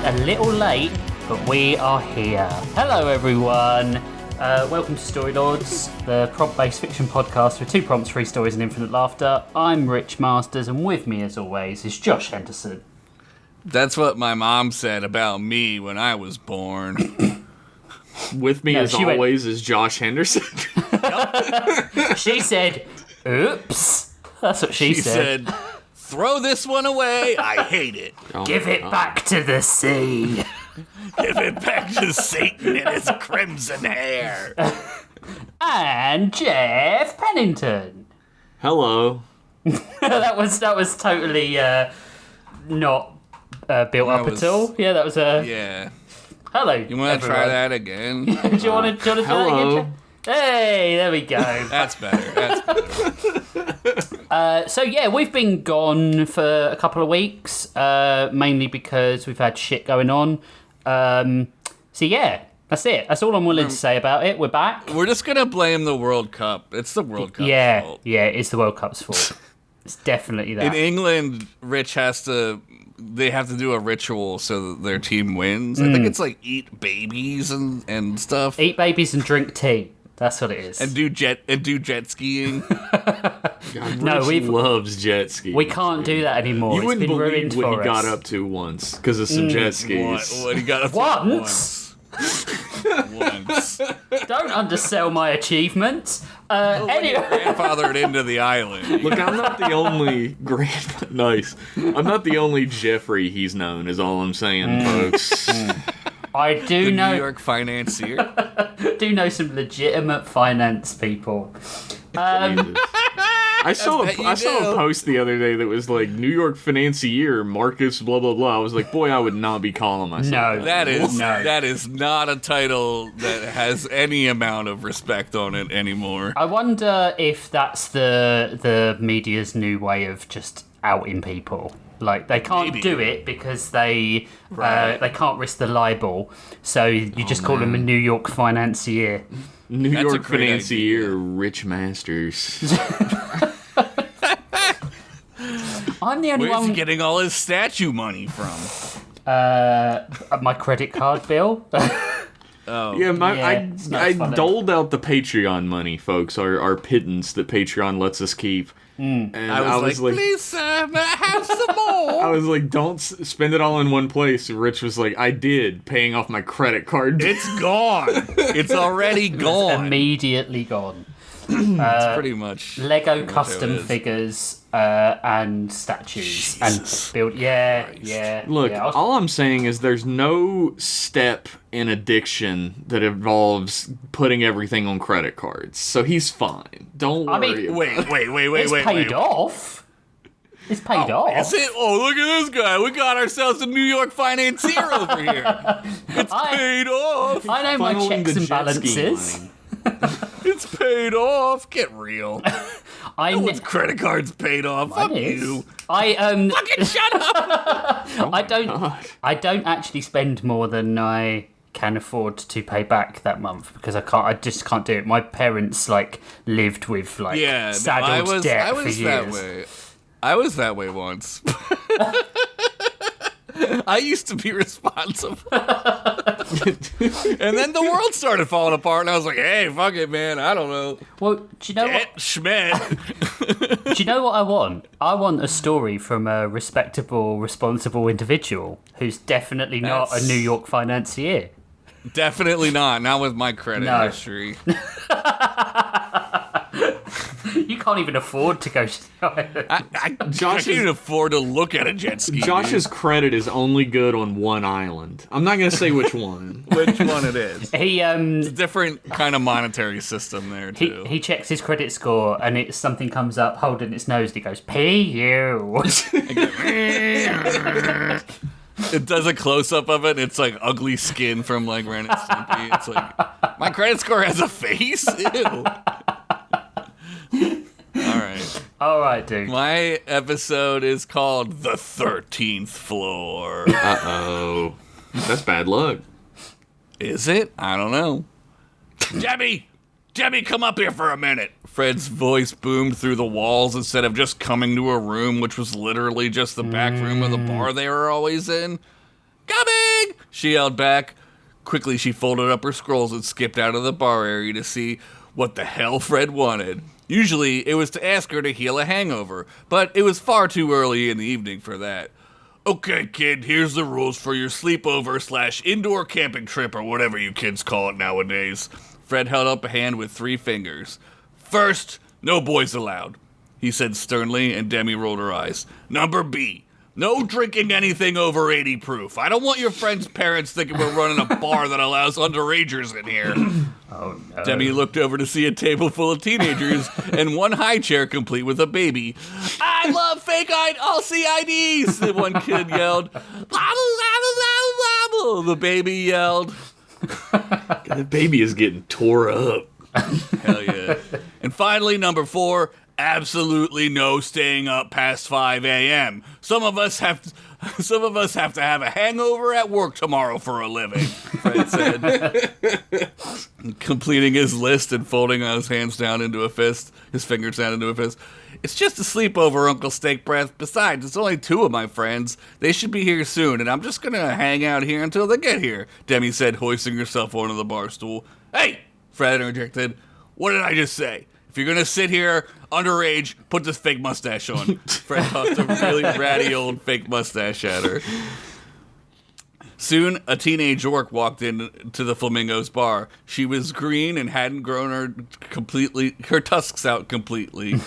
a little late, but we are here. Hello, everyone. Welcome to Story Lords, the prompt-based fiction podcast with 2 prompts, 3 stories, and infinite laughter. I'm Rich Masters, and with me, as always, is Josh Henderson. That's what my mom said about me when I was born. With me, as always, is Josh Henderson. She said, oops. That's what she said. Throw this one away. I hate it. Give it back to the sea. Give it back to Satan and his crimson hair. And Jeff Pennington. Hello. that was totally not built up at all. Yeah, that was a... Yeah. Hello. You want to try that again? Do you want to try that again? Hey, there we go. That's better. So yeah, we've been gone for a couple of weeks, mainly because we've had shit going on. So yeah, that's it. That's all I'm willing to say about it. We're back. We're just going to blame the World Cup. It's the World Cup's fault. Yeah, it's the World Cup's fault. It's definitely that. In England, Rich they have to do a ritual so that their team wins. I think it's like eat babies and stuff. Eat babies and drink tea. That's what it is. And do jet skiing. God, Rich loves jet skiing. We can't do that anymore. You wouldn't believe what he got us. up to once because of some jet skis. What he got up to once? Once. Don't undersell my achievements. Anyway, grandfathered into the island. Look, I'm not the only Nice. I'm not the only Jeffrey he's known. Is all I'm saying, folks. I do know New York financier. do know some legitimate finance people. I saw a post the other day that was like New York financier Marcus blah blah blah. I was like, boy, I would not be calling myself that is not a title that has any amount of respect on it anymore. I wonder if that's the media's new way of just outing people. Like, they can't do it because they can't risk the libel, so you just call them a New York financier. New York financier, Rich Masters. I'm the only one. Where's he getting all his statue money from? My credit card bill. I doled out the Patreon money, folks. Our pittance that Patreon lets us keep. And I was like, please, sir, may I have some more? I was like, don't spend it all in one place. And Rich was like, I did, paying off my credit card. It's gone. It's already gone. It's immediately gone. It's pretty much Lego custom figures and statues and build. Yeah. Look, yeah, all I'm saying is there's no step in addiction that involves putting everything on credit cards. So he's fine. Don't worry. Wait. It's paid off. It's paid off. Is it? Oh, look at this guy. We got ourselves a New York financier over here. It's paid off. I know my checks and balances. It's paid off. Get real. No one's credit card's paid off. Fuck you. Fucking shut up. I don't actually spend more than I can afford to pay back that month because I just can't do it. My parents lived with saddled debt for years. I was that way once. I used to be responsible. And then the world started falling apart, and I was like, hey, fuck it, man. I don't know. Well, do you know what? Schmidt. Do you know what I want? I want a story from a respectable, responsible individual who's definitely not a New York financier. Definitely not. Not with my credit history. You can't even afford to go. I can't even afford to look at a jet ski. Josh's credit is only good on one island. I'm not going to say which one. Which one it is. It's a different kind of monetary system there, too. He checks his credit score, and something comes up holding its nose, and he goes, P.U. It does a close-up of it, and it's like ugly skin from Ren and Stimpy. It's like, my credit score has a face? Ew. All right, dude. My episode is called The 13th Floor. Uh-oh. That's bad luck. Is it? I don't know. Debbie, come up here for a minute. Fred's voice boomed through the walls instead of just coming to a room, which was literally just the back room of the bar they were always in. Coming! She yelled back. Quickly, she folded up her scrolls and skipped out of the bar area to see what the hell Fred wanted. Usually, it was to ask her to heal a hangover, but it was far too early in the evening for that. Okay, kid, here's the rules for your sleepover/indoor camping trip, or whatever you kids call it nowadays. Fred held up a hand with 3 fingers. First, no boys allowed, he said sternly, and Demi rolled her eyes. Number B, no drinking anything over 80 proof. I don't want your friends' parents thinking we're running a bar that allows underagers in here. Oh, no. Demi looked over to see a table full of teenagers and one high chair complete with a baby. I love fake LCIDs, the one kid yelled. The baby yelled. The baby is getting tore up. Hell yeah. And finally, number 4, absolutely no staying up past 5 a.m. Some of us have to have a hangover at work tomorrow for a living, Fred said. Completing his list and folding his fingers down into a fist. It's just a sleepover, Uncle Steak Breath. Besides, it's only 2 of my friends. They should be here soon, and I'm just gonna hang out here until they get here, Demi said, hoisting herself onto the bar stool. Hey, Fred interjected. What did I just say? If you're gonna sit here underage, put this fake mustache on. Fred tossed a really ratty old fake mustache at her. Soon, a teenage orc walked into the Flamingo's bar. She was green and hadn't grown her tusks out completely.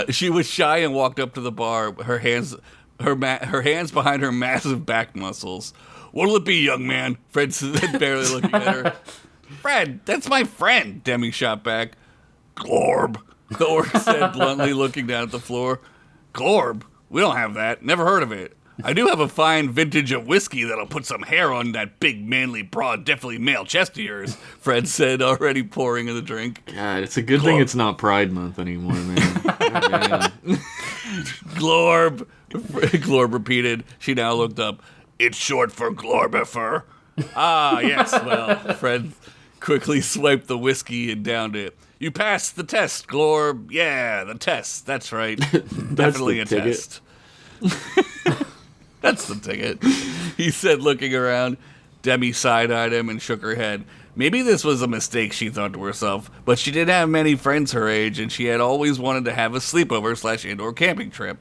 She was shy and walked up to the bar, her hands behind her massive back muscles. What'll it be, young man? Fred said, barely looking at her. Fred, that's my friend, Demi shot back. Glorb, the orc said bluntly, looking down at the floor. Glorb? We don't have that. Never heard of it. I do have a fine vintage of whiskey that'll put some hair on that big, manly, broad, definitely male chest of yours, Fred said, already pouring in the drink. God, it's a good thing it's not Pride Month anymore, man. Glorb, Glorb repeated. She now looked up. It's short for Glorbifer. Ah, yes, well, Fred quickly swiped the whiskey and downed it. You passed the test, Glorb. Yeah, the test. That's right. Definitely a test. That's the ticket, he said, looking around. Demi side-eyed him and shook her head. Maybe this was a mistake, she thought to herself, but she didn't have many friends her age, and she had always wanted to have a sleepover/indoor camping trip.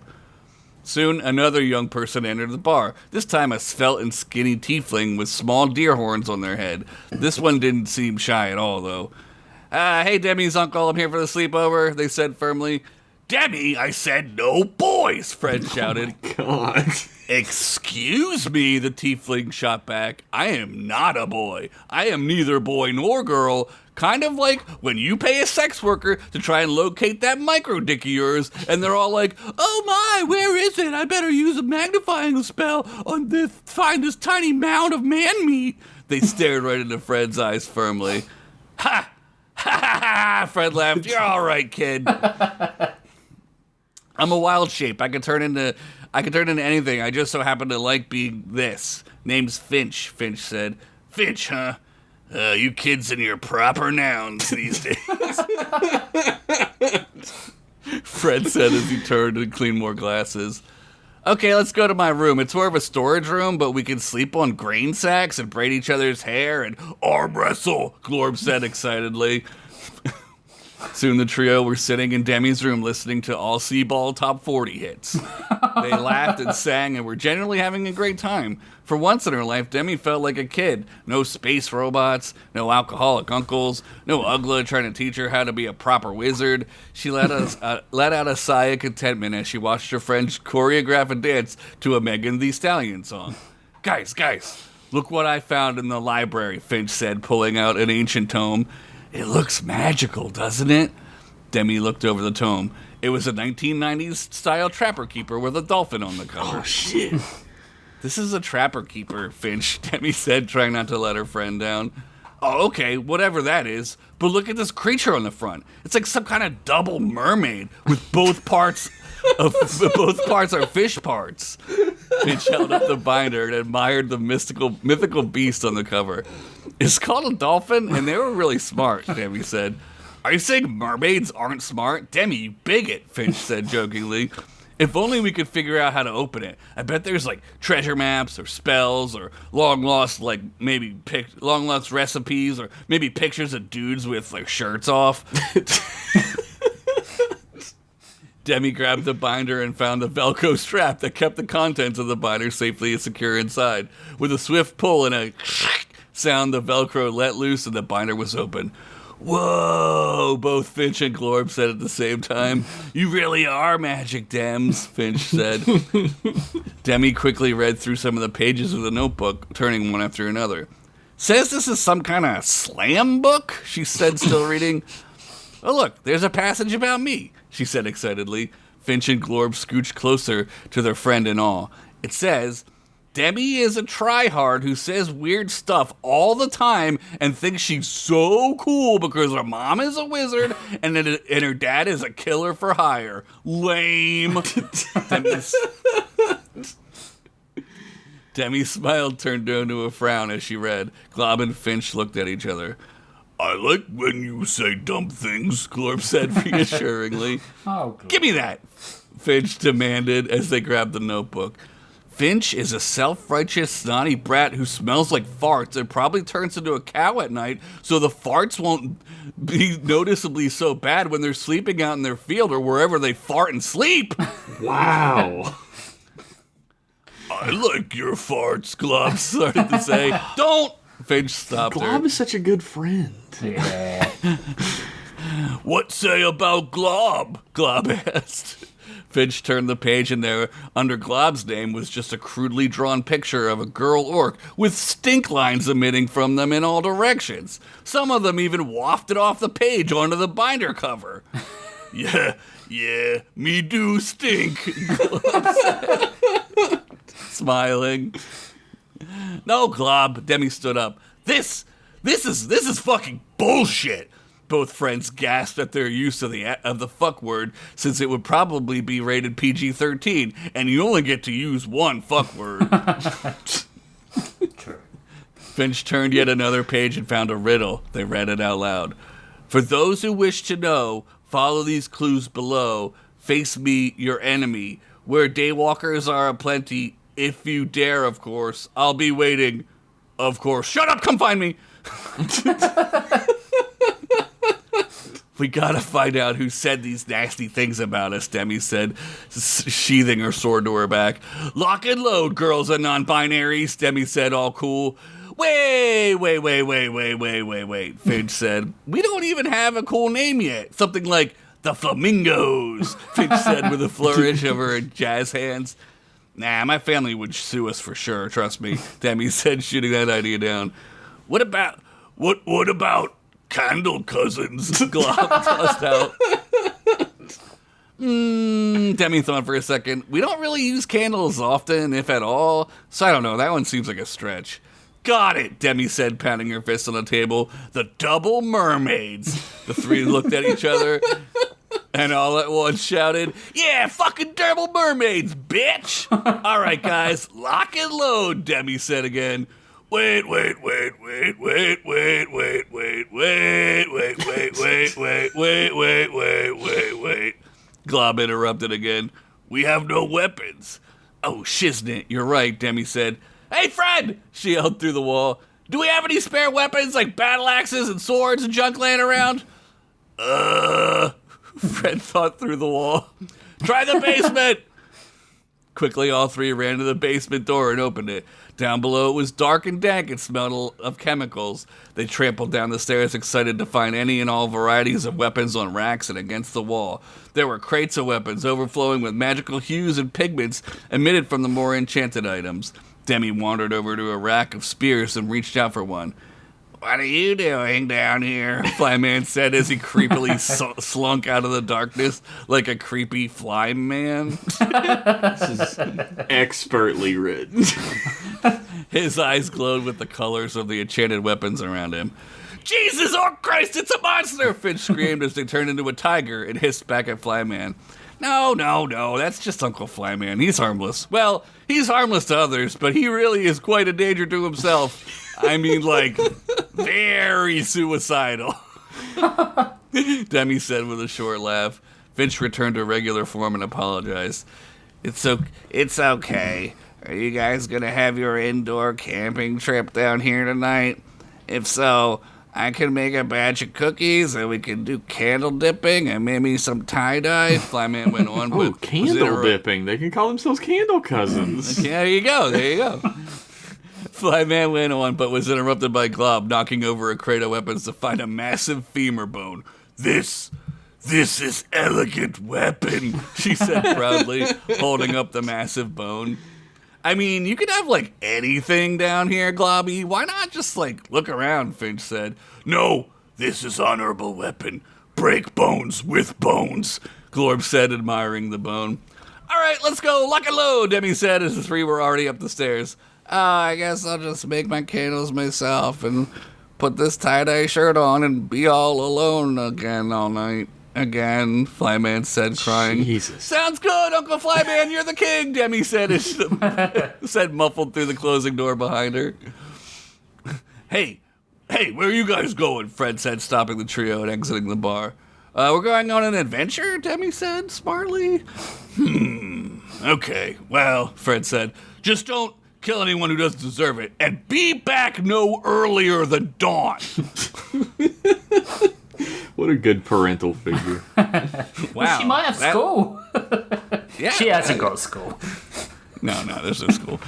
Soon, another young person entered the bar, this time a svelte and skinny tiefling with small deer horns on their head. This one didn't seem shy at all, though. Hey, Demi's uncle, I'm here for the sleepover, they said firmly. Demi, I said no boys, Fred shouted. Oh, God. Excuse me, the tiefling shot back. I am not a boy. I am neither boy nor girl. Kind of like when you pay a sex worker to try and locate that micro dick of yours, and they're all like, oh my, where is it? I better use a magnifying spell on this, find this tiny mound of man meat. They stared right into Fred's eyes firmly. Ha! Ha ha ha! Fred laughed. You're all right, kid. I'm a wild shape. I can turn into anything. I just so happen to like being this. Name's Finch, Finch said. Finch, huh? You kids and your proper nouns these days. Fred said as he turned and cleaned more glasses. Okay, let's go to my room. It's more of a storage room, but we can sleep on grain sacks and braid each other's hair and arm wrestle, Glorb said excitedly. Soon the trio were sitting in Demi's room listening to all C-Ball Top 40 hits. They laughed and sang and were genuinely having a great time. For once in her life, Demi felt like a kid. No space robots, no alcoholic uncles, no Ugla trying to teach her how to be a proper wizard. She let out a sigh of contentment as she watched her friends choreograph a dance to a Megan Thee Stallion song. Guys, look what I found in the library, Finch said, pulling out an ancient tome. It looks magical, doesn't it? Demi looked over the tome. It was a 1990s-style Trapper Keeper with a dolphin on the cover. Oh, shit. This is a Trapper Keeper, Finch, Demi said, trying not to let her friend down. Oh, okay, whatever that is. But look at this creature on the front. It's like some kind of double mermaid with both parts are fish parts. Finch held up the binder and admired the mythical beast on the cover. It's called a dolphin, and they were really smart, Demi said. Are you saying mermaids aren't smart? Demi, you bigot, Finch said jokingly. If only we could figure out how to open it. I bet there's like treasure maps or spells or long lost recipes or maybe pictures of dudes with like shirts off. Demi grabbed the binder and found the Velcro strap that kept the contents of the binder safely and secure inside. With a swift pull and a sound, the Velcro let loose and the binder was open. Whoa, both Finch and Glorb said at the same time. You really are magic, Dems, Finch said. Demi quickly read through some of the pages of the notebook, turning one after another. Says this is some kind of slam book, she said, still reading. Oh, look, there's a passage about me, she said excitedly. Finch and Glorb scooched closer to their friend in awe. It says, Demi is a tryhard who says weird stuff all the time and thinks she's so cool because her mom is a wizard and her dad is a killer for hire. Lame. Demi smiled, turned down to a frown as she read. Glob and Finch looked at each other. I like when you say dumb things, Glorb said reassuringly. Give me that, Finch demanded as they grabbed the notebook. Finch is a self-righteous, snotty brat who smells like farts and probably turns into a cow at night, so the farts won't be noticeably so bad when they're sleeping out in their field or wherever they fart and sleep. Wow. I like your farts, Glob started to say. Don't! Finch stopped her. Glob is such a good friend. Yeah. What say about Glob? Glob asked. Finch turned the page and there, under Glob's name, was just a crudely drawn picture of a girl orc with stink lines emitting from them in all directions. Some of them even wafted off the page onto the binder cover. Yeah, me do stink, Glob said, smiling. No, Glob, Demi stood up. This is fucking bullshit. Both friends gasped at their use of the fuck word, since it would probably be rated PG-13, and you only get to use one fuck word. True. Finch turned yet another page and found a riddle. They read it out loud. For those who wish to know, follow these clues below. Face me, your enemy. Where daywalkers are aplenty, if you dare, of course. I'll be waiting, of course. Shut up, come find me! We gotta find out who said these nasty things about us, Demi said, sheathing her sword to her back. Lock and load, girls and non-binaries, Demi said, all cool. Wait, Finch said. We don't even have a cool name yet. Something like the Flamingos, Finch said with a flourish of her jazz hands. Nah, my family would sue us for sure, trust me, Demi said, shooting that idea down. What about Candle Cousins? Glob tossed out. Demi thought for a second. We don't really use candles often, if at all, so I don't know, that one seems like a stretch. Got it, Demi said, pounding her fist on the table. The double mermaids. The three looked at each other and all at once shouted, yeah, fucking double mermaids, bitch! All right, guys, lock and load, Demi said again. Wait. Glob interrupted again. We have no weapons. Oh, shiznit, you're right, Demi said. Hey, Fred, she yelled through the wall. Do we have any spare weapons like battle axes and swords and junk laying around? Fred thought through the wall. Try the basement. Quickly, all three ran to the basement door and opened it. Down below, it was dark and dank and smelled of chemicals. They trampled down the stairs, excited to find any and all varieties of weapons on racks and against the wall. There were crates of weapons overflowing with magical hues and pigments emitted from the more enchanted items. Demi wandered over to a rack of spears and reached out for one. What are you doing down here? Flyman said as he creepily slunk out of the darkness like a creepy fly man. This is expertly written. His eyes glowed with the colors of the enchanted weapons around him. Jesus, oh Christ, it's a monster! Finch screamed as they turned into a tiger and hissed back at Flyman. No, that's just Uncle Flyman. He's harmless. Well, he's harmless to others, but he really is quite a danger to himself. I mean, like, very suicidal. Demi said with a short laugh. Finch returned to regular form and apologized. It's okay. Are you guys gonna have your indoor camping trip down here tonight? If so, I can make a batch of cookies and we can do candle dipping and maybe some tie-dye. Flyman went on. Oh, candle dipping. They can call themselves candle cousins. Yeah, there you go. Flyman went on, but was interrupted by Glob knocking over a crate of weapons to find a massive femur bone. This is elegant weapon, she said proudly, holding up the massive bone. I mean, you could have, like, anything down here, Globby. Why not just, like, look around, Finch said. No, this is honorable weapon. Break bones with bones, Glorb said, admiring the bone. All right, let's go, lock and load, Demi said as the three were already up the stairs. I guess I'll just make my candles myself and put this tie-dye shirt on and be all alone again all night. Again, Flyman said, crying. Jesus. Sounds good, Uncle Flyman, you're the king, Demi said, said muffled through the closing door behind her. Hey, where are you guys going? Fred said, stopping the trio and exiting the bar. We're going on an adventure, Demi said, smartly. Okay, well, Fred said, just don't kill anyone who doesn't deserve it, and be back no earlier than dawn. What a good parental figure. Wow. She might have school. Yeah. She hasn't got school. No, there's no school.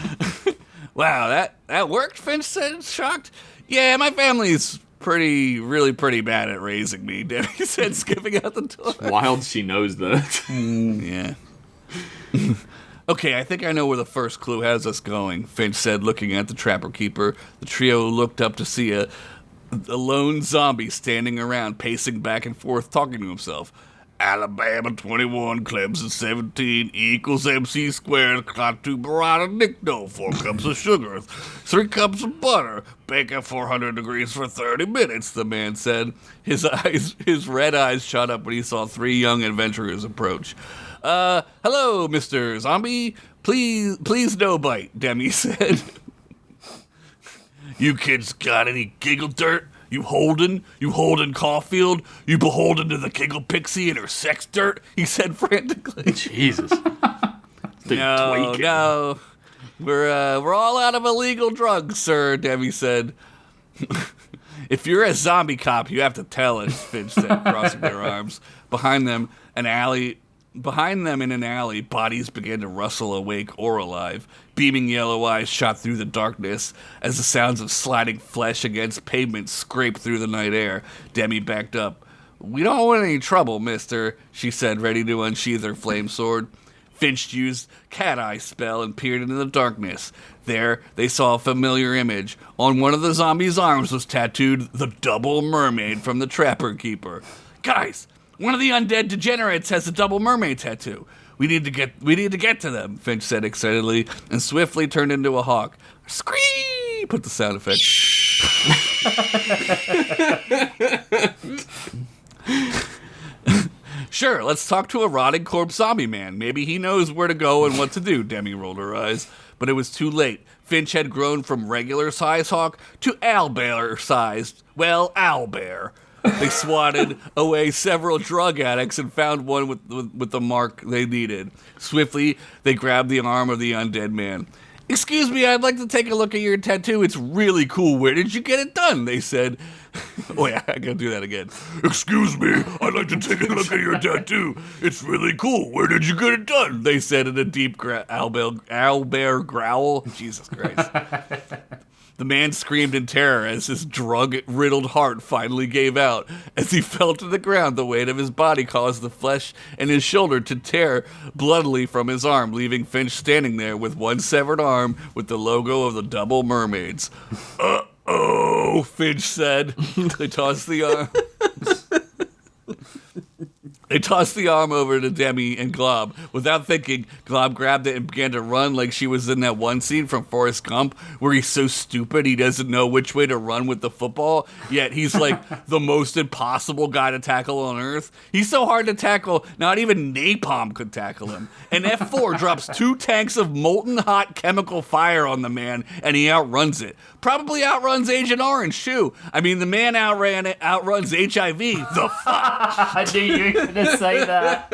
Wow, that worked, Finch said, shocked. Yeah, my family's really pretty bad at raising me, Debbie said, skipping out the door. It's wild she knows that. Yeah. Okay, I think I know where the first clue has us going, Finch said, looking at the Trapper Keeper. The trio looked up to see a lone zombie standing around, pacing back and forth, talking to himself. Alabama 21, Clemson 17, equals MC squared, clot to burrata nicto, 4 cups of sugar, 3 cups of butter, bake at 400 degrees for 30 minutes, the man said. His red eyes shot up when he saw 3 young adventurers approach. Hello, Mr. Zombie. Please no bite, Demi said. You kids got any giggle dirt? You Holden Caulfield? You beholden to the giggle pixie and her sex dirt? He said frantically. Jesus. No. We're all out of illegal drugs, sir, Demi said. If you're a zombie cop, you have to tell us, Finch said, crossing their arms. Behind them in an alley, bodies began to rustle awake or alive. Beaming yellow eyes shot through the darkness as the sounds of sliding flesh against pavement scraped through the night air. Demi backed up. We don't want any trouble, mister, she said, ready to unsheath her flame sword. Finch used cat eye spell and peered into the darkness. There, they saw a familiar image. On one of the zombie's arms was tattooed the double mermaid from the Trapper Keeper. Guys! One of the undead degenerates has a double mermaid tattoo. We need to get to them, Finch said excitedly, and swiftly turned into a hawk. Scream! Put the sound effect. Sure, let's talk to a rotting corpse zombie man. Maybe he knows where to go and what to do, Demi rolled her eyes. But it was too late. Finch had grown from regular-sized hawk to owlbear-sized, owlbear. They swatted away several drug addicts and found one with the mark they needed. Swiftly, they grabbed the arm of the undead man. Excuse me, I'd like to take a look at your tattoo. It's really cool. Where did you get it done? They said. Oh yeah, I gotta do that again. Excuse me, I'd like to take a look at your tattoo. It's really cool. Where did you get it done? They said in a deep owlbear growl. Jesus Christ. The man screamed in terror as his drug-riddled heart finally gave out. As he fell to the ground, the weight of his body caused the flesh in his shoulder to tear bloodily from his arm, leaving Finch standing there with one severed arm with the logo of the Double Mermaids. Uh-oh, Finch said. They tossed the arm. They tossed the arm over to Demi and Glob. Without thinking, Glob grabbed it and began to run like she was in that one scene from Forrest Gump where he's so stupid he doesn't know which way to run with the football, yet he's like the most impossible guy to tackle on earth. He's so hard to tackle, not even napalm could tackle him. And F4 drops 2 tanks of molten hot chemical fire on the man, and he outruns it. Probably outruns Agent Orange, too. I mean, the man outruns HIV. The fuck? I knew you were going gonna say that.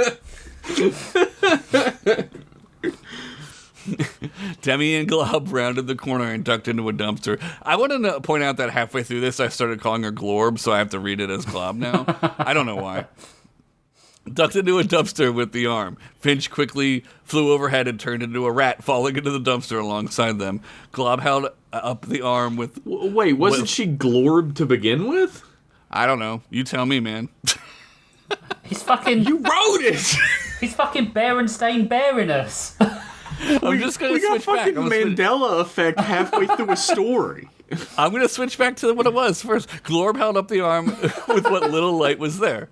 Demi and Glob rounded the corner and ducked into a dumpster. I want to point out that halfway through this, I started calling her Glorb, so I have to read it as Glob now. I don't know why. Ducked into a dumpster with the arm. Finch quickly flew overhead and turned into a rat, falling into the dumpster alongside them. Glob held up the arm with... Wait, wasn't she Glorb to begin with? I don't know. You tell me, man. He's fucking... You wrote it! He's fucking Berenstain bearing us. I'm just going to switch back. We got fucking Mandela effect halfway through a story. I'm going to switch back to what it was first. Glorb held up the arm with what little light was there.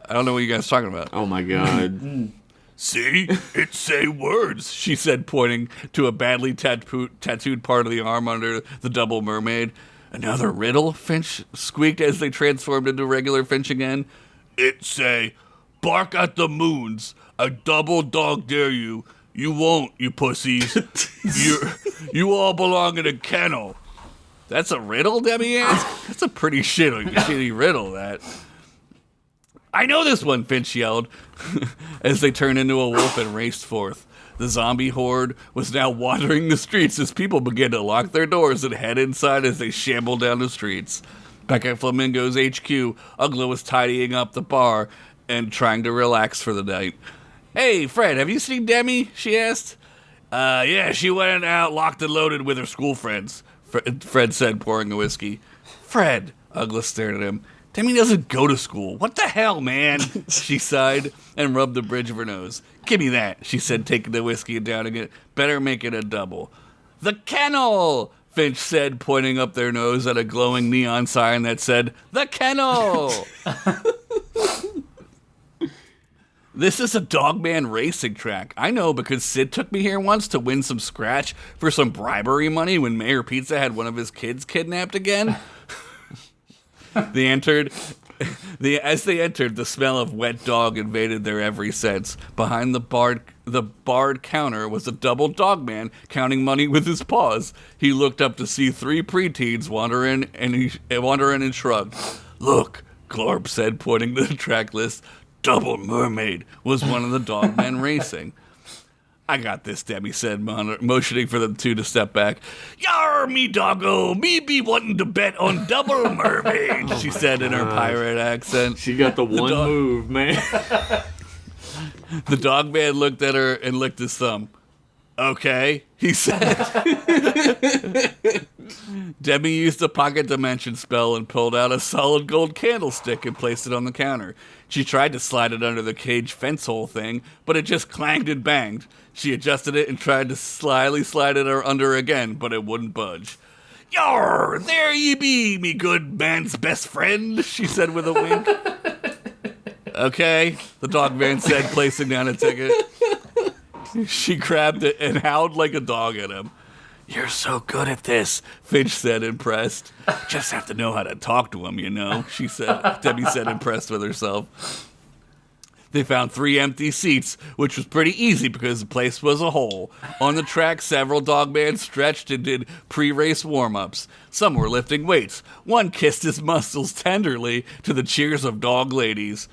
I don't know what you guys are talking about. Oh my god. See? It say words, she said, pointing to a badly tattooed part of the arm under the double mermaid. Another riddle? Finch squeaked as they transformed into regular Finch again. It say, bark at the moons. A double dog dare you. You won't, you pussies. You all belong in a kennel. That's a riddle, Demi asked? That's a pretty shitty riddle, that. I know this one, Finch yelled, as they turned into a wolf and raced forth. The zombie horde was now wandering the streets as people began to lock their doors and head inside as they shambled down the streets. Back at Flamingo's HQ, Ugla was tidying up the bar and trying to relax for the night. Hey, Fred, have you seen Demi? She asked. Yeah, she went out locked and loaded with her school friends, Fred said, pouring a whiskey. Fred, Ugla stared at him. Demi doesn't go to school. What the hell, man? She sighed and rubbed the bridge of her nose. Give me that, she said, taking the whiskey and downing it. Better make it a double. The kennel, Finch said, pointing up their nose at a glowing neon sign that said, The Kennel! This is a Dogman racing track. I know because Sid took me here once to win some scratch for some bribery money when Mayor Pizza had one of his kids kidnapped again. As they entered, the smell of wet dog invaded their every sense. Behind the barred counter was a double dog man counting money with his paws. He looked up to see three preteens wander in and shrugged. Look, Glorb said, pointing to the track list. Double Mermaid was one of the dog men racing. I got this, Demi said, motioning for the two to step back. Yar, me doggo, me be wanting to bet on Double Mermaid, she said in her pirate accent. She got the one move, man. The dog man looked at her and licked his thumb. Okay, he said. Demi used a pocket dimension spell and pulled out a solid gold candlestick and placed it on the counter. She tried to slide it under the cage fence hole thing, but it just clanged and banged. She adjusted it and tried to slyly slide it under again, but it wouldn't budge. Yar, there ye be, me good man's best friend, she said with a wink. Okay, the dog man said, placing down a ticket. She grabbed it and howled like a dog at him. You're so good at this, Finch said, impressed. Just have to know how to talk to him, you know, she said. Debbie said, impressed with herself. They found 3 empty seats, which was pretty easy because the place was a hole. On the track, several dogmen stretched and did pre-race warm-ups. Some were lifting weights. One kissed his muscles tenderly to the cheers of dog ladies.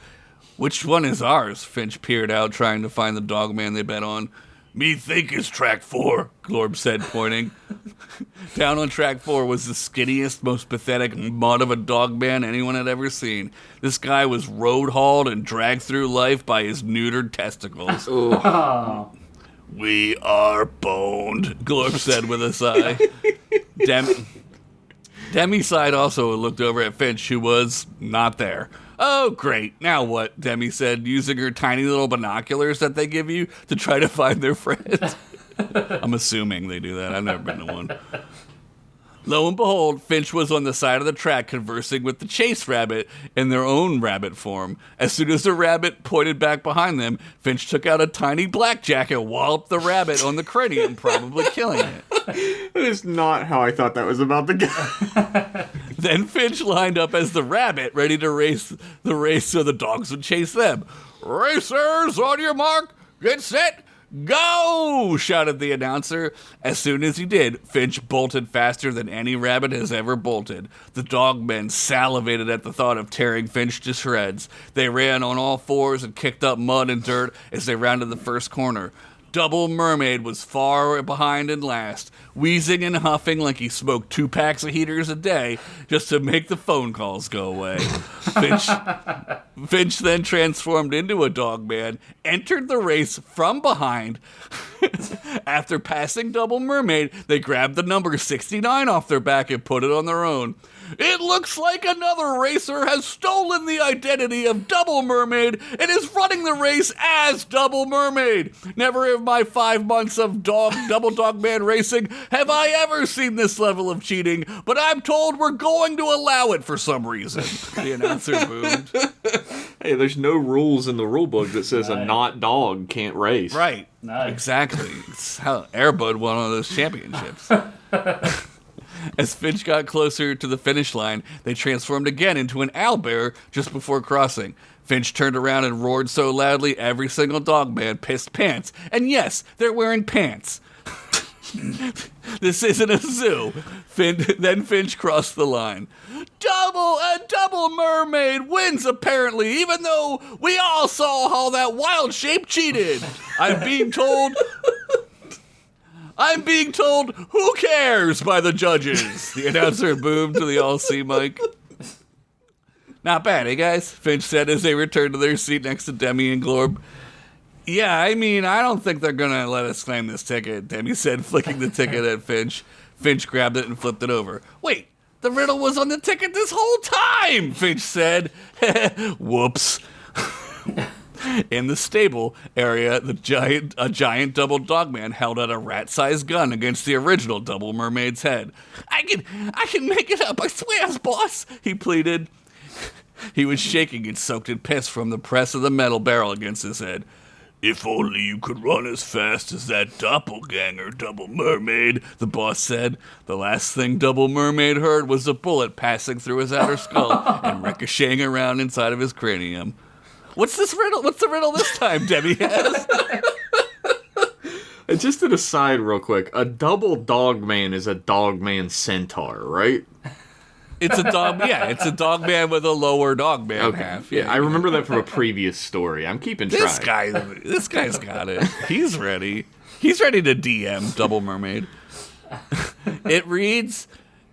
Which one is ours? Finch peered out, trying to find the dogman they bet on. Me think it's track 4, Glorb said, pointing. Down on track 4 was the skinniest, most pathetic mud of a dogman anyone had ever seen. This guy was road-hauled and dragged through life by his neutered testicles. We are boned, Glorb said with a sigh. Demi sighed also and looked over at Finch, who was not there. Oh, great. Now what? Demi said, using her tiny little binoculars that they give you to try to find their friends. I'm assuming they do that. I've never been to one. Lo and behold, Finch was on the side of the track conversing with the chase rabbit in their own rabbit form. As soon as the rabbit pointed back behind them, Finch took out a tiny blackjack and walloped the rabbit on the cranium, probably killing it. That is not how I thought that was about to go. Then Finch lined up as the rabbit, ready to race the race so the dogs would chase them. Racers, on your mark, get set, "Go!" shouted the announcer. As soon as he did, Finch bolted faster than any rabbit has ever bolted. The dogmen salivated at the thought of tearing Finch to shreds. They ran on all fours and kicked up mud and dirt as they rounded the first corner. Double Mermaid was far behind and last, wheezing and huffing like he smoked 2 packs of heaters a day just to make the phone calls go away. Finch then transformed into a dogman, entered the race from behind. After passing Double Mermaid, they grabbed the number 69 off their back and put it on their own. It looks like another racer has stolen the identity of Double Mermaid and is running the race as Double Mermaid. Never in my 5 months of double dogman racing have I ever seen this level of cheating, but I'm told we're going to allow it for some reason. The announcer boomed. Hey, there's no rules in the rule book that says a not dog can't race. Right. No. Exactly. It's how Airbud won one of those championships. As Finch got closer to the finish line, they transformed again into an owlbear just before crossing. Finch turned around and roared so loudly every single dogman pissed pants. And yes, they're wearing pants. This isn't a zoo. Then Finch crossed the line. Double Mermaid wins, apparently, even though we all saw how that wild shape cheated. I'm being told, who cares, by the judges. The announcer boomed to the all-see mic. Not bad, eh, guys? Finch said as they returned to their seat next to Demi and Glorb. Yeah, I mean, I don't think they're going to let us claim this ticket, Demi said, flicking the ticket at Finch. Finch grabbed it and flipped it over. Wait, the riddle was on the ticket this whole time, Finch said. Whoops. In the stable area, a giant double dogman held out a rat-sized gun against the original Double Mermaid's head. I can make it up, I swear, boss, he pleaded. He was shaking and soaked in piss from the press of the metal barrel against his head. If only you could run as fast as that doppelganger, Double Mermaid, the boss said. The last thing Double Mermaid heard was a bullet passing through his outer skull and ricocheting around inside of his cranium. What's this riddle? What's the riddle this time, Debbie asked. And just an aside real quick, a double dogman is a dogman centaur, right? It's a dog, yeah. It's a dogman with a lower dogman half. Yeah, I remember that from a previous story. I'm keeping track. This guy's got it. He's ready. He's ready to DM Double Mermaid. It reads,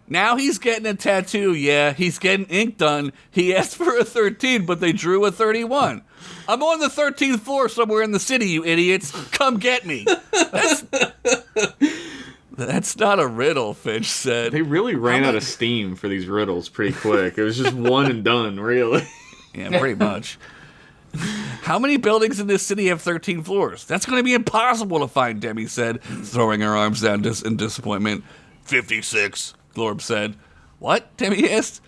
now he's getting a tattoo. Yeah, he's getting ink done. He asked for a 13, but they drew a 31. I'm on the 13th floor somewhere in the city, you idiots. Come get me. That's not a riddle, Finch said. They really ran out of steam for these riddles pretty quick. It was just one and done, really. Yeah, pretty much. How many buildings in this city have 13 floors? That's going to be impossible to find, Demi said, throwing her arms down in disappointment. 56, Glorb said. What? Demi asked.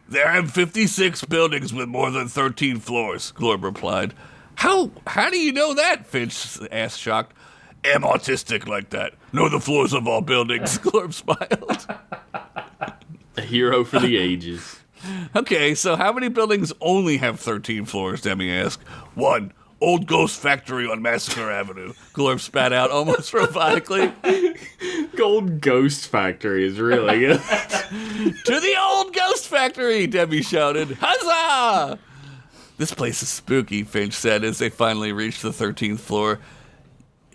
There are 56 buildings with more than 13 floors, Glorb replied. How do you know that? Finch asked, shocked. Am autistic like that. Know the floors of all buildings, Glorb smiled. A hero for the ages. Okay, so how many buildings only have 13 floors, Demi asked. 1. Old Ghost Factory on Massacre Avenue. Glorb spat out almost robotically. Old Ghost Factory is really good. To the Old Ghost Factory, Debbie shouted. Huzzah! This place is spooky, Finch said as they finally reached the 13th floor.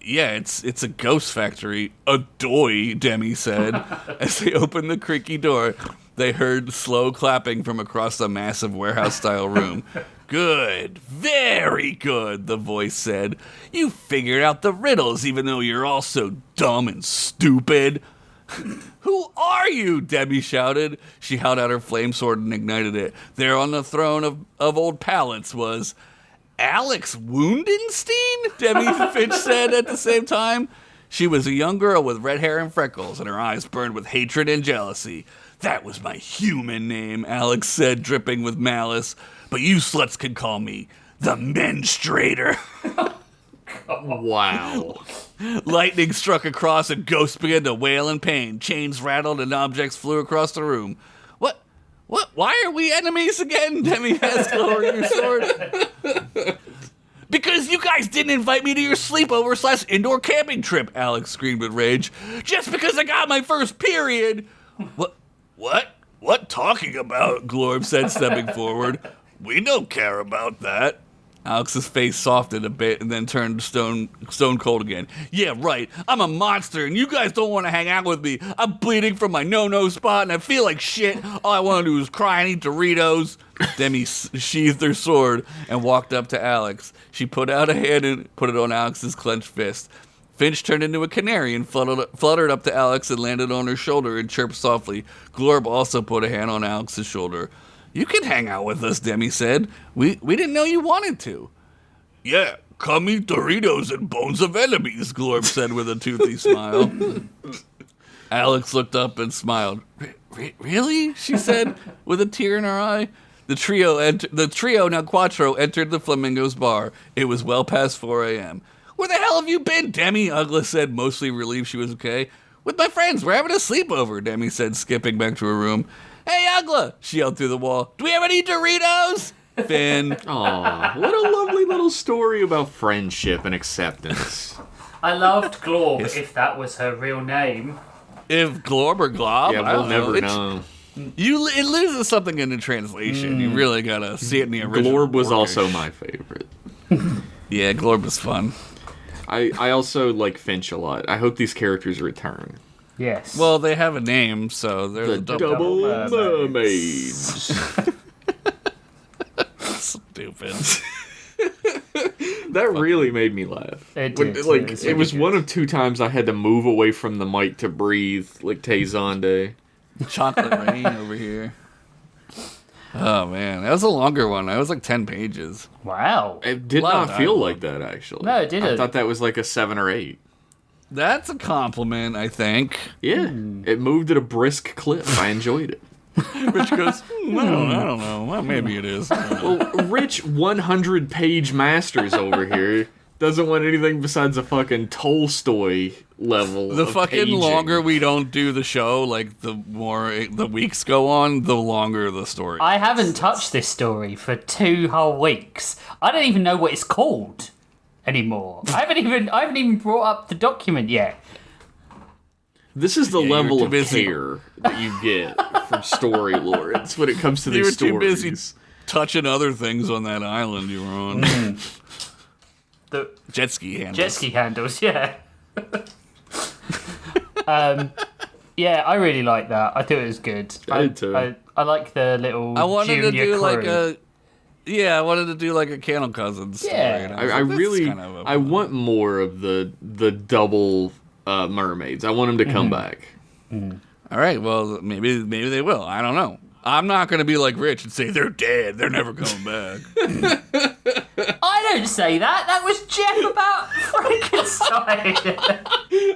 Yeah, it's a ghost factory. A doy, Demi said. As they opened the creaky door, they heard slow clapping from across the massive warehouse-style room. Good, very good, the voice said. You figured out the riddles even though you're all so dumb and stupid. Who are you? Debbie shouted. She held out her flame sword and ignited it. There on the throne of old pallets was Alex Woundenstein? Debbie Finch said at the same time. She was a young girl with red hair and freckles, and her eyes burned with hatred and jealousy. That was my human name, Alex said, dripping with malice. But you sluts can call me the Menstruator. Wow. Lightning struck across and Ghost began to wail in pain. Chains rattled and objects flew across the room. What? Why are we enemies again? Demi asked, lowering her sword. Because you guys didn't invite me to your sleepover / indoor camping trip, Alex screamed with rage. Just because I got my first period. What talking about? Glorb said, stepping forward. We don't care about that. Alex's face softened a bit and then turned stone cold again. Yeah, right. I'm a monster and you guys don't want to hang out with me. I'm bleeding from my no-no spot and I feel like shit. All I want to do is cry and eat Doritos. Demi sheathed her sword and walked up to Alex. She put out a hand and put it on Alex's clenched fist. Finch turned into a canary and fluttered up to Alex and landed on her shoulder and chirped softly. Glorb also put a hand on Alex's shoulder. You can hang out with us, Demi said. We didn't know you wanted to. Yeah, come eat Doritos and bones of enemies, Glorb said with a toothy smile. Alex looked up and smiled. Really? She said with a tear in her eye. The trio, now Quattro, entered the Flamingo's bar. It was well past 4 a.m. Where the hell have you been, Demi? Ugla said, mostly relieved she was okay. With my friends, we're having a sleepover, Demi said, skipping back to her room. Hey, Ugla, she yelled through the wall. Do we have any Doritos? Finn. Aw, what a lovely little story about friendship and acceptance. I loved Glorb, if that was her real name. If Glorb or Glob? Yeah, we'll never know. It loses something in the translation. You really gotta see it in the original. Glorb was Orcish. Also my favorite. Yeah, Glorb was fun. I also like Finch a lot. I hope these characters return. Yes. Well, they have a name, so they're The Double Mermaids. Stupid. That really made me laugh. It did. It was one of 2 times I had to move away from the mic to breathe, like Tay-Zonde. Chocolate rain over here. Oh, man. That was a longer one. That was like 10 pages. Wow. It did not feel like that, actually. No, it didn't. I thought that was like a 7 or 8. That's a compliment, I think. Yeah. It moved at a brisk clip. I enjoyed it. Rich goes, I don't know. Well, maybe it is. Well, Rich 100-page masters over here doesn't want anything besides a fucking Tolstoy level. The of fucking paging. longer we don't do the show, like the more the weeks go on, the longer the story. I haven't touched this story for 2 whole weeks. I don't even know what it's called anymore. I haven't even brought up the document yet. This is the level you're of too busy. care that you get from story lords when it comes to you these were stories. too busy touching other things on that island you were on. The Jet ski handles. jet ski handles, yeah. Yeah, I really like that. I thought it was good. I did too. I like the little I wanted to junior do crew. like a. Yeah, I wanted to do like a Candle Cousins story. Yeah. and I was like, really, that's kind of a I want more of the double mermaids. I want them to come back. All right, well, maybe they will. I don't know. I'm not going to be like Rich and say they're dead. They're never coming back. I don't say that. That was Jeff about Frankenstein.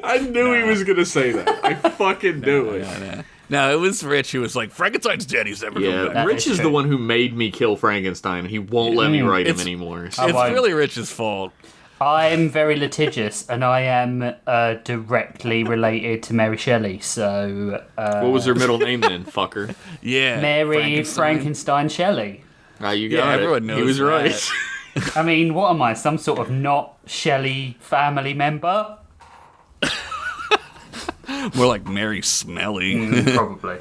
I knew he was gonna say that. I fucking knew it. No, it was Rich who was like, Frankenstein's dead. He's never coming back. That Rich is is the true. one who made me kill Frankenstein. He won't let me write him It's- anymore. I It's won't. really Rich's fault. I'm very litigious, and I am directly related to Mary Shelley. So What was her middle name then, fucker? Yeah. Mary Frankenstein Shelley. Ah, you Yeah, got it. everyone knows He was that. right. I mean, what am I? Some sort of not Shelley family member? More like Mary Smelly. Probably.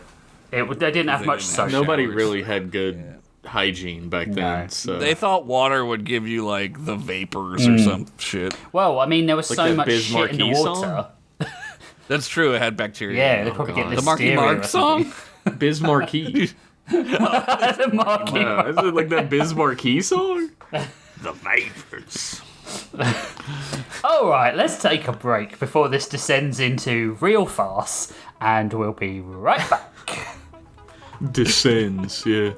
They didn't have much social. Nobody showers. really had good hygiene back then. No. So They thought water would give you like the vapors or some shit. Well, I mean, there was Like so that much Biz shit in the Marquis water. song? That's true. It had bacteria. Yeah, they probably God. get The Marky listeria Mark or song. Biz Marquis. the Marky Is it like that Biz Marquis song? The vapors. All right, let's take a break before this descends into real farce, and we'll be right back. Descends, yeah.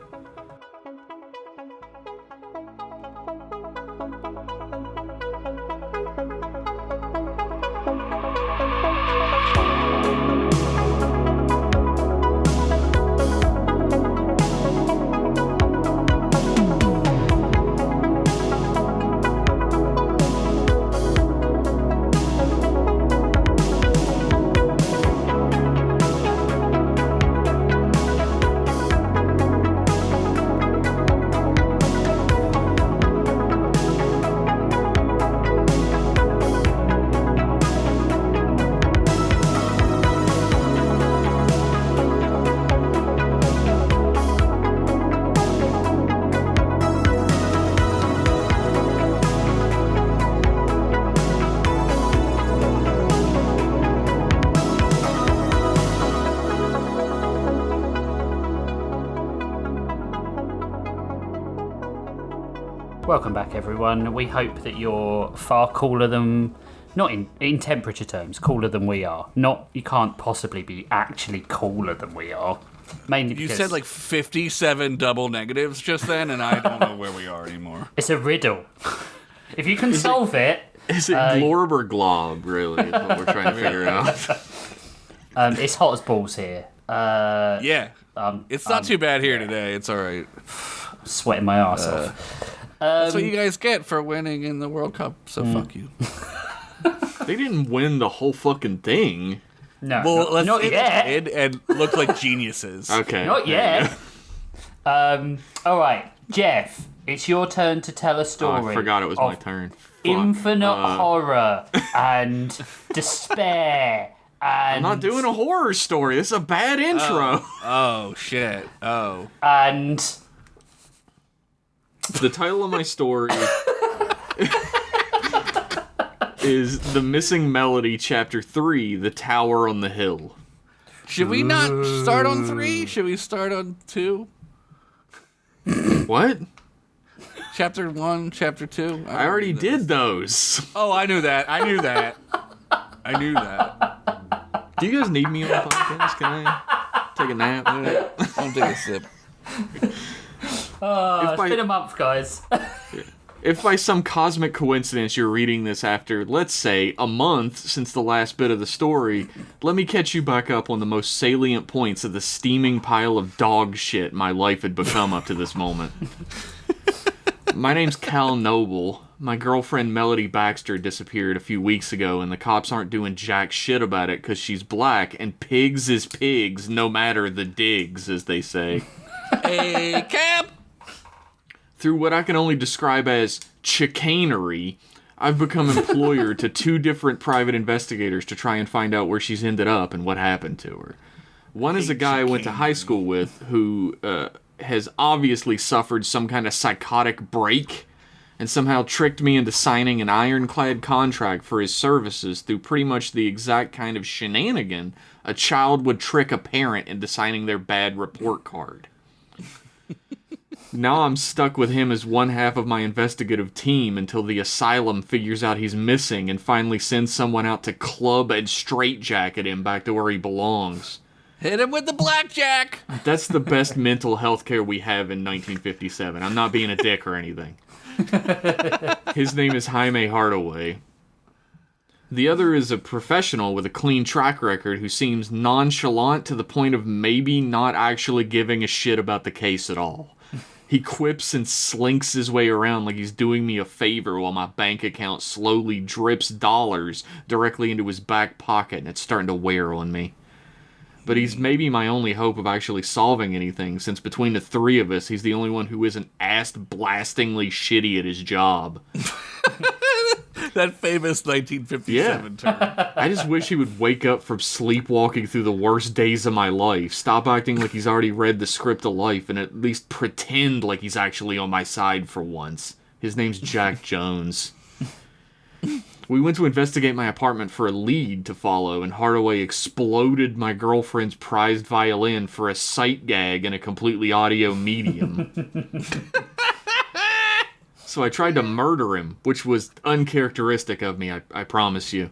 Welcome back, everyone. We hope that you're far cooler than, not in temperature terms, cooler than we are. Not, you can't possibly be actually cooler than we are. Mainly because... You said like 57 double negatives just then, and I don't know where we are anymore. It's a riddle. If you can solve it... Is it glorb or glob, really, is what we're trying to figure out? It's hot as balls here. Yeah. It's not too bad here today. It's all right. Sweating my ass off. That's what you guys get for winning in the World Cup, so fuck you. They didn't win the whole fucking thing. No, Well, let's not say yet. they did and look like geniuses. Okay. Not yet. All right, Jeff, it's your turn to tell a Oh, story. I forgot it was my turn. Fuck. Infinite horror and despair. And, I'm not doing a horror story. This is a bad intro. Oh, shit. Oh. And The title of my story is The Missing Melody, Chapter 3, The Tower on the Hill. Should we not start on 3? Should we start on 2? What? Chapter 1, Chapter 2? I already did those. Oh, I knew that. I knew that. Do you guys need me on the podcast? Can I take a nap? I'll take a sip. it's been a month, guys. If by some cosmic coincidence you're reading this after, let's say, a month since the last bit of the story, let me catch you back up on the most salient points of the steaming pile of dog shit my life had become up to this moment. My name's Cal Noble. My girlfriend Melody Baxter disappeared a few weeks ago, and the cops aren't doing jack shit about it because she's black, and pigs is pigs, no matter the digs, as they say. Hey, Cap! Through what I can only describe as chicanery, I've become employer to 2 different private investigators to try and find out where she's ended up and what happened to her. One is a guy I went to high school with who has obviously suffered some kind of psychotic break and somehow tricked me into signing an ironclad contract for his services through pretty much the exact kind of shenanigan a child would trick a parent into signing their bad report card. Now I'm stuck with him as one half of my investigative team until the asylum figures out he's missing and finally sends someone out to club and straitjacket him back to where he belongs. Hit him with the blackjack! That's the best mental health care we have in 1957. I'm not being a dick or anything. His name is Jaime Hardaway. The other is a professional with a clean track record who seems nonchalant to the point of maybe not actually giving a shit about the case at all. He quips and slinks his way around like he's doing me a favor while my bank account slowly drips dollars directly into his back pocket, and it's starting to wear on me. But he's maybe my only hope of actually solving anything, since between the 3 of us, he's the only one who isn't ass-blastingly shitty at his job. That famous 1957 term. I just wish he would wake up from sleepwalking through the worst days of my life, stop acting like he's already read the script of life, and at least pretend like he's actually on my side for once. His name's Jack Jones. We went to investigate my apartment for a lead to follow, and Hardaway exploded my girlfriend's prized violin for a sight gag in a completely audio medium. So I tried to murder him, which was uncharacteristic of me, I promise you.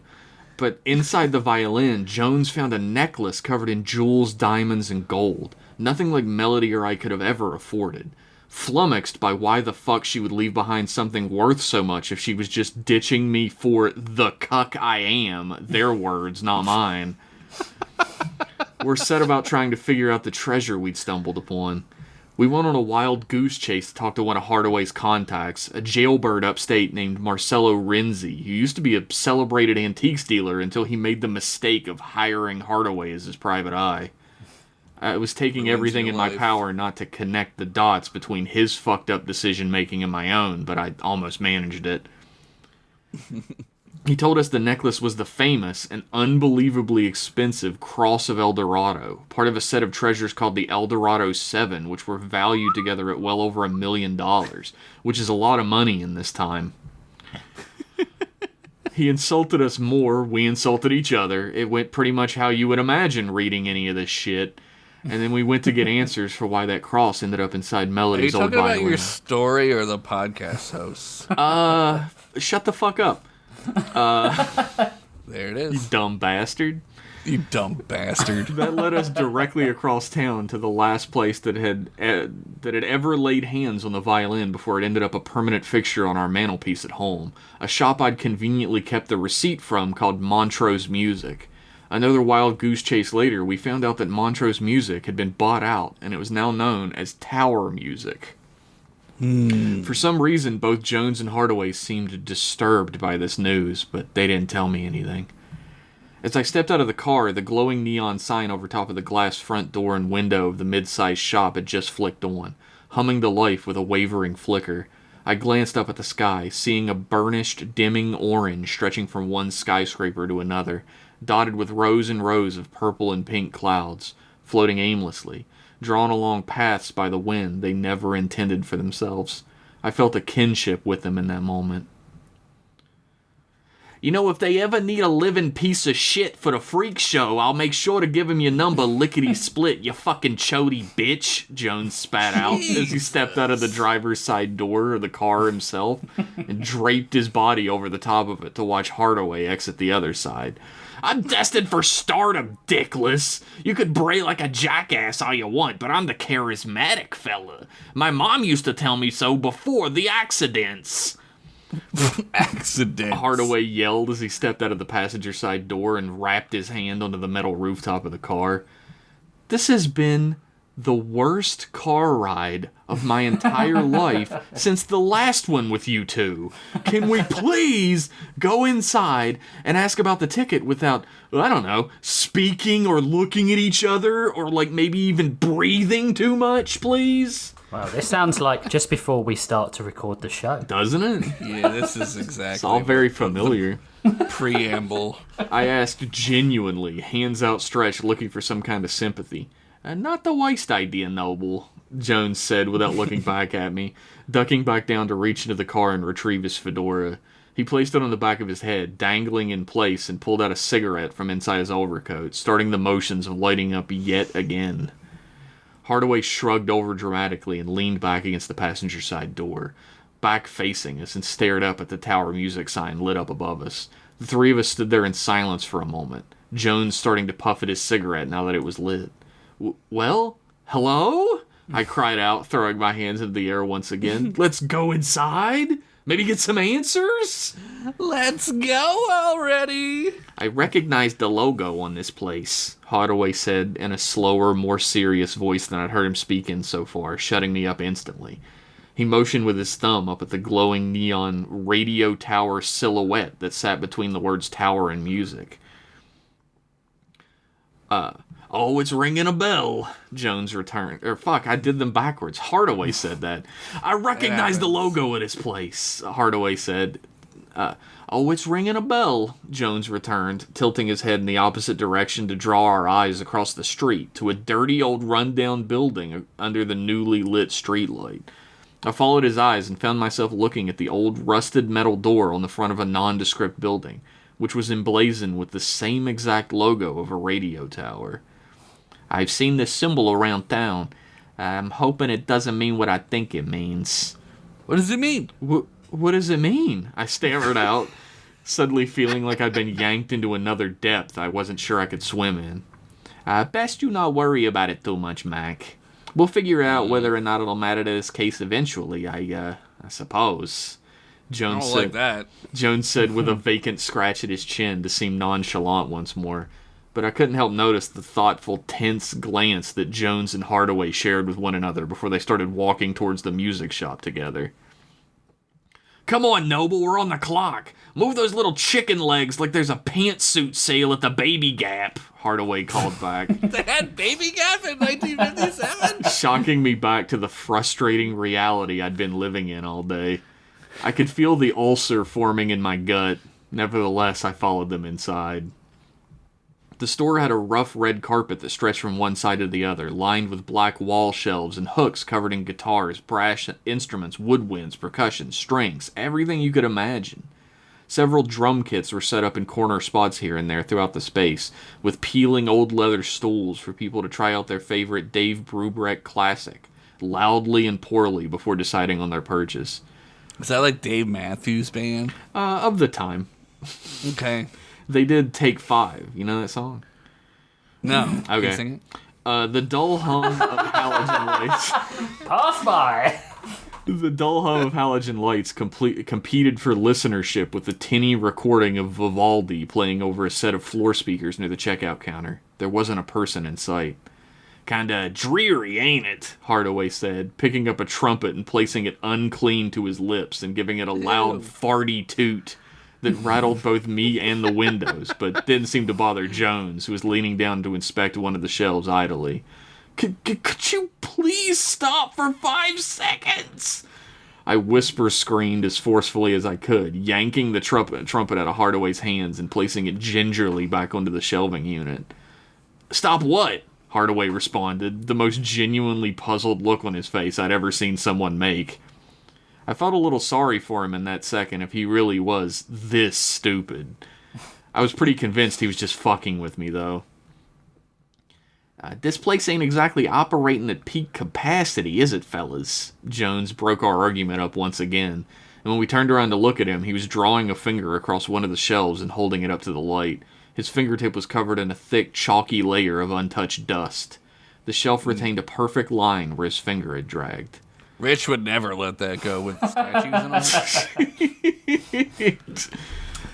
But inside the violin, Jones found a necklace covered in jewels, diamonds, and gold. Nothing like Melody or I could have ever afforded. Flummoxed by why the fuck she would leave behind something worth so much if she was just ditching me for the cuck I am. Their words, not mine. We're set about trying to figure out the treasure we'd stumbled upon. We went on a wild goose chase to talk to one of Hardaway's contacts, a jailbird upstate named Marcelo Renzi, who used to be a celebrated antiques dealer until he made the mistake of hiring Hardaway as his private eye. I was taking everything in my power not to connect the dots between his fucked up decision making and my own, but I almost managed it. He told us the necklace was the famous and unbelievably expensive Cross of El Dorado, part of a set of treasures called the El Dorado 7, which were valued together at well over $1 million, which is a lot of money in this time. He insulted us more, we insulted each other. It went pretty much how you would imagine reading any of this shit. And then we went to get answers for why that cross ended up inside Melody's old violin. Are you talking about your story or the podcast host? Shut the fuck up. There it is. You dumb bastard. You dumb bastard. That led us directly across town to the last place that had ever laid hands on the violin before it ended up a permanent fixture on our mantelpiece at home. A shop I'd conveniently kept the receipt from called Montrose Music. Another wild goose chase later, we found out that Montrose Music had been bought out, and it was now known as Tower Music. For some reason, both Jones and Hardaway seemed disturbed by this news, but they didn't tell me anything. As I stepped out of the car, the glowing neon sign over top of the glass front door and window of the mid-sized shop had just flicked on, humming to life with a wavering flicker. I glanced up at the sky, seeing a burnished, dimming orange stretching from one skyscraper to another, dotted with rows and rows of purple and pink clouds, floating aimlessly, drawn along paths by the wind they never intended for themselves. I felt a kinship with them in that moment. You know, if they ever need a living piece of shit for the freak show, I'll make sure to give him your number lickety-split, you fucking chody bitch, Jones spat out as he stepped out of the driver's side door of the car himself and draped his body over the top of it to watch Hardaway exit the other side. I'm destined for stardom, dickless. You could bray like a jackass all you want, but I'm the charismatic fella. My mom used to tell me so before the accidents. Accidents. Hardaway yelled as he stepped out of the passenger side door and rapped his hand onto the metal rooftop of the car. This has been the worst car ride of my entire life since the last one with you two. Can we please go inside and ask about the ticket without, I don't know, speaking or looking at each other or like maybe even breathing too much, please? Wow, this sounds like just before we start to record the show. Doesn't it? Yeah, this is exactly. It's all very familiar. Preamble. I asked genuinely, hands outstretched, looking for some kind of sympathy. Not the worst idea, Noble, Jones said without looking back at me, ducking back down to reach into the car and retrieve his fedora. He placed it on the back of his head, dangling in place, and pulled out a cigarette from inside his overcoat, starting the motions of lighting up yet again. Hardaway shrugged over dramatically and leaned back against the passenger side door, back facing us, and stared up at the Tower Music sign lit up above us. The three of us stood there in silence for a moment, Jones starting to puff at his cigarette now that it was lit. Well, hello? I cried out, throwing my hands into the air once again. Let's go inside? Maybe get some answers? Let's go already. I recognized the logo on this place, Hardaway said in a slower, more serious voice than I'd heard him speak in so far, shutting me up instantly. He motioned with his thumb up at the glowing neon radio tower silhouette that sat between the words tower and music. Oh, it's ringing a bell, Jones returned. I did them backwards. Hardaway said that. I recognize the logo of this place, Hardaway said. Oh, it's ringing a bell, Jones returned, tilting his head in the opposite direction to draw our eyes across the street to a dirty old rundown building under the newly lit streetlight. I followed his eyes and found myself looking at the old rusted metal door on the front of a nondescript building, which was emblazoned with the same exact logo of a radio tower. I've seen this symbol around town. I'm hoping it doesn't mean what I think it means. What does it mean? What does it mean? I stammered out, suddenly feeling like I'd been yanked into another depth I wasn't sure I could swim in. Best you not worry about it too much, Mac. We'll figure out whether or not it'll matter to this case eventually, I suppose. Jones said, like that. Jones said with a vacant scratch at his chin to seem nonchalant once more. But I couldn't help notice the thoughtful, tense glance that Jones and Hardaway shared with one another before they started walking towards the music shop together. Come on, Noble, we're on the clock. Move those little chicken legs like there's a pantsuit sale at the Baby Gap, Hardaway called back. They had Baby Gap in 1957? Shocking me back to the frustrating reality I'd been living in all day. I could feel the ulcer forming in my gut. Nevertheless, I followed them inside. The store had a rough red carpet that stretched from one side to the other, lined with black wall shelves and hooks covered in guitars, brass instruments, woodwinds, percussion, strings, everything you could imagine. Several drum kits were set up in corner spots here and there throughout the space, with peeling old leather stools for people to try out their favorite Dave Brubeck classic, loudly and poorly before deciding on their purchase. Is that like Dave Matthews Band? Of the time. Okay. They did Take 5. You know that song? No. Okay. Can you sing it? The dull hum of halogen lights. Pass by. The dull hum of halogen lights competed for listenership with the tinny recording of Vivaldi playing over a set of floor speakers near the checkout counter. There wasn't a person in sight. Kinda dreary, ain't it? Hardaway said, picking up a trumpet and placing it unclean to his lips and giving it a loud farty toot that rattled both me and the windows, but didn't seem to bother Jones, who was leaning down to inspect one of the shelves idly. Could you please stop for 5 seconds? I whisper-screamed as forcefully as I could, yanking the trumpet out of Hardaway's hands and placing it gingerly back onto the shelving unit. Stop what? Hardaway responded, the most genuinely puzzled look on his face I'd ever seen someone make. I felt a little sorry for him in that second if he really was this stupid. I was pretty convinced he was just fucking with me, though. This place ain't exactly operating at peak capacity, is it, fellas? Jones broke our argument up once again, and when we turned around to look at him, he was drawing a finger across one of the shelves and holding it up to the light. His fingertip was covered in a thick, chalky layer of untouched dust. The shelf retained a perfect line where his finger had dragged. Rich would never let that go with the statues and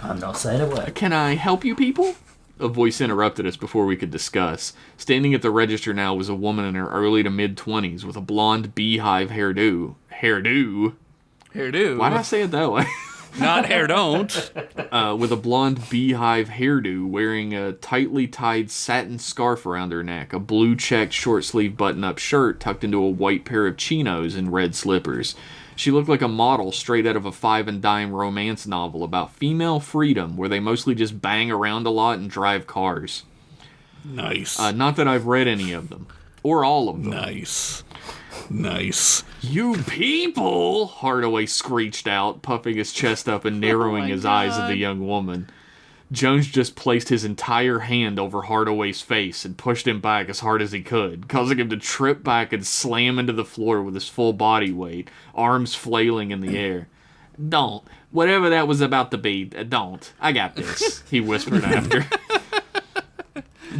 all. I'm not saying a word. Can I help you people? A voice interrupted us before we could discuss. Standing at the register now was a woman in her early to mid-20s with a blonde beehive hairdo. Hairdo? Why did I say it that way? Not hair don't. With a blonde beehive hairdo, wearing a tightly tied satin scarf around her neck, a blue-checked short-sleeve button-up shirt tucked into a white pair of chinos and red slippers. She looked like a model straight out of a five-and-dime romance novel about female freedom where they mostly just bang around a lot and drive cars. Nice. Not that I've read any of them. Or all of them. Nice. You people! Hardaway screeched out, puffing his chest up and narrowing his eyes at the young woman. Jones just placed his entire hand over Hardaway's face and pushed him back as hard as he could, causing him to trip back and slam into the floor with his full body weight, arms flailing in the air. Don't. Whatever that was about to be, don't. I got this, he whispered after.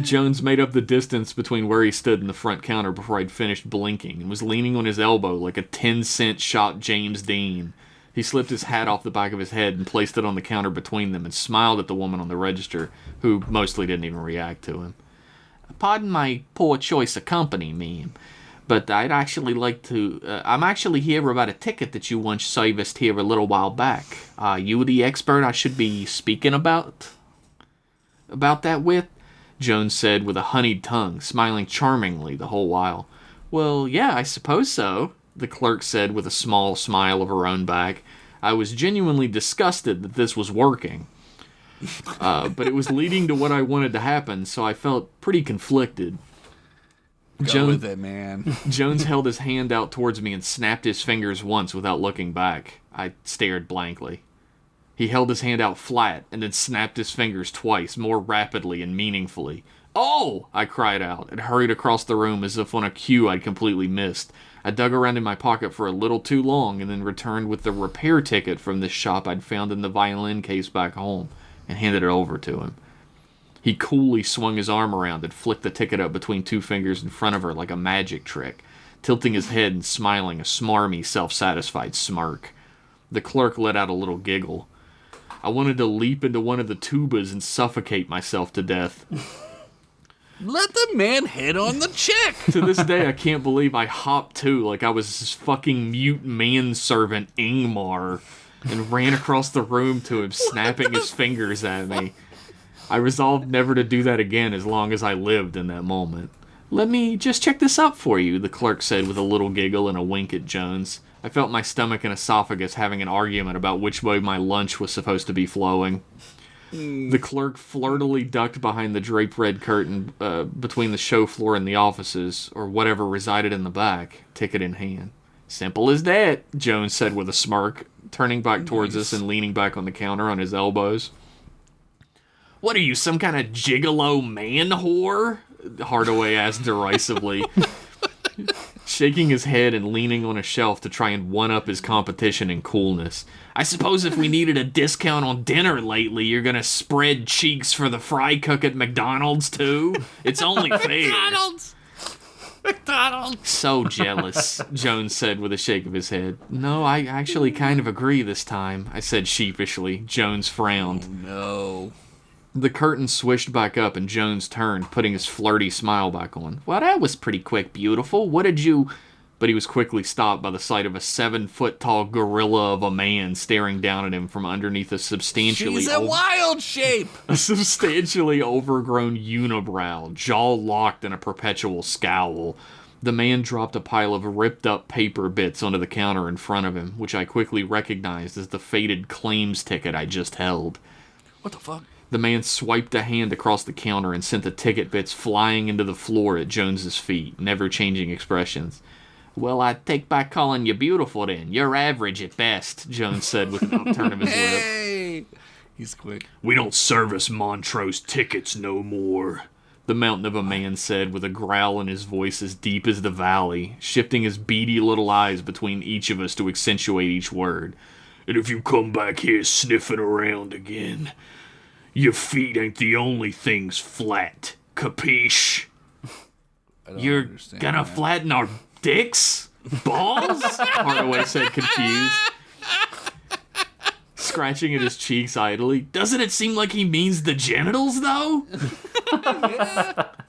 Jones made up the distance between where he stood and the front counter before I'd finished blinking and was leaning on his elbow like a 10-cent shop James Dean. He slipped his hat off the back of his head and placed it on the counter between them and smiled at the woman on the register, who mostly didn't even react to him. Pardon my poor choice of company, ma'am, but I'd actually like to... I'm actually here about a ticket that you once serviced here a little while back. Are you the expert I should be speaking about that with? Jones said with a honeyed tongue, smiling charmingly the whole while. Well, yeah, I suppose so, the clerk said with a small smile of her own back. I was genuinely disgusted that this was working. But it was leading to what I wanted to happen, so I felt pretty conflicted. Go with it, man. Jones held his hand out towards me and snapped his fingers once without looking back. I stared blankly. He held his hand out flat and then snapped his fingers twice, more rapidly and meaningfully. Oh! I cried out and hurried across the room as if on a cue I'd completely missed. I dug around in my pocket for a little too long and then returned with the repair ticket from this shop I'd found in the violin case back home and handed it over to him. He coolly swung his arm around and flicked the ticket up between two fingers in front of her like a magic trick, tilting his head and smiling a smarmy, self-satisfied smirk. The clerk let out a little giggle. I wanted to leap into one of the tubas and suffocate myself to death. Let the man hit on the chick. To this day, I can't believe I hopped to like I was his fucking mute manservant Ingmar and ran across the room to him, snapping his fingers at me. I resolved never to do that again as long as I lived in that moment. Let me just check this up for you, the clerk said with a little giggle and a wink at Jones. I felt my stomach and esophagus having an argument about which way my lunch was supposed to be flowing. The clerk flirtily ducked behind the draped red curtain between the show floor and the offices, or whatever resided in the back, ticket in hand. Simple as that, Jones said with a smirk, turning back towards us and leaning back on the counter on his elbows. What are you, some kind of gigolo man whore? Hardaway asked derisively, shaking his head and leaning on a shelf to try and one-up his competition in coolness. I suppose if we needed a discount on dinner lately, you're gonna spread cheeks for the fry cook at McDonald's, too? It's only fair. McDonald's! So jealous, Jones said with a shake of his head. No, I actually kind of agree this time, I said sheepishly. Jones frowned. Oh, no. The curtain swished back up and Jones turned, putting his flirty smile back on. Well, that was pretty quick, beautiful. What did you... But he was quickly stopped by the sight of a 7-foot-tall gorilla of a man staring down at him from underneath a substantially... She's a wild shape! A substantially overgrown unibrow, jaw locked in a perpetual scowl. The man dropped a pile of ripped-up paper bits onto the counter in front of him, which I quickly recognized as the faded claims ticket I just held. What the fuck? The man swiped a hand across the counter and sent the ticket bits flying into the floor at Jones's feet, never changing expressions. Well, I take back calling you beautiful then. You're average at best, Jones said with an upturn of his lip. Hey! He's quick. We don't service Montrose tickets no more, the mountain of a man said with a growl in his voice as deep as the valley, shifting his beady little eyes between each of us to accentuate each word. And if you come back here sniffing around again, your feet ain't the only things flat. Capiche? You're gonna flatten our dicks? Balls? Hardaway said, confused, scratching at his cheeks idly. Doesn't it seem like he means the genitals, though?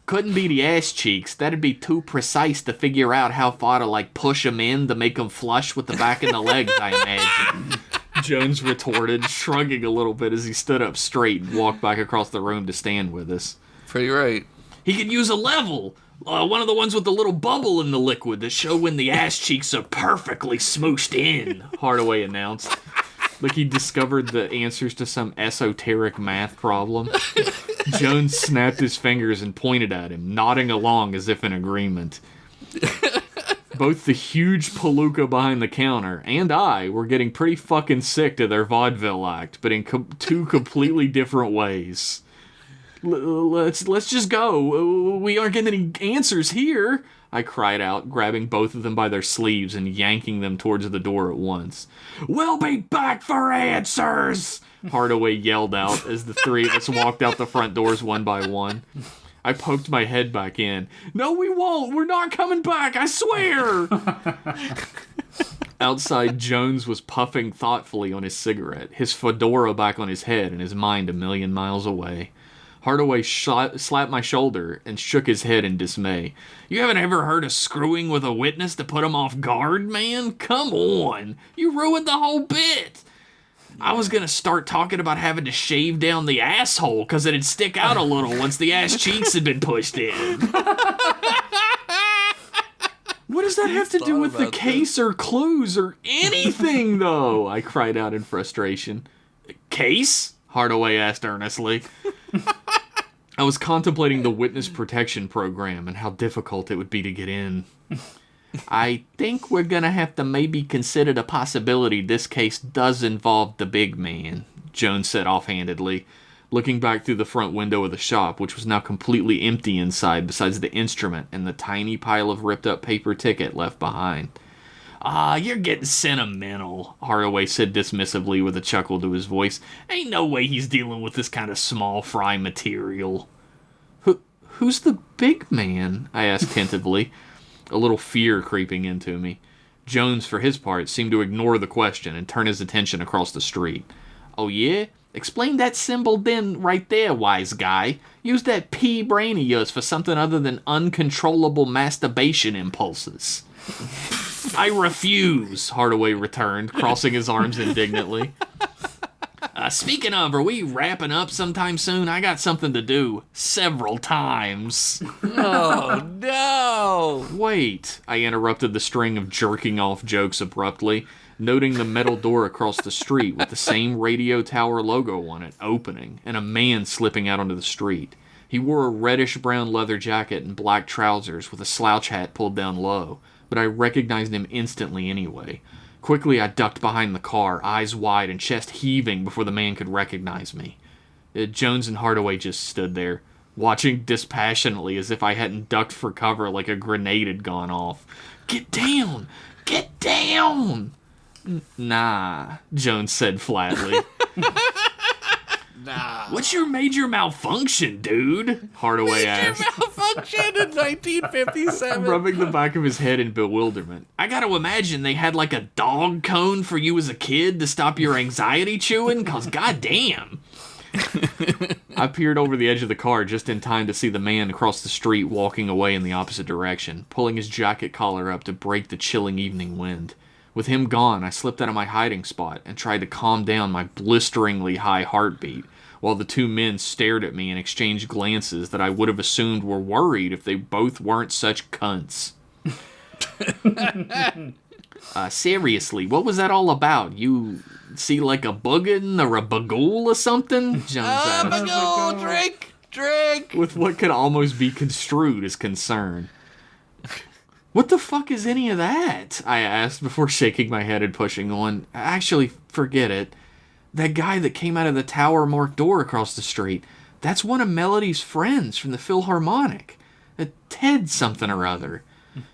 Couldn't be the ass cheeks. That'd be too precise to figure out how far to, like, push them in to make them flush with the back of the legs, I imagine. Jones retorted, shrugging a little bit as he stood up straight and walked back across the room to stand with us. Pretty right. He could use a level. One of the ones with the little bubble in the liquid to show when the ass cheeks are perfectly smooshed in, Hardaway announced. Like he discovered the answers to some esoteric math problem. Jones snapped his fingers and pointed at him, nodding along as if in agreement. Both the huge palooka behind the counter and I were getting pretty fucking sick to their vaudeville act, but in two completely different ways. Let's just go. We aren't getting any answers here, I cried out, grabbing both of them by their sleeves and yanking them towards the door at once. We'll be back for answers, Hardaway yelled out as the three of us walked out the front doors one by one. I poked my head back in. No, we won't. We're not coming back, I swear. Outside, Jones was puffing thoughtfully on his cigarette, his fedora back on his head and his mind a million miles away. Hardaway slapped my shoulder and shook his head in dismay. You haven't ever heard of screwing with a witness to put him off guard, man? Come on. You ruined the whole bit. I was going to start talking about having to shave down the asshole because it'd stick out a little once the ass cheeks had been pushed in. What does that have to do with the case or clues or anything, though? I cried out in frustration. Case? Hardaway asked earnestly. I was contemplating the witness protection program and how difficult it would be to get in. I think we're gonna have to maybe consider the possibility this case does involve the big man, Jones said offhandedly, looking back through the front window of the shop, which was now completely empty inside besides the instrument and the tiny pile of ripped-up paper ticket left behind. You're getting sentimental, Hardaway said dismissively with a chuckle to his voice. Ain't no way he's dealing with this kind of small fry material. Who's the big man? I asked tentatively, a little fear creeping into me. Jones, for his part, seemed to ignore the question and turn his attention across the street. Oh yeah? Explain that symbol then right there, wise guy. Use that pea brain of yours for something other than uncontrollable masturbation impulses. I refuse, Hardaway returned, crossing his arms indignantly. Speaking of, are we wrapping up sometime soon? I got something to do. Several times. Oh, no! Wait, I interrupted the string of jerking off jokes abruptly, noting the metal door across the street with the same radio tower logo on it opening, and a man slipping out onto the street. He wore a reddish-brown leather jacket and black trousers with a slouch hat pulled down low, but I recognized him instantly anyway. Quickly, I ducked behind the car, eyes wide and chest heaving before the man could recognize me. Jones and Hardaway just stood there, watching dispassionately as if I hadn't ducked for cover like a grenade had gone off. "Get down! Get down!" "Nah," Jones said flatly. Nah. "What's your major malfunction, dude?" Hardaway asked. Malfunction in 1957. Rubbing the back of his head in bewilderment. "I gotta imagine they had like a dog cone for you as a kid to stop your anxiety chewing, cause goddamn." I peered over the edge of the car just in time to see the man across the street walking away in the opposite direction, pulling his jacket collar up to break the chilling evening wind. With him gone, I slipped out of my hiding spot and tried to calm down my blisteringly high heartbeat, while the two men stared at me and exchanged glances that I would have assumed were worried if they both weren't such cunts. Seriously, what was that all about? You see like a buggin' or a bagool or something?" Jones asked. Bagool, drink! With what could almost be construed as concern. "What the fuck is any of that?" I asked before shaking my head and pushing on. "Actually, forget it. That guy that came out of the tower marked door across the street, that's one of Melody's friends from the Philharmonic. Ted something or other.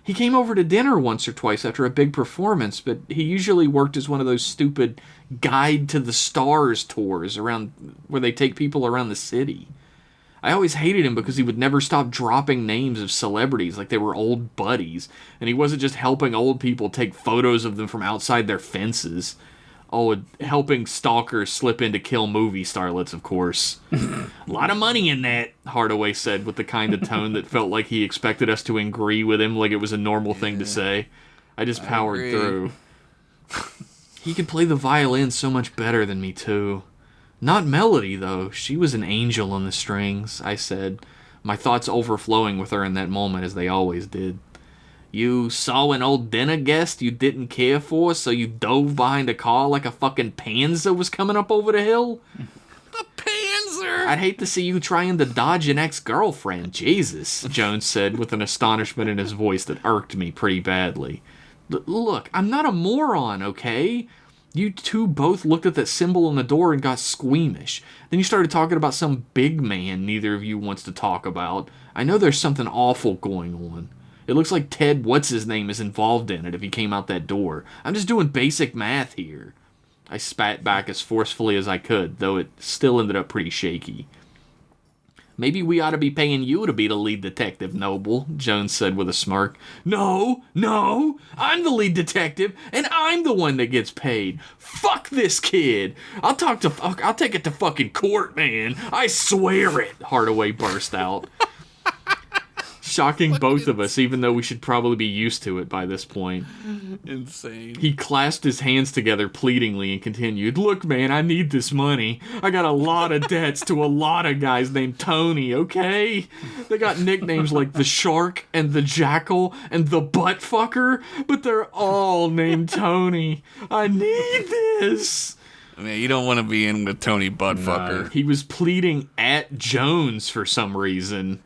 He came over to dinner once or twice after a big performance, but he usually worked as one of those stupid Guide to the Stars tours around where they take people around the city. I always hated him because he would never stop dropping names of celebrities like they were old buddies, and he wasn't just helping old people take photos of them from outside their fences. Oh, helping stalkers slip in to kill movie starlets, of course. "A lot of money in that," Hardaway said with the kind of tone that felt like he expected us to agree with him like it was a normal thing to say. I just powered through. "He could play the violin so much better than me, too. Not Melody, though. She was an angel on the strings," I said, my thoughts overflowing with her in that moment as they always did. "You saw an old dinner guest you didn't care for, so you dove behind a car like a fucking panzer was coming up over the hill? A panzer! I'd hate to see you trying to dodge an ex-girlfriend, Jesus," Jones said with an astonishment in his voice that irked me pretty badly. Look, I'm not a moron, okay? You two both looked at that symbol on the door and got squeamish. Then you started talking about some big man neither of you wants to talk about. I know there's something awful going on. It looks like Ted What's-His-Name is involved in it if he came out that door. I'm just doing basic math here." I spat back as forcefully as I could, though it still ended up pretty shaky. "Maybe we ought to be paying you to be the lead detective, Noble," Jones said with a smirk. No, I'm the lead detective, and I'm the one that gets paid. Fuck this kid. I'll take it to fucking court, man. I swear it," Hardaway burst out. Shocking both of us, even though we should probably be used to it by this point. Insane. He clasped his hands together pleadingly and continued, "Look, man, I need this money. I got a lot of debts to a lot of guys named Tony, okay? They got nicknames like the Shark and the Jackal and the Buttfucker, but they're all named Tony. I need this." I mean, you don't want to be in with Tony Buttfucker. No. He was pleading at Jones for some reason.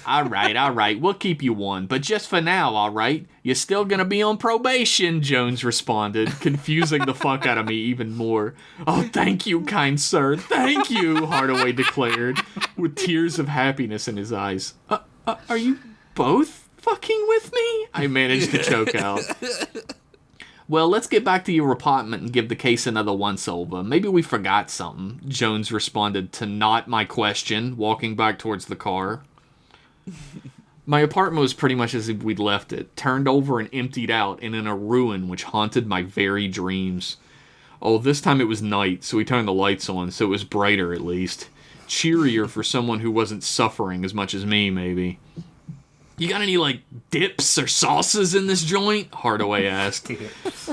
All right, we'll keep you one, but just for now, all right? You're still gonna be on probation," Jones responded, confusing the fuck out of me even more. "Oh, thank you, kind sir, thank you," Hardaway declared, with tears of happiness in his eyes. Are you both fucking with me?" I managed to choke out. "Well, let's get back to your apartment and give the case another once-over. Maybe we forgot something," Jones responded to not my question, walking back towards the car. My apartment was pretty much as if we'd left it, turned over and emptied out and in a ruin which haunted my very dreams. Oh, this time it was night, so we turned the lights on, so it was brighter at least. Cheerier for someone who wasn't suffering as much as me, maybe. "You got any, dips or sauces in this joint?" Hardaway asked.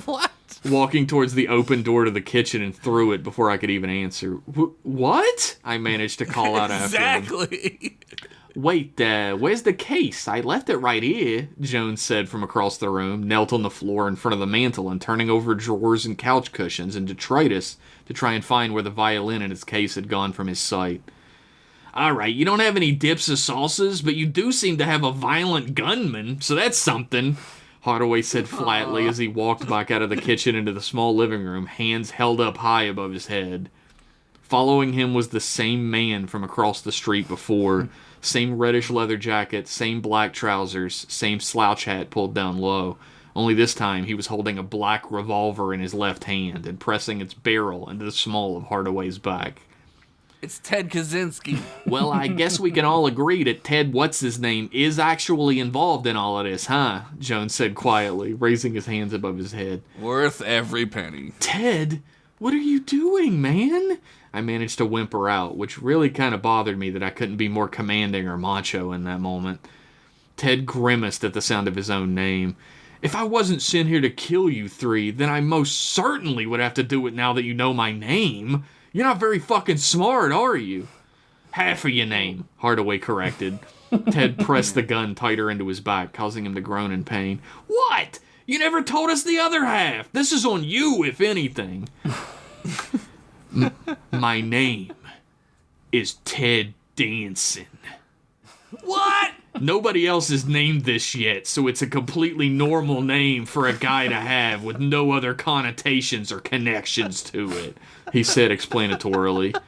What? Walking towards the open door to the kitchen and through it before I could even answer. "What?" I managed to call out after him. Exactly. "Wait, where's the case? I left it right here," Jones said from across the room, knelt on the floor in front of the mantel and turning over drawers and couch cushions and detritus to try and find where the violin in its case had gone from his sight. "All right, you don't have any dips or sauces, but you do seem to have a violent gunman, so that's something." Hardaway said flatly as he walked back out of the kitchen into the small living room, hands held up high above his head. Following him was the same man from across the street before. Same reddish leather jacket, same black trousers, same slouch hat pulled down low. Only this time he was holding a black revolver in his left hand and pressing its barrel into the small of Hardaway's back. It's Ted Kaczynski. Well, I guess we can all agree that Ted What's-His-Name is actually involved in all of this, huh? Jones said quietly, raising his hands above his head. Worth every penny. Ted, what are you doing, man? I managed to whimper out, which really kind of bothered me that I couldn't be more commanding or macho in that moment. Ted grimaced at the sound of his own name. If I wasn't sent here to kill you three, then I most certainly would have to do it now that you know my name. You're not very fucking smart, are you? Half of your name, Hardaway corrected. Ted pressed the gun tighter into his back, causing him to groan in pain. What? You never told us the other half. This is on you, if anything. My name is Ted Danson. What? Nobody else has named this yet, so it's a completely normal name for a guy to have with no other connotations or connections to it, he said explanatorily.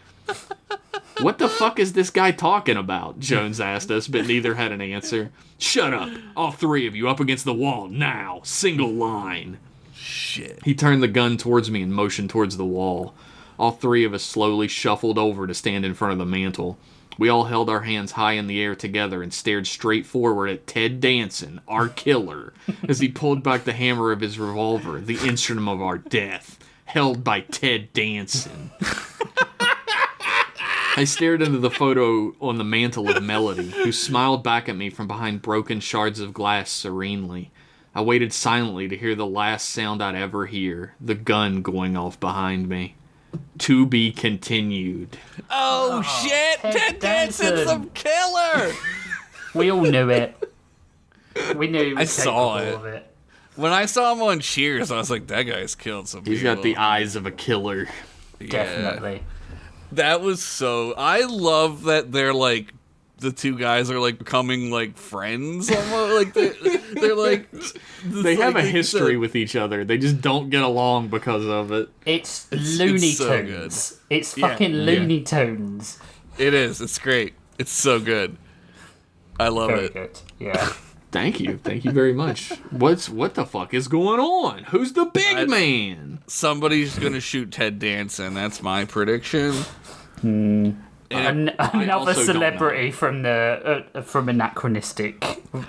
What the fuck is this guy talking about? Jones asked us, but neither had an answer. Shut up. All three of you up against the wall now. Single line. Shit. He turned the gun towards me and motioned towards the wall. All three of us slowly shuffled over to stand in front of the mantel. We all held our hands high in the air together and stared straight forward at Ted Danson, our killer, as he pulled back the hammer of his revolver, the instrument of our death, held by Ted Danson. I stared into the photo on the mantel of Melody, who smiled back at me from behind broken shards of glass serenely. I waited silently to hear the last sound I'd ever hear, the gun going off behind me. To be continued. Oh shit! Ted Danson's a killer! We all knew it. We knew he was saw capable of it. When I saw him on Cheers, I was like, that guy's killed some people. He's got the eyes of a killer. Yeah. Definitely. That was so... I love that they're like... The two guys are like becoming like friends almost. Like they're like... They have a history with each other. They just don't get along because of it. It's Looney so Tunes. good. It's fucking Looney Tunes. It is. It's great. It's so good. I love Very it. good. Yeah. Thank you very much. What the fuck is going on? Who's the big man? Somebody's gonna shoot Ted Danson. That's my prediction. Another also celebrity from the from anachronistic.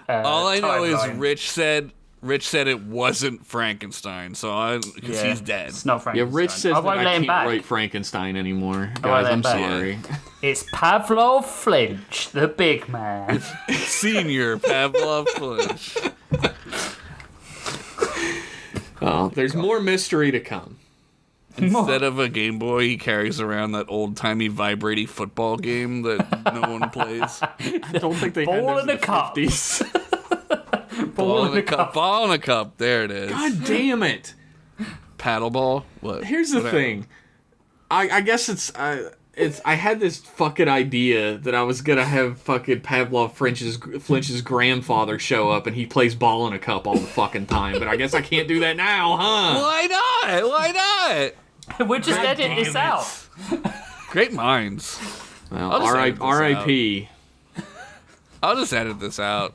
All I know is timeline. Rich said it wasn't Frankenstein, so because he's dead. It's not Yeah, Frankenstein. Rich says I that won't I let him can't back. write Frankenstein anymore. won't Guys, let him I'm back. sorry. It's Pavlov Flinch, the big man. Senior Pavlov Flinch. Oh, there's more mystery to come. Instead of a Game Boy, he carries around that old-timey vibrating football game that no one plays. I don't think they Ball had those in the cup. 50s. Ball in the cup. Ball in a cup. There it is. God damn it. Paddleball. What? Here's the Whatever. thing. I guess it's I had this fucking idea that I was gonna have fucking Pavlov Flinch's grandfather show up and he plays ball in a cup all the fucking time, but I guess I can't do that now, huh? Why not? Why not? We'll just edit this out. Great minds. Well, I'll just edit this R.I.P. I'll just edit this out.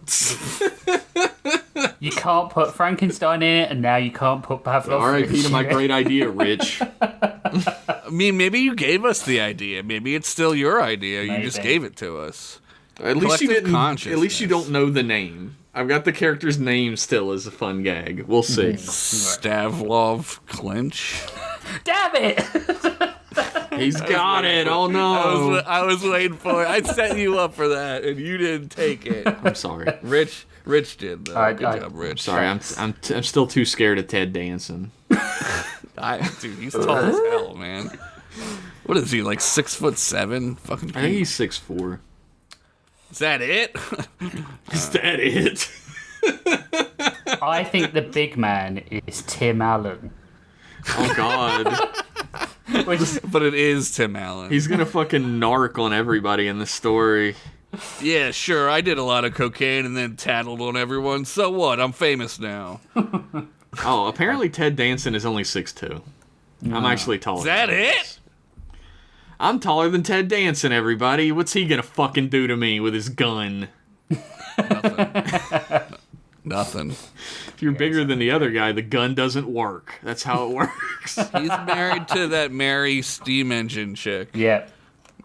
You can't put Frankenstein in it, and now you can't put Pavlov. R.I.P. Flinch to my in it. great idea, Rich. I mean, maybe you gave us the idea. Maybe it's still your idea. You just Maybe. gave it to us. At least you Collective didn't. At consciousness. least you don't know the name. I've got the character's name still as a fun gag. We'll see. Stavlov Clinch. Damn it! He's got it. Oh no. I was waiting for it. I set you up for that, and you didn't take it. I'm sorry. Rich did though. Good job, Rich. Sorry. I'm still too scared of Ted Danson. Dude, he's tall as hell, man. What is he, like 6'7"? Fucking. I think he's 6'4". Is that it? Is that it? I think the big man is Tim Allen. Oh God. Which, But it is Tim Allen. He's gonna fucking narc on everybody in the story. Yeah, sure, I did a lot of cocaine and then tattled on everyone. So what? I'm famous now. Oh, apparently Ted Danson is only 6'2". I'm actually taller. Is that than it? this. I'm taller than Ted Danson, everybody. What's he gonna fucking do to me with his gun? Nothing. If you're bigger than the other guy, the gun doesn't work. That's how it works. He's married to that Mary Steam Engine chick. Yep.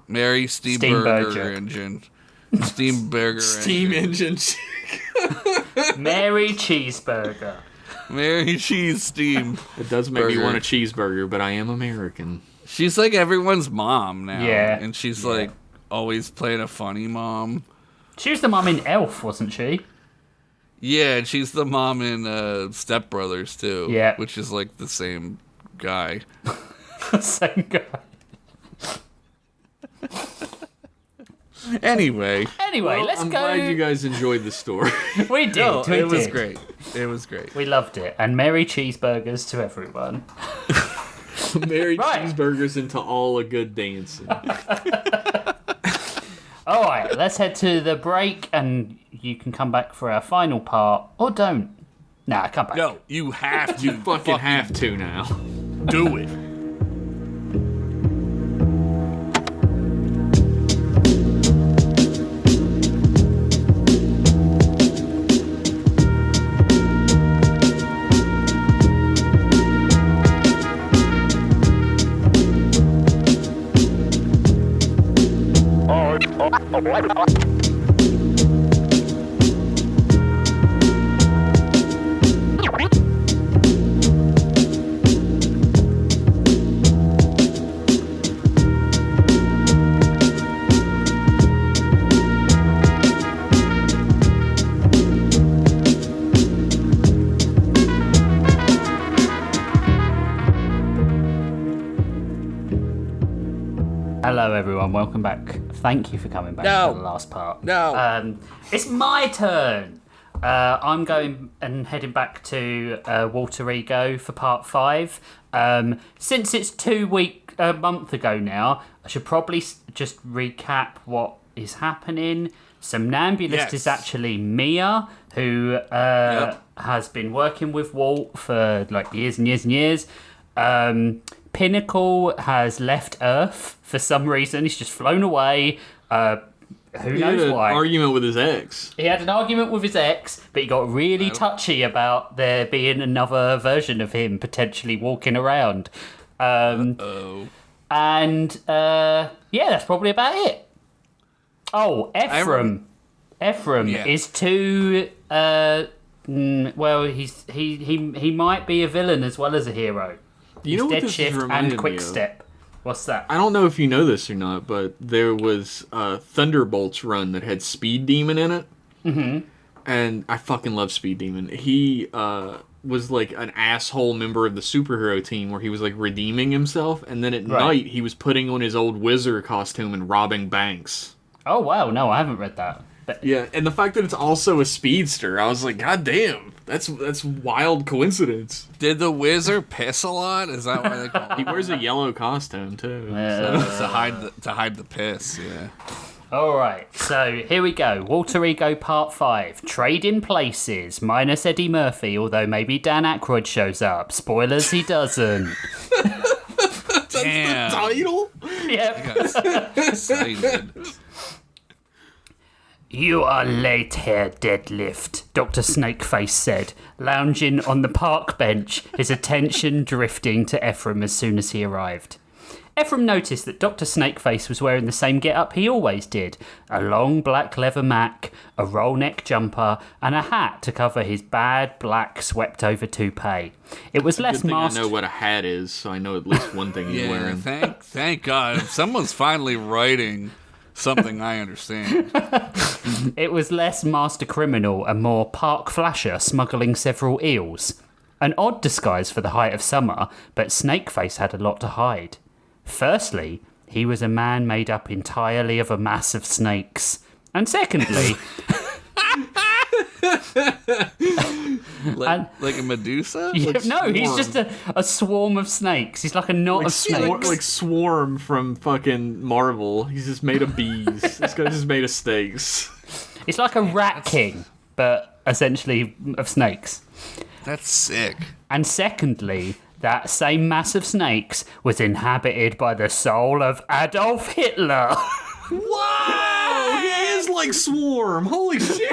Mary Steamburger Engine. Steamburger Steam engine. Mary Cheeseburger. Mary Cheese Steam. It does make me Burger. want a cheeseburger, but I am American. She's like everyone's mom now. Yeah. And she's like always playing a funny mom. She was the mum in Elf, wasn't she? Yeah, and she's the mom in Step Brothers too. Yeah. Which is like the same guy. Same guy. Anyway. Anyway, let's I'm go. glad you guys enjoyed the story. We did. No, we it was did. great. It was great. We loved it. And Merry Cheeseburgers to everyone. Married Right. cheeseburgers into all a good dancing. All right, let's head to the break, and you can come back for our final part, or don't. Nah, come back. No, you have to. You fucking have to now. do it. Hello, everyone. Welcome back. Thank you for coming back No. for the last part. No. It's my turn. I'm going and heading back to Walter Ego for part 5. Since it's a month ago now, I should probably just recap what is happening. Somnambulist Yes. is actually Mia, who has been working with Walt for like years and years and years. Pinnacle has left Earth for some reason. He's just flown away. Who He had knows an why? argument with his ex. He had an argument with his ex, but he got really touchy about there being another version of him potentially walking around. And that's probably about it. Oh, Ephraim. Ephraim is too. Well, he might be a villain as well as a hero. You know what Dead this Shift is and reminding Quick me of? Step. What's that? I don't know if you know this or not, but there was a Thunderbolts run that had Speed Demon in it. Mm-hmm. And I fucking love Speed Demon. He was like an asshole member of the superhero team where he was like redeeming himself, and then at night he was putting on his old wizard costume and robbing banks. Oh, wow. No, I haven't read that. But Yeah, and the fact that it's also a speedster, I was like, God damn, that's wild coincidence. Did the wizard piss a lot? Is that why they call He it? wears a yellow costume too. To hide the piss, yeah. All right, so here we go. Walter Ego Part 5. Trade in places, minus Eddie Murphy, although maybe Dan Aykroyd shows up. Spoilers, he doesn't. Damn. Title? Yep. Excited. You are late, Herr Deadlift, Dr. Snakeface said, lounging on the park bench, his attention drifting to Ephraim as soon as he arrived. Ephraim noticed that Dr. Snakeface was wearing the same get-up he always did, a long black leather mac, a roll-neck jumper, and a hat to cover his bad, black, swept-over toupee. It was less Good thing I masked. know what a hat is, so I know at least one thing he's Yeah, wearing. thank God. Someone's finally writing something I understand. It was less master criminal and more park flasher smuggling several eels. An odd disguise for the height of summer, but Snakeface had a lot to hide. Firstly, he was a man made up entirely of a mass of snakes. And secondly, Like a Medusa? Yeah, Like no, he's swarm. just a swarm of snakes. He's like a knot of snakes. Like Swarm from fucking Marvel. He's just made of bees. This guy's just made of snakes. It's like a rat king, but essentially of snakes. That's sick. And secondly, that same mass of snakes was inhabited by the soul of Adolf Hitler. Whoa! He is like Swarm. Holy shit!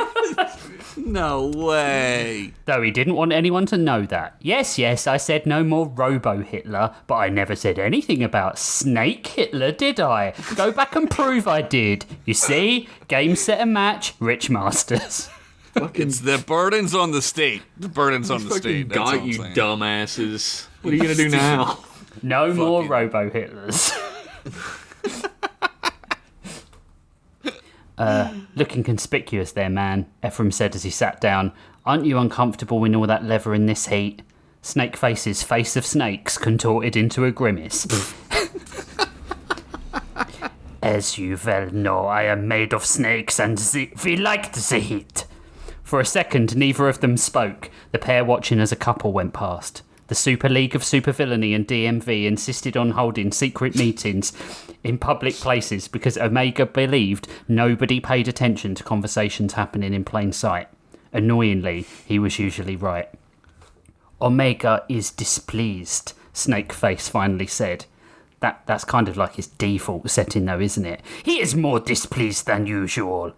No way. Though he didn't want anyone to know that. Yes, I said no more Robo-Hitler, but I never said anything about Snake Hitler, did I? Go back and prove I did. You see? Game, set, and match, Rich Masters. It's the burden's on the state. The burden's on the state. That's all Got I'm you, saying. dumbasses. What are you gonna do now? No more Fucking- Robo-Hitlers. Looking conspicuous there, man, Ephraim said as he sat down. Aren't you uncomfortable in all that leather in this heat? Snakeface's face of snakes contorted into a grimace. As you well know, I am made of snakes and we like the heat. For a second, neither of them spoke, the pair watching as a couple went past. The Super League of Supervillainy and DMV insisted on holding secret meetings in public places because Omega believed nobody paid attention to conversations happening in plain sight. Annoyingly, he was usually right. Omega is displeased, Snakeface finally said. That's kind of like his default setting though, isn't it? He is more displeased than usual.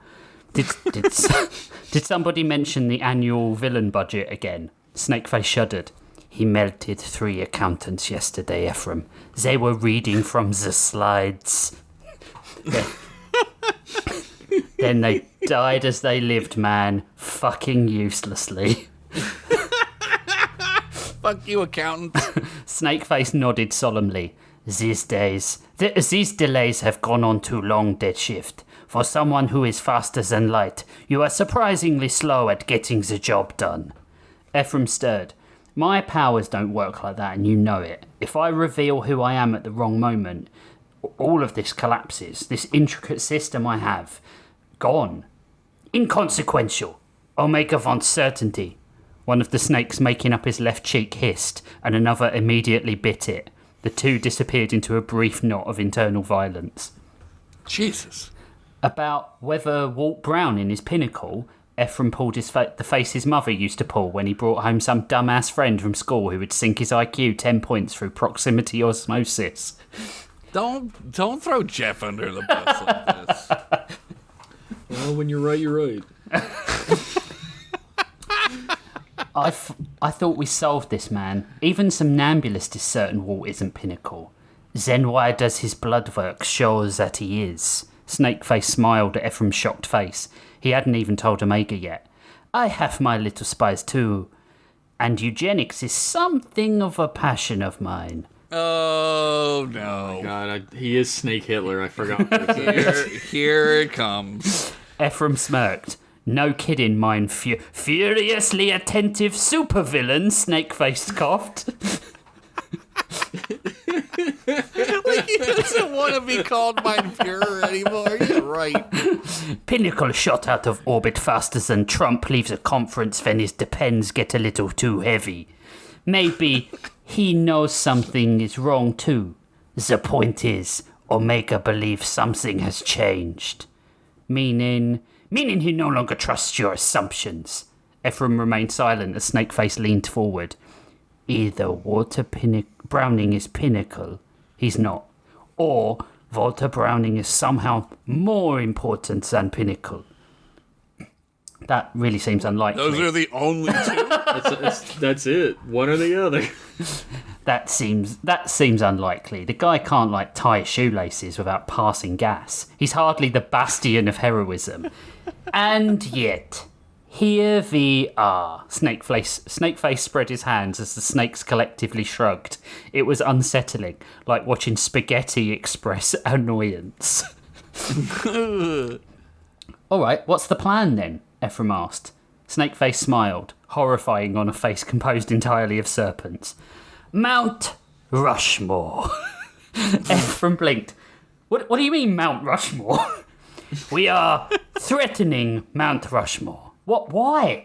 Did somebody mention the annual villain budget again? Snakeface shuddered. He melted 3 accountants yesterday, Ephraim. They were reading from the slides. Then they died as they lived, man. Fucking uselessly. Fuck you, accountant. Snakeface nodded solemnly. These delays have gone on too long, Dead Shift. For someone who is faster than light, you are surprisingly slow at getting the job done. Ephraim stirred. My powers don't work like that, and you know it. If I reveal who I am at the wrong moment, all of this collapses. This intricate system I have. Gone. Inconsequential. Omega wants certainty. One of the snakes making up his left cheek hissed, and another immediately bit it. The two disappeared into a brief knot of internal violence. Jesus. About whether Walt Browning is Pinnacle, Ephraim pulled the face his mother used to pull when he brought home some dumbass friend from school who would sink his IQ 10 points through proximity osmosis. Don't throw Jeff under the bus like this. Well, when you're right, you're right. I thought we solved this, man. Even somnambulist is certain Walt isn't Pinnacle. Then why does his blood work show that he is? Snakeface smiled at Ephraim's shocked face. He hadn't even told Omega yet. I have my little spies too. And eugenics is something of a passion of mine. Oh, no. God, he is Snake Hitler. I forgot. For a second. Here it comes. Ephraim smirked. No kidding, mine furiously attentive supervillain, Snakeface coughed. Like, he doesn't want to be called Mein Fuhrer anymore. You're right. Pinnacle shot out of orbit faster than Trump leaves a conference when his depends get a little too heavy. Maybe he knows something is wrong too. The point is, Omega believes something has changed. Meaning he no longer trusts your assumptions. Ephraim remained silent as Snakeface leaned forward. Either Walter Browning is Pinnacle, he's not, or Walter Browning is somehow more important than Pinnacle. That really seems unlikely. Those are the only two. That's it. One or the other. That seems unlikely. The guy can't tie shoelaces without passing gas. He's hardly the bastion of heroism. And yet, here we are. Snakeface spread his hands as the snakes collectively shrugged. It was unsettling, like watching spaghetti express annoyance. All right, what's the plan then? Ephraim asked. Snakeface smiled, horrifying on a face composed entirely of serpents. Mount Rushmore. Ephraim blinked. What do you mean, Mount Rushmore? We are threatening Mount Rushmore. What? Why?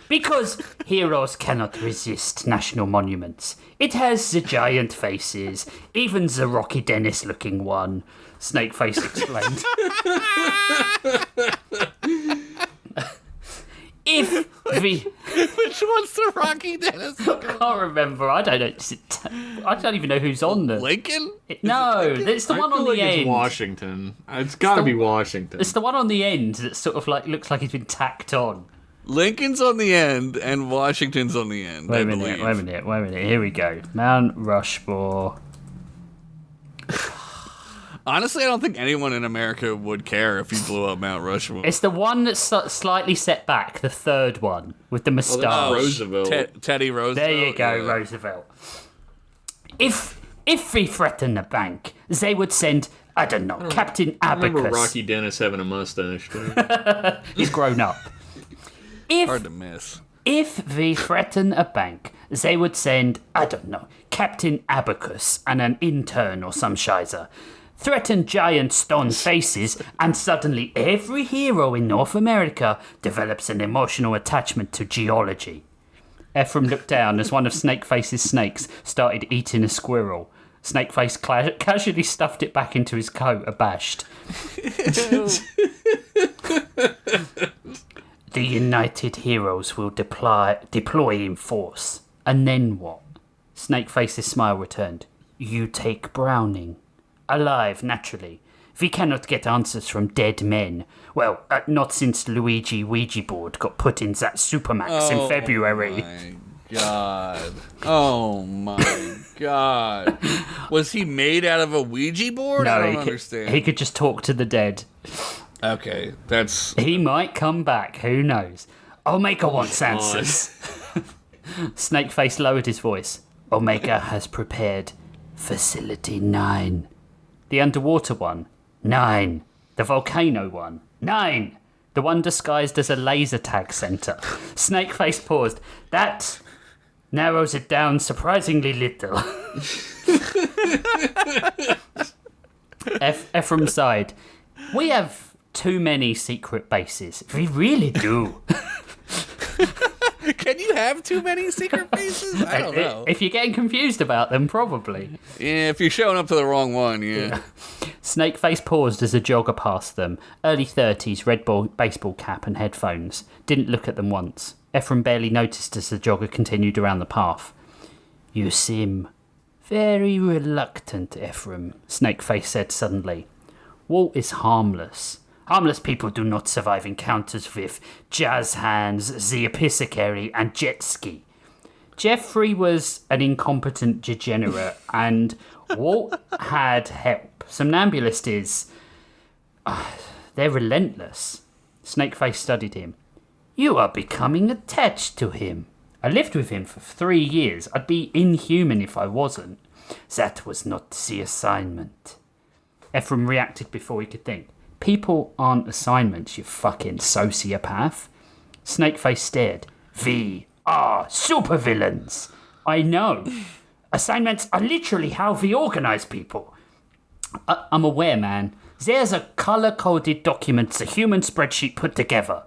Because heroes cannot resist national monuments. It has the giant faces, even the Rocky Dennis-looking one, Snakeface explained. If the... Which one's the Rocky Dennis? I can't remember. I don't know. I don't even know who's on them. Lincoln? No, it's the one on the end. It's Washington. It's got to be Washington. It's the one on the end that sort of like looks like it's been tacked on. Lincoln's on the end and Washington's on the end. Wait a minute. Here we go. Mount Rushmore. Honestly, I don't think anyone in America would care if you blew up Mount Rushmore. It's the one that's slightly set back, the third one, with the moustache. Roosevelt. Teddy Roosevelt. There you go, yeah. Roosevelt. If we threaten the bank, they would send, I don't know, Captain Abacus. I remember Rocky Dennis having a mustache, too. He's grown up. Hard to miss. If we threaten a bank, they would send, I don't know, Captain Abacus and an intern or some shizer. Threaten giant stone faces, and suddenly every hero in North America develops an emotional attachment to geology. Ephraim looked down as one of Snakeface's snakes started eating a squirrel. Snakeface casually stuffed it back into his coat, abashed. The United Heroes will deploy in force. And then what? Snakeface's smile returned. You take Browning. Alive, naturally. We cannot get answers from dead men. Well, not since Luigi Ouija board got put in that Supermax in February. Oh my god. Was he made out of a Ouija board? No, I don't understand. He could just talk to the dead. Okay, that's... He might come back, who knows? Omega wants answers. Snakeface lowered his voice. Omega has prepared Facility 9. The underwater one, 9. The volcano one, 9. The one disguised as a laser tag center. Snakeface paused. That narrows it down surprisingly little. Ephraim sighed. We have too many secret bases. We really do. Can you have too many secret bases? I don't know. If you're getting confused about them, probably. Yeah, if you're showing up to the wrong one, yeah. Snakeface paused as a jogger passed them. Early 30s, red baseball cap and headphones. Didn't look at them once. Ephraim barely noticed as the jogger continued around the path. You seem very reluctant, Ephraim, Snakeface said suddenly. Walt is harmless. Harmless people do not survive encounters with jazz hands, the apothecary, and jet ski. Jeffrey was an incompetent degenerate, and Walt had help. Somnambulist is... they're relentless. Snakeface studied him. You are becoming attached to him. I lived with him for 3 years. I'd be inhuman if I wasn't. That was not the assignment. Ephraim reacted before he could think. People aren't assignments, you fucking sociopath. Snakeface stared. We are supervillains. I know. Assignments are literally how we organize people. I'm aware, man. There's a color-coded document, the human spreadsheet put together.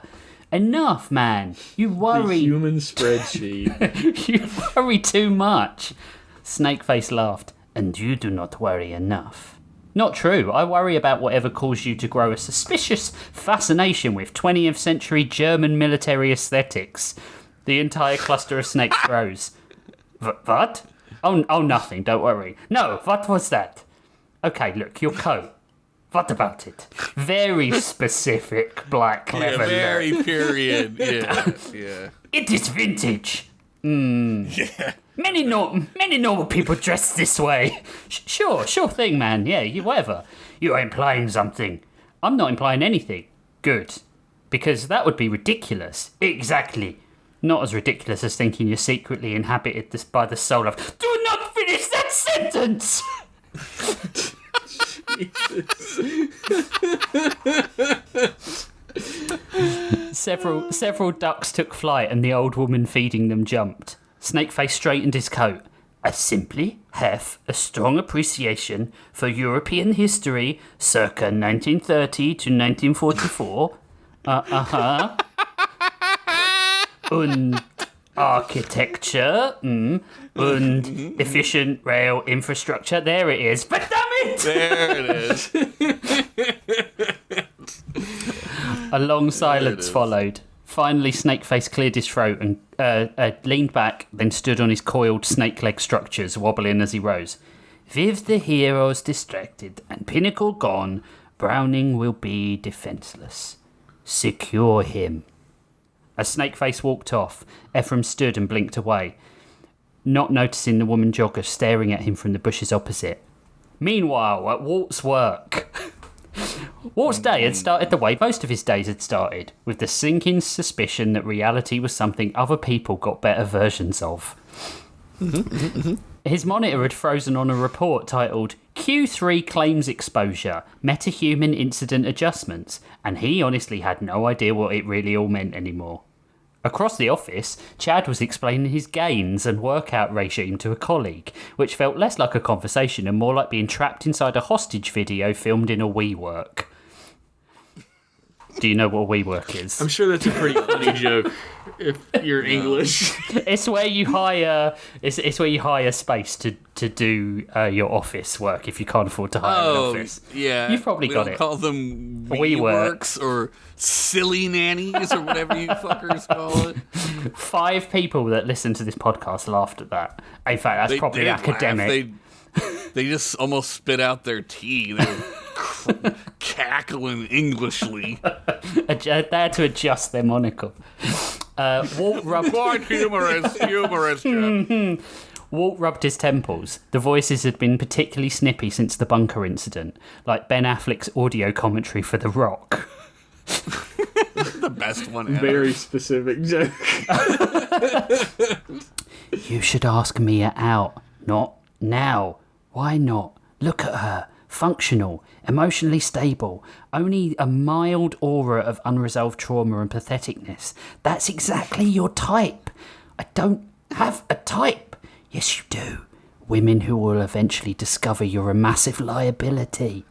Enough, man. You worry. The human spreadsheet. You worry too much. Snakeface laughed. And you do not worry enough. Not true. I worry about whatever caused you to grow a suspicious fascination with 20th century German military aesthetics. The entire cluster of snakes grows. What? Oh, nothing. Don't worry. No, what was that? Okay, look, your coat. What about it? Very specific black leather. Very period. Yeah. It is vintage. Yeah. Many normal people dress this way. Sure thing, man. Yeah, whatever. You are implying something. I'm not implying anything. Good. Because that would be ridiculous. Exactly. Not as ridiculous as thinking you're secretly inhabited by the soul of... Do not finish that sentence! Several ducks took flight and the old woman feeding them jumped. Snakeface straightened his coat. I simply have a strong appreciation for European history circa 1930 to 1944. und architecture, and efficient rail infrastructure. There it is. But damn it! There it is. A long silence followed. Finally, Snakeface cleared his throat and leaned back, then stood on his coiled snake-leg structures, wobbling as he rose. With the heroes distracted and Pinnacle gone, Browning will be defenseless. Secure him. As Snakeface walked off, Ephraim stood and blinked away, not noticing the woman jogger staring at him from the bushes opposite. Meanwhile, at Walt's work... Walt's day had started the way most of his days had started, with the sinking suspicion that reality was something other people got better versions of. His monitor had frozen on a report titled Q3 Claims Exposure, Metahuman Incident Adjustments, and he honestly had no idea what it really all meant anymore. Across the office, Chad was explaining his gains and workout regime to a colleague, which felt less like a conversation and more like being trapped inside a hostage video filmed in a WeWork. Do you know what WeWork is? I'm sure that's a pretty funny joke if you're English. It's where you hire. It's where you hire space to do your office work if you can't afford to hire an office. Yeah, you've probably got it. Call them WeWorks or silly nannies or whatever you fuckers call it. 5 people that listen to this podcast laughed at that. In fact, that's probably academic. They just almost spit out their tea. They were cackling Englishly. They had to adjust their monocle. Walt rubbed... Quite humorous. Walt rubbed his temples. The voices had been particularly snippy since the bunker incident, like Ben Affleck's audio commentary for The Rock. The best one ever. Very specific joke. You should ask Mia out, not now. Why not? Look at her. Functional, emotionally stable, only a mild aura of unresolved trauma and patheticness. That's exactly your type. I don't have a type. Yes, you do. Women who will eventually discover you're a massive liability.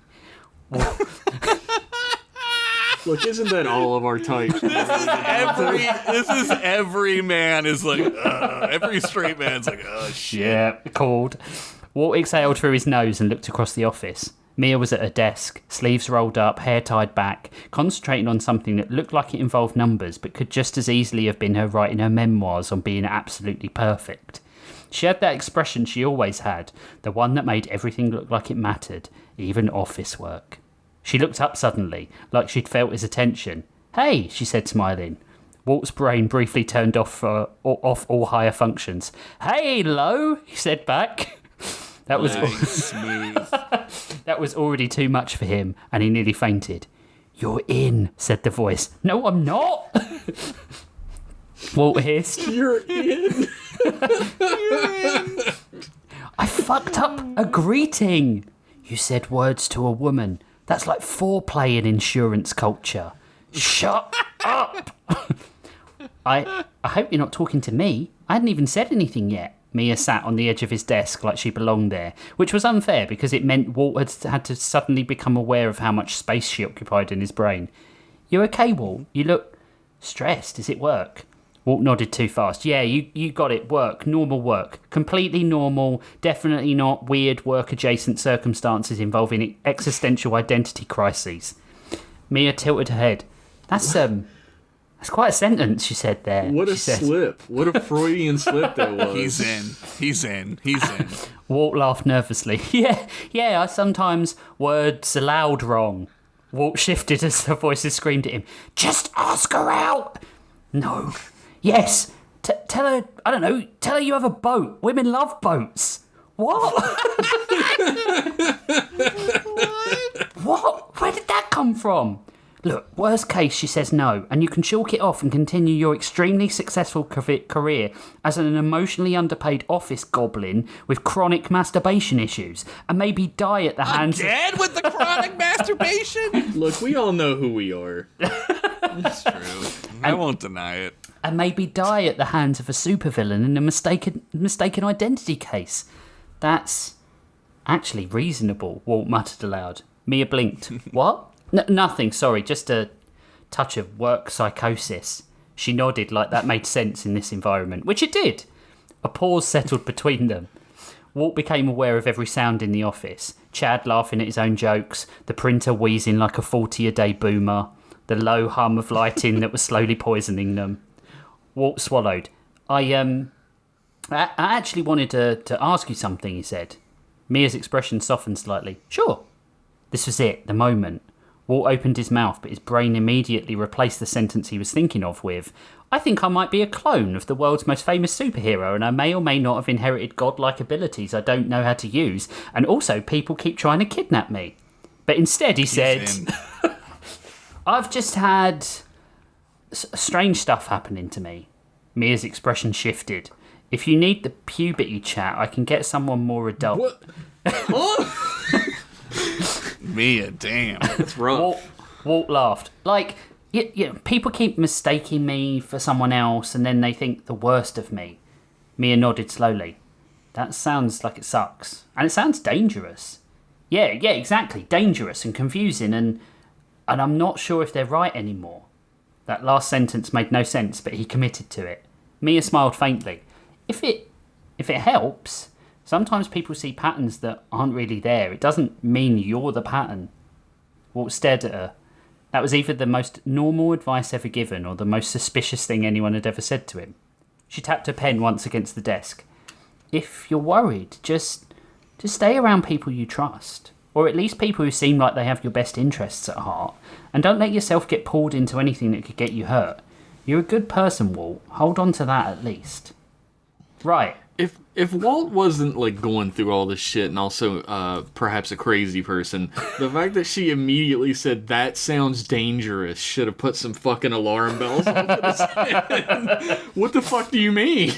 Look, isn't that all of our types? Every man is like, every straight man's like, oh shit. Yeah, called. Walt exhaled through his nose and looked across the office. Mia was at her desk, sleeves rolled up, hair tied back, concentrating on something that looked like it involved numbers, but could just as easily have been her writing her memoirs on being absolutely perfect. She had that expression she always had, the one that made everything look like it mattered, even office work. She looked up suddenly, like she'd felt his attention. Hey, she said, smiling. Walt's brain briefly turned off all higher functions. Hey, Lo, he said back. That was smooth. That was already too much for him, and he nearly fainted. You're in, said the voice. No, I'm not. Walt hissed. You're in. I fucked up a greeting. You said words to a woman. That's like foreplay in insurance culture. Shut up. I hope you're not talking to me. I hadn't even said anything yet. Mia sat on the edge of his desk like she belonged there, which was unfair because it meant Walt had to suddenly become aware of how much space she occupied in his brain. You okay, Walt? You look stressed. Is it work? Walt nodded too fast. Yeah, you got it. Work. Normal work. Completely normal. Definitely not weird work-adjacent circumstances involving existential identity crises. Mia tilted her head. That's quite a sentence, she said there. What a slip. What a Freudian slip that was. He's in. Walt laughed nervously. Yeah, I sometimes words aloud wrong. Walt shifted as the voices screamed at him. Just ask her out. No. Yes. Tell her, I don't know, tell her you have a boat. Women love boats. What? What? Where did that come from? Look, worst case, she says no, and you can chalk it off and continue your extremely successful career as an emotionally underpaid office goblin with chronic masturbation issues, and maybe die at the hands Again with the chronic masturbation? Look, we all know who we are. That's true. I won't deny it. And maybe die at the hands of a supervillain in a mistaken identity case. That's actually reasonable, Walt muttered aloud. Mia blinked. What? Nothing, sorry, just a touch of work psychosis. She nodded like that made sense in this environment, which it did. A pause settled between them. Walt became aware of every sound in the office. Chad laughing at his own jokes, the printer wheezing like a 40-a-day boomer, the low hum of lighting that was slowly poisoning them. Walt swallowed. I actually wanted to ask you something, he said. Mia's expression softened slightly. Sure. This was it, the moment. Walt opened his mouth, but his brain immediately replaced the sentence he was thinking of with, I think I might be a clone of the world's most famous superhero, and I may or may not have inherited godlike abilities I don't know how to use, and also people keep trying to kidnap me. But instead he said, I've just had strange stuff happening to me. Mia's expression shifted. If you need the puberty chat, I can get someone more adult. What? Huh? Mia, damn. That's rough. Walt laughed. Like, people keep mistaking me for someone else and then they think the worst of me. Mia nodded slowly. That sounds like it sucks. And it sounds dangerous. Yeah, exactly. Dangerous and confusing and I'm not sure if they're right anymore. That last sentence made no sense, but he committed to it. Mia smiled faintly. If it helps, sometimes people see patterns that aren't really there. It doesn't mean you're the pattern. Walt stared at her. That was either the most normal advice ever given or the most suspicious thing anyone had ever said to him. She tapped her pen once against the desk. If you're worried, just stay around people you trust. Or at least people who seem like they have your best interests at heart. And don't let yourself get pulled into anything that could get you hurt. You're a good person, Walt. Hold on to that at least. Right. If Walt wasn't like going through all this shit and also perhaps a crazy person, the fact that she immediately said that sounds dangerous should have put some fucking alarm bells off of his head. What the fuck do you mean?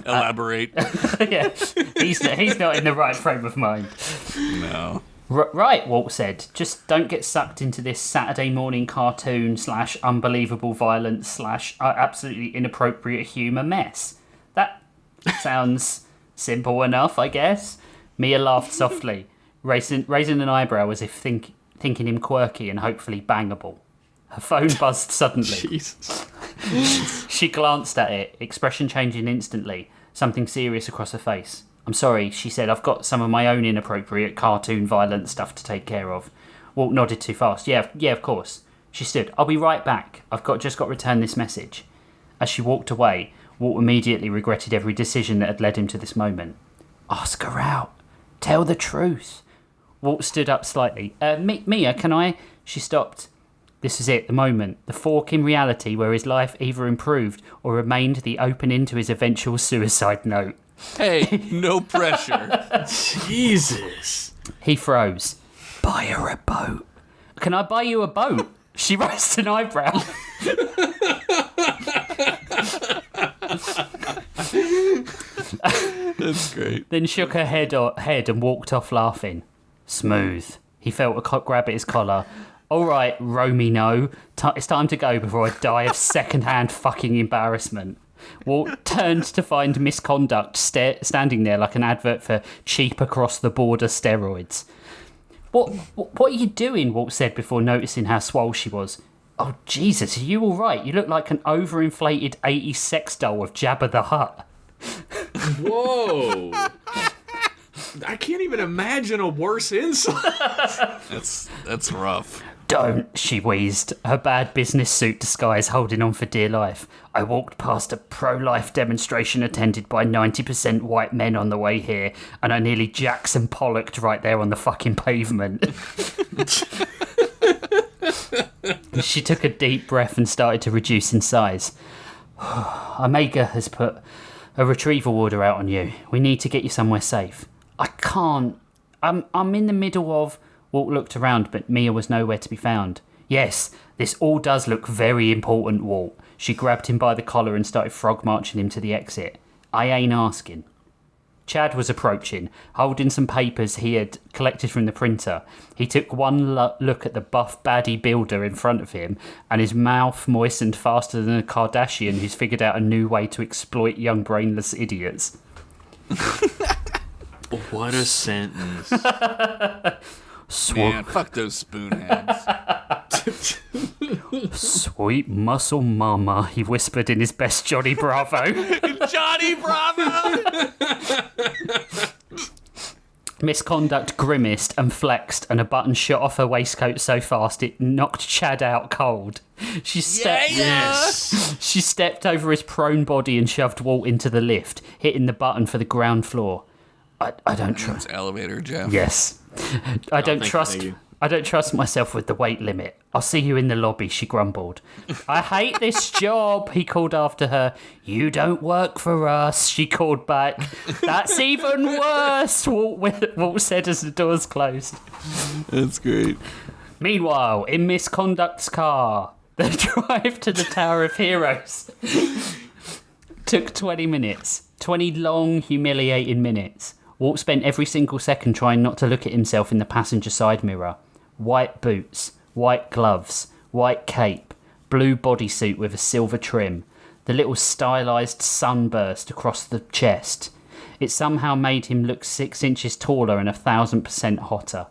Elaborate. Yeah, he's not in the right frame of mind. No. Right, Walt said. Just don't get sucked into this Saturday morning cartoon / unbelievable violence / absolutely inappropriate humour mess. That sounds simple enough, I guess. Mia laughed softly, raising an eyebrow as if thinking him quirky and hopefully bangable. Her phone buzzed suddenly. Jesus. She glanced at it, expression changing instantly, something serious across her face. I'm sorry, she said, I've got some of my own inappropriate cartoon violent stuff to take care of. Walt nodded too fast. Yeah, of course. She stood. I'll be right back. I've just got to return this message. As she walked away, Walt immediately regretted every decision that had led him to this moment. Ask her out. Tell the truth. Walt stood up slightly. Mia, can I? She stopped. This was it, the moment, the fork in reality where his life either improved or remained the opening to his eventual suicide note. Hey, no pressure. Jesus. He froze. Buy her a boat. Can I buy you a boat? She raised an eyebrow. That's great. Then shook her head and walked off laughing. Smooth. He felt a grab at his collar. All right, Romeo, it's time to go before I die of second-hand fucking embarrassment. Walt turned to find misconduct standing there like an advert for cheap across-the-border steroids. What are you doing? Walt said before noticing how swole she was. Oh, Jesus, are you all right? You look like an overinflated 80s sex doll of Jabba the Hutt. Whoa. I can't even imagine a worse insult. That's rough. Don't, she wheezed, her bad business suit disguise holding on for dear life. I walked past a pro-life demonstration attended by 90% white men on the way here, and I nearly Jackson Pollocked right there on the fucking pavement. She took a deep breath and started to reduce in size. Omega has put a retrieval order out on you. We need to get you somewhere safe. I can't. I'm in the middle of... Walt looked around, but Mia was nowhere to be found. Yes, this all does look very important, Walt. She grabbed him by the collar and started frog-marching him to the exit. I ain't asking. Chad was approaching, holding some papers he had collected from the printer. He took one look at the buff baddie builder in front of him, and his mouth moistened faster than a Kardashian who's figured out a new way to exploit young brainless idiots. What a sentence. Man, fuck those spoonheads. Sweet muscle mama, he whispered in his best Johnny Bravo. Johnny Bravo! Misconduct grimaced and flexed, and a button shot off her waistcoat so fast it knocked Chad out cold. She stepped over his prone body and shoved Walt into the lift, hitting the button for the ground floor. I don't trust... Elevator, Jeff. Yes. I don't trust myself with the weight limit. I'll see you in the lobby, she grumbled. I hate this job, he called after her. You don't work for us, she called back. That's even worse, Walt said as the doors closed. That's great. Meanwhile, in Misconduct's car, the drive to the Tower of Heroes took 20 minutes. 20 long, humiliating minutes. Walt spent every single second trying not to look at himself in the passenger side mirror. White boots, white gloves, white cape, blue bodysuit with a silver trim, the little stylized sunburst across the chest. It somehow made him look 6 inches taller and 1,000% hotter.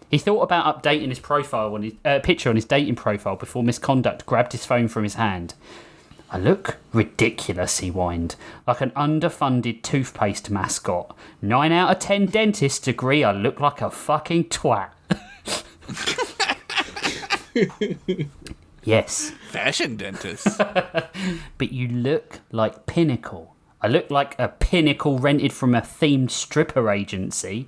He thought about updating his profile on his picture on his dating profile before Misconduct grabbed his phone from his hand. I look ridiculous, he whined, like an underfunded toothpaste mascot. 9 out of 10 dentists agree I look like a fucking twat. Yes. Fashion dentist. But you look like Pinnacle. I look like a Pinnacle rented from a themed stripper agency.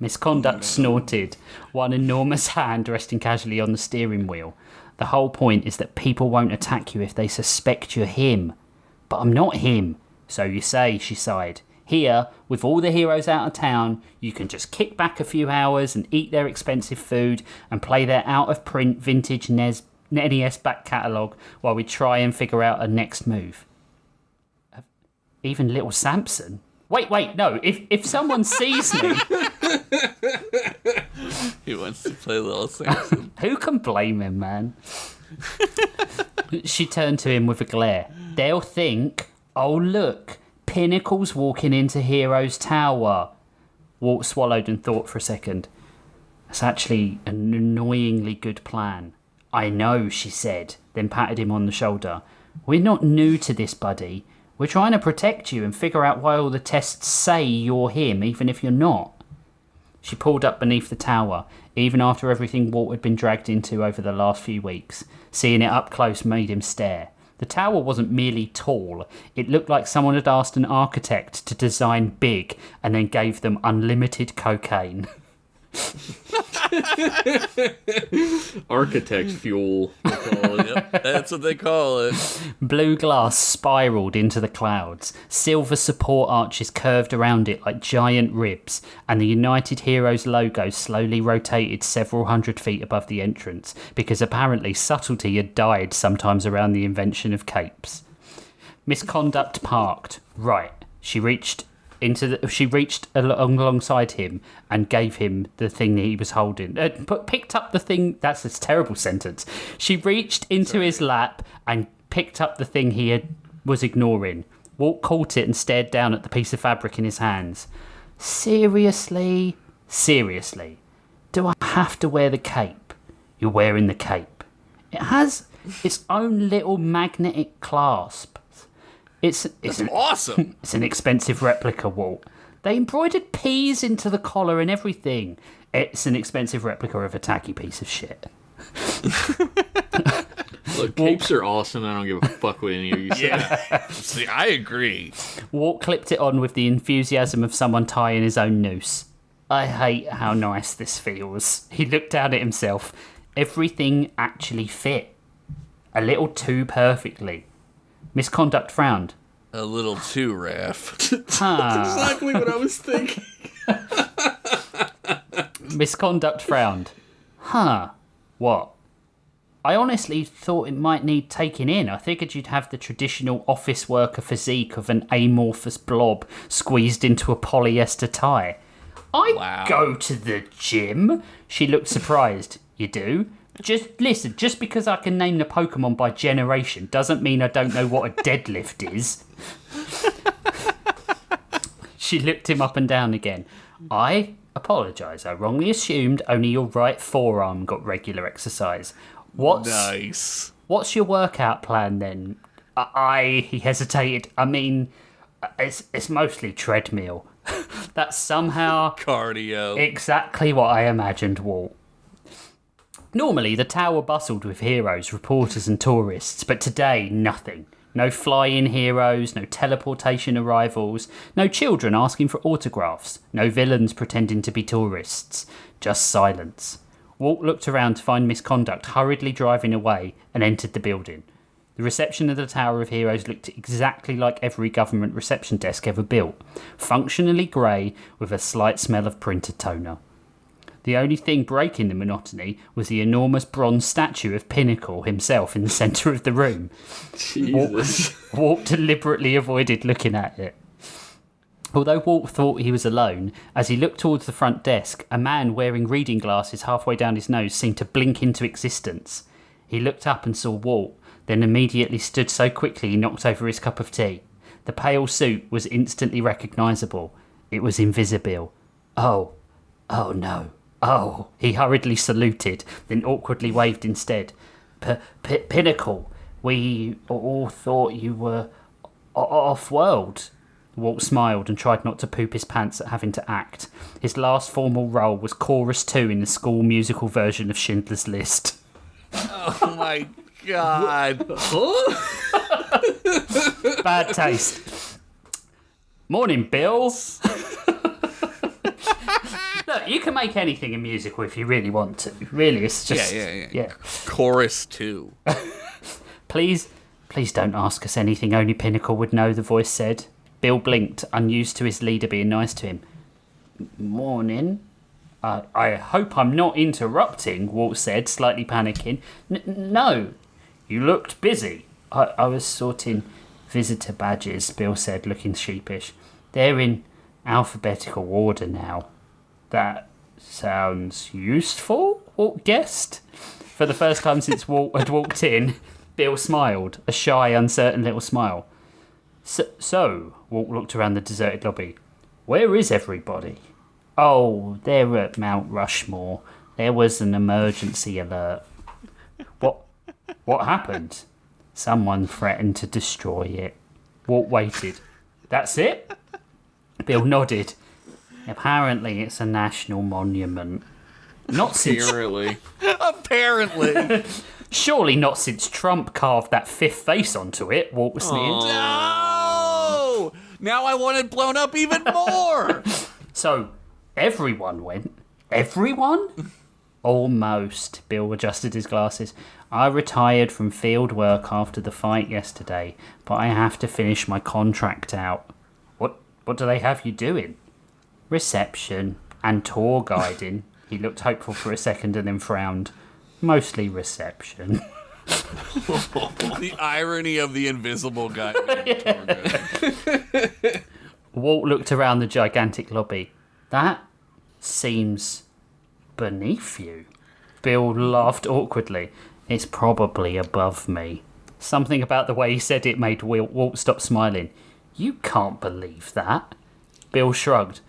Misconduct snorted, one enormous hand resting casually on the steering wheel. The whole point is that people won't attack you if they suspect you're him. But I'm not him. So you say, she sighed. Here, with all the heroes out of town, you can just kick back a few hours and eat their expensive food and play their out-of-print vintage NES back catalogue while we try and figure out a next move. Even little Samson? Wait, no. If someone sees me... He wants to play little Samson. Who can blame him, man? She turned to him with a glare. They'll think, oh look, Pinnacle's walking into Hero's Tower. Walt swallowed and thought for a second. That's actually an annoyingly good plan. I know, she said, then patted him on the shoulder. We're not new to this, buddy. We're trying to protect you and figure out why all the tests say you're him, even if you're not. She pulled up beneath the tower, even after everything Walt had been dragged into over the last few weeks. Seeing it up close made him stare. The tower wasn't merely tall. It looked like someone had asked an architect to design big and then gave them unlimited cocaine. Architect fuel, they call it. Yep, that's what they call it. Blue glass spiralled into the clouds. Silver support arches curved around it like giant ribs, and the United Heroes logo slowly rotated several hundred feet above the entrance, because apparently subtlety had died sometimes around the invention of capes. Misconduct parked. Right. She reached alongside him and gave him the thing that he was holding. Picked up the thing... That's a terrible sentence. She reached into his lap and picked up the thing he was ignoring. Walt caught it and stared down at the piece of fabric in his hands. Seriously? Seriously? Do I have to wear the cape? You're wearing the cape. It has its own little magnetic clasp. It's awesome. It's an expensive replica, Walt. They embroidered peas into the collar and everything. It's an expensive replica of a tacky piece of shit. Look, capes are awesome. I don't give a fuck what any of you say. Yeah. See, I agree. Walt clipped it on with the enthusiasm of someone tying his own noose. I hate how nice this feels. He looked down at himself. Everything actually fit. A little too perfectly. Misconduct frowned. A little too, Raph. That's exactly what I was thinking. Misconduct frowned. Huh. What? I honestly thought it might need taking in. I figured you'd have the traditional office worker physique of an amorphous blob squeezed into a polyester tie. I go to the gym. She looked surprised. You do? Just listen, just because I can name the Pokemon by generation doesn't mean I don't know what a deadlift is. She looked him up and down again. I apologise. I wrongly assumed only your right forearm got regular exercise. What's nice? What's your workout plan then? He hesitated. I mean, it's mostly treadmill. That's somehow Cardio. exactly what I imagined, Walt. Normally, the tower bustled with heroes, reporters and tourists, but today, nothing. No fly-in heroes, no teleportation arrivals, no children asking for autographs, no villains pretending to be tourists, just silence. Walt looked around to find Misconduct hurriedly driving away and entered the building. The reception of the Tower of Heroes looked exactly like every government reception desk ever built, functionally grey with a slight smell of printer toner. The only thing breaking the monotony was the enormous bronze statue of Pinnacle himself in the centre of the room. Jesus. Walt deliberately avoided looking at it. Although Walt thought he was alone, as he looked towards the front desk, a man wearing reading glasses halfway down his nose seemed to blink into existence. He looked up and saw Walt, then immediately stood so quickly he knocked over his cup of tea. The pale suit was instantly recognisable. It was Invisible. Oh no. Oh, he hurriedly saluted, then awkwardly waved instead. Pinnacle, we all thought you were off-world. Walt smiled and tried not to poop his pants at having to act. His last formal role was Chorus 2 in the school musical version of Schindler's List. Oh my god. Bad taste. Morning, Bills. Look, you can make anything a musical if you really want to. Really, it's just... Yeah. Chorus 2. Please don't ask us anything only Pinnacle would know, the voice said. Bill blinked, unused to his leader being nice to him. Morning. I hope I'm not interrupting, Walt said, slightly panicking. No, you looked busy. I was sorting visitor badges, Bill said, looking sheepish. They're in alphabetical order now. That sounds useful, Walt guessed. For the first time since Walt had walked in, Bill smiled, a shy, uncertain little smile. So, Walt looked around the deserted lobby. Where is everybody? Oh, they're at Mount Rushmore. There was an emergency alert. What happened? Someone threatened to destroy it. Walt waited. That's it? Bill nodded. Apparently it's a national monument. Not since... Apparently. Surely not since Trump carved that fifth face onto it, Walt sneered. No! Now I want it blown up even more! So, everyone went? Everyone? Almost. Bill adjusted his glasses. I retired from field work after the fight yesterday, but I have to finish my contract out. What do they have you doing? Reception and tour guiding. He looked hopeful for a second and then frowned. Mostly reception. The irony of the invisible guy. Walt looked around the gigantic lobby. That seems beneath you. Bill laughed awkwardly. It's probably above me. Something about the way he said it made Walt stop smiling. You can't believe that. Bill shrugged.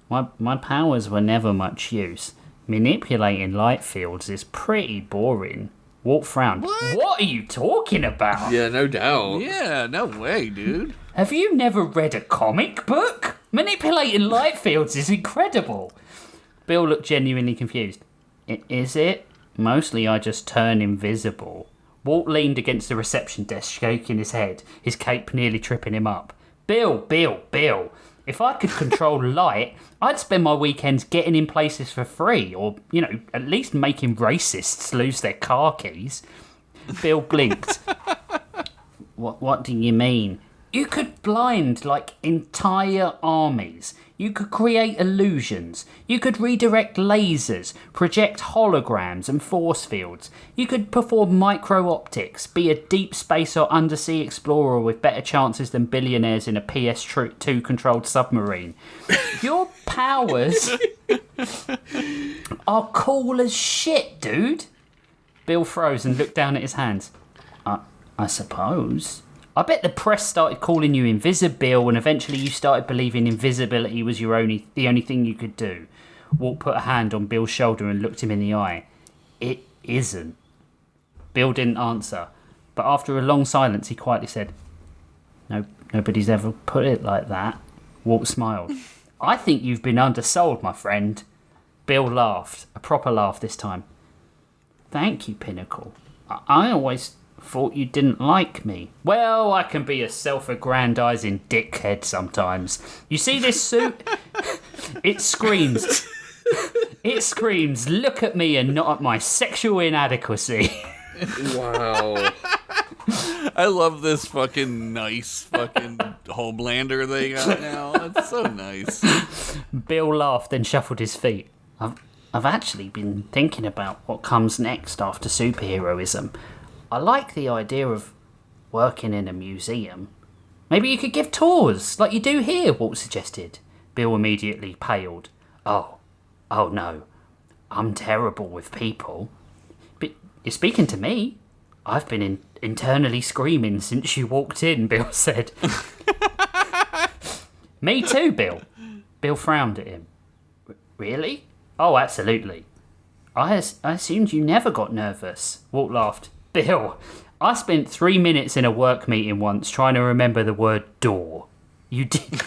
My powers were never much use. Manipulating light fields is pretty boring. Walt frowned. What are you talking about? Yeah, no doubt. Yeah, no way, dude. Have you never read a comic book? Manipulating light fields is incredible. Bill looked genuinely confused. Is it? Mostly I just turn invisible. Walt leaned against the reception desk, shaking his head, his cape nearly tripping him up. Bill. If I could control light, I'd spend my weekends getting in places for free, or, at least making racists lose their car keys. Bill blinked. What do you mean? You could blind, entire armies. You could create illusions. You could redirect lasers, project holograms and force fields. You could perform micro-optics, be a deep space or undersea explorer with better chances than billionaires in a PS2 controlled submarine. Your powers are cool as shit, dude. Bill froze and looked down at his hands. I suppose. I bet the press started calling you Invisible, and eventually you started believing invisibility was the only thing you could do. Walt put a hand on Bill's shoulder and looked him in the eye. It isn't. Bill didn't answer. But after a long silence, he quietly said, "No, nobody's ever put it like that." Walt smiled. "I think you've been undersold, my friend." Bill laughed, a proper laugh this time. "Thank you, Pinnacle. I always thought you didn't like me." "Well, I can be a self-aggrandizing dickhead sometimes. You see this suit? It screams. It screams, look at me and not at my sexual inadequacy." Wow. I love this fucking nice fucking Homelander they got now. That's so nice. Bill laughed, then shuffled his feet. I've actually been thinking about what comes next after superheroism. I like the idea of working in a museum. Maybe you could give tours, like you do here, Walt suggested. Bill immediately paled. Oh no. I'm terrible with people. But you're speaking to me. I've been internally screaming since you walked in, Bill said. Me too, Bill. Bill frowned at him. Really? Oh, absolutely. I assumed you never got nervous. Walt laughed. Bill, I spent 3 minutes in a work meeting once trying to remember the word door. You did.